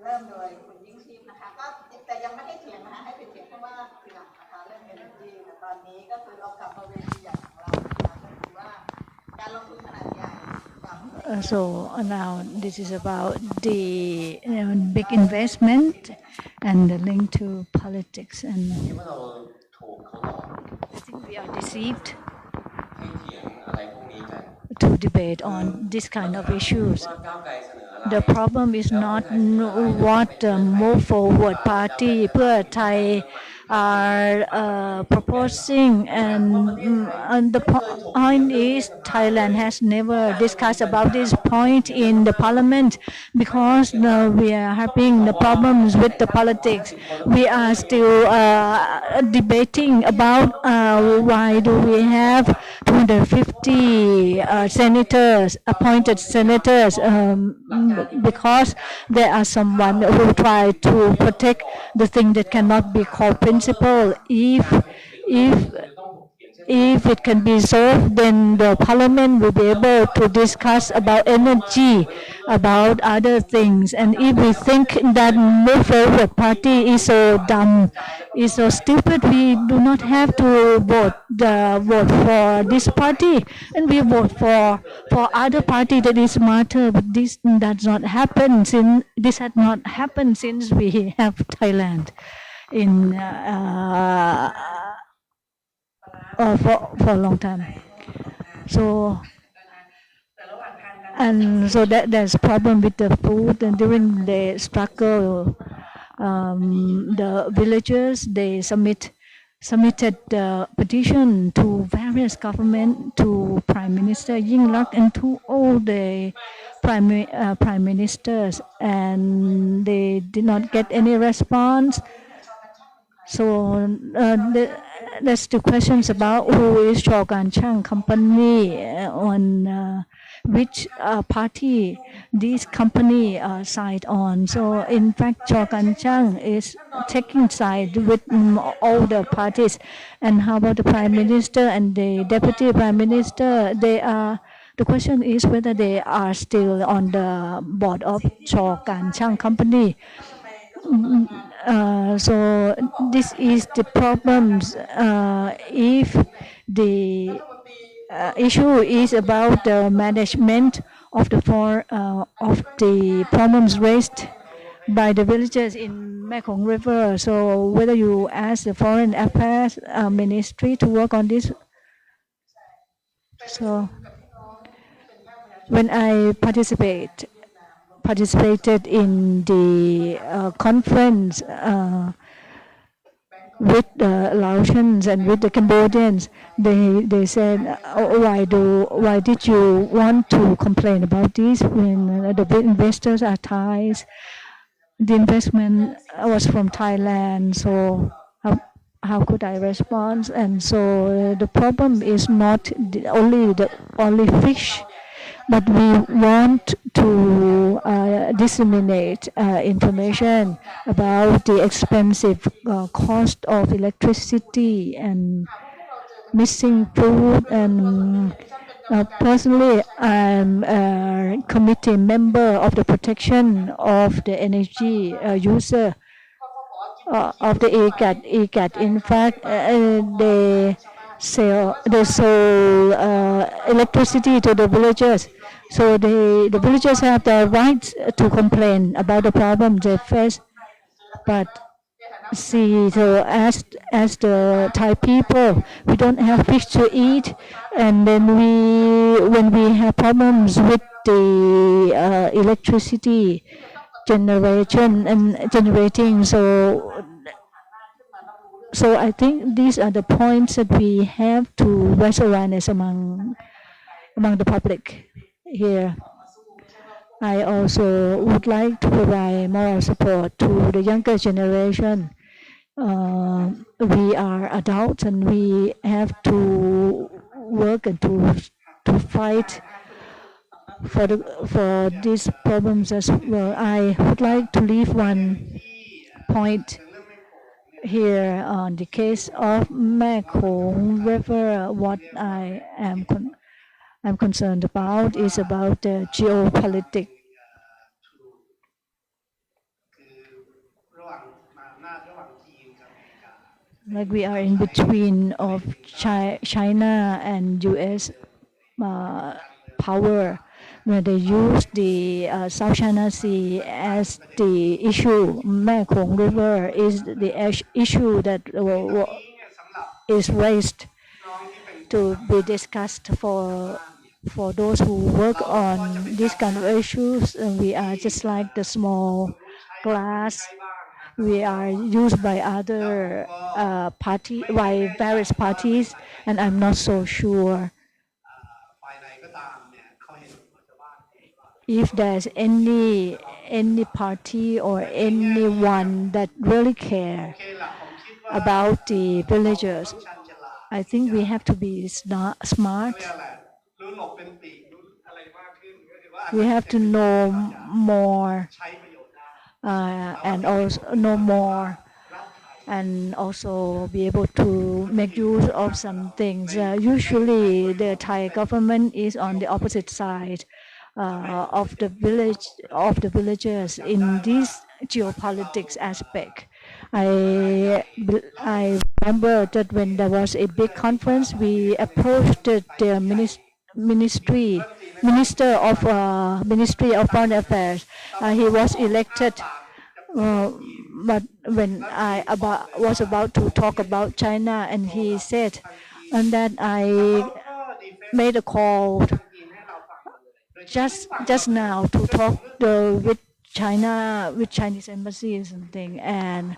เริ่มโดยคุณยิ่งชีพนะคะก็แต่ยังไม่ให้เถียงนะคะให้ไปเถียงเพราะว่าทีหลังนะคะเรื่อง energy แต่ตอนนี้ก็คือเรากลับมาเวทีใหญ่ของเรานะคะก็คือว่าการลงทุนขนาดใหญ่ So now this is about the big investment and the link to politics, and I think we are deceived to debate on this kind of issues. The problem is not what the Move Forward Party เพื่อไทย are proposing, and the point is Thailand has never discussed about this point in the parliament because we are having the problems with the politics. We are still debating about why do we have 250 senators, appointed senators, because there are someone who try to protect the thing that cannot be called principle. If it can be solved, then the parliament will be able to discuss about energy, about other things. And if we think that Move Forward Party is so dumb, is so stupid, we do not have to vote for this party, and we vote for other party that is smarter. But this does not happen since this had not happened since we have Thailand in for a long time. So there's problem with the food, and during the struggle, the villagers they submitted the petition to various government, to Prime Minister Yingluck and to all the prime ministers, and they did not get any response. So there's the questions about who is Chaw Kan Chang company, on which party this company side on. So in fact, Chaw Kan Chang is taking side with all the parties. And how about the Prime Minister and the Deputy Prime Minister? The question is whether they are still on the board of Chaw Kan Chang company. So this is the problems. If the issue is about the management of the problems raised by the villagers in Mekong River. So whether you ask the Foreign Affairs Ministry to work on this. So when I participated in the conference with the Laotians and with the Cambodians, they said, why did you want to complain about this when the investors are Thais? The investment was from Thailand, so how could I respond? And so the problem is not only fish, but we want to disseminate information about the expensive cost of electricity and missing food. And personally, I'm a committee member of the protection of the energy user of the EGAT. In fact, they sold electricity to the villagers. So the villagers have the right to complain about the problem they face. But so as the Thai people, we don't have fish to eat, and then when we have problems with the electricity generation and generating, so I think these are the points that we have to raise awareness among the public here. I also would like to provide moral support to the younger generation. We are adults and we have to work and to fight for these problems as well. I would like to leave one point here on the case of Mekong River. What I am concerned about is about the geopolitics. Like we are in between of China and U.S. Power, where they use the South China Sea as the issue. Mekong River is the issue that is raised to be discussed for For those who work on these kind of issues, we are just like the small glass. We are used by other by various parties, and I'm not so sure if there's any party or anyone that really care about the villagers. I think we have to be smart. We have to know more and also know more and also be able to make use of some things. Usually the Thai government is on the opposite side of the villagers in this geopolitics aspect. I remember that when there was a big conference, we approached the Ministry of Foreign Affairs. He was elected. But when I was about to talk about China, and he said, and that I made a call just now to talk with China, with Chinese embassy and something, and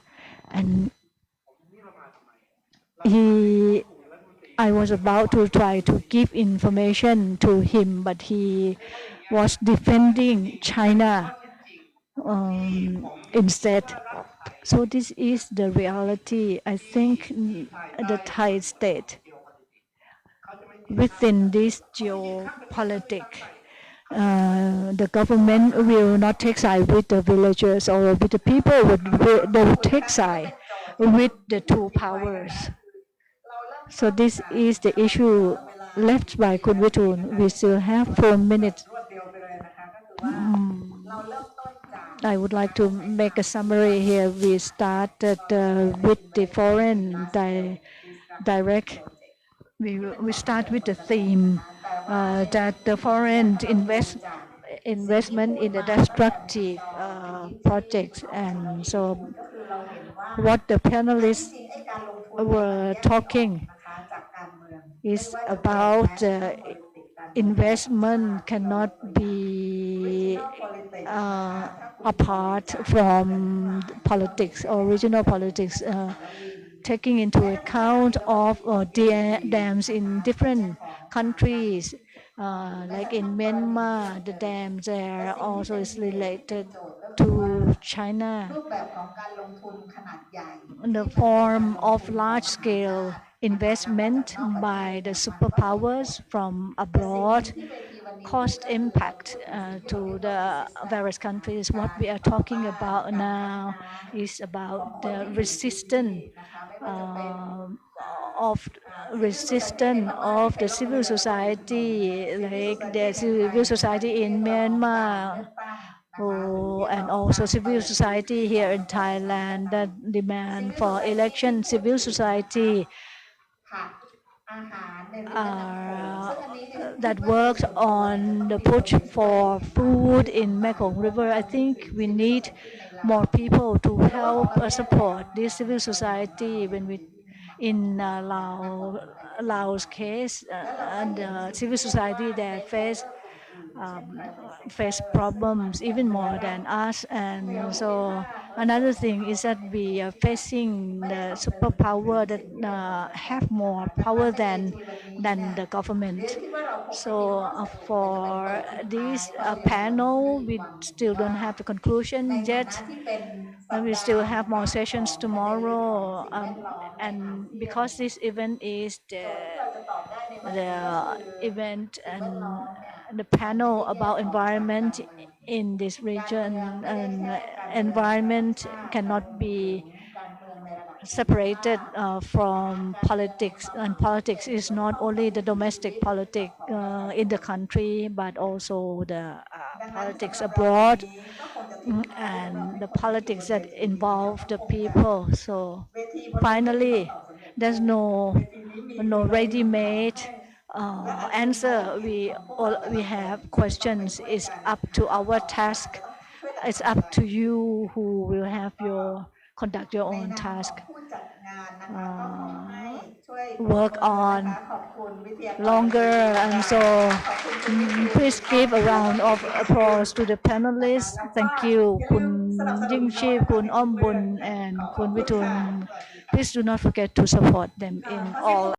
I was about to try to give information to him, but he was defending China instead. So this is the reality. I think the Thai state within this geopolitics, the government will not take side with the villagers or with the people. They will take side with the two powers. So this is the issue left by Kun Witoon. We still have 4 minutes. I would like to make a summary here. We started with the foreign direct. We start with the theme that the foreign investment in the destructive projects, and so what the panelists were talking is about investment cannot be apart from politics or regional politics, taking into account of dams in different countries, like in Myanmar, the dams there also is related to China. The form of large-scale investment by the superpowers from abroad cost impact to the various countries. What we are talking about now is about the resistance of the civil society, like the civil society in Myanmar, and also civil society here in Thailand that demand for election. Civil society that works on the push for food in Mekong River. I think we need more people to help support this civil society when we in Laos case, and civil society that face problems even more than us. And so another thing is that we are facing the superpower that have more power than the government. So for this panel, we still don't have the conclusion yet. And we still have more sessions tomorrow. And because this event is the event and the panel about environment in this region, and environment cannot be separated from politics, and politics is not only the domestic politics in the country, but also the politics abroad and the politics that involve the people. So finally, there's no ready-made answer. We have questions. It's up to our task. It's up to you who will have conduct your own task. work on longer, and so please give a round of applause to the panelists. Thank you, คุณยิ่งชีพ คุณ Ormbun, and คุณ Witoon. Please do not forget to support them in all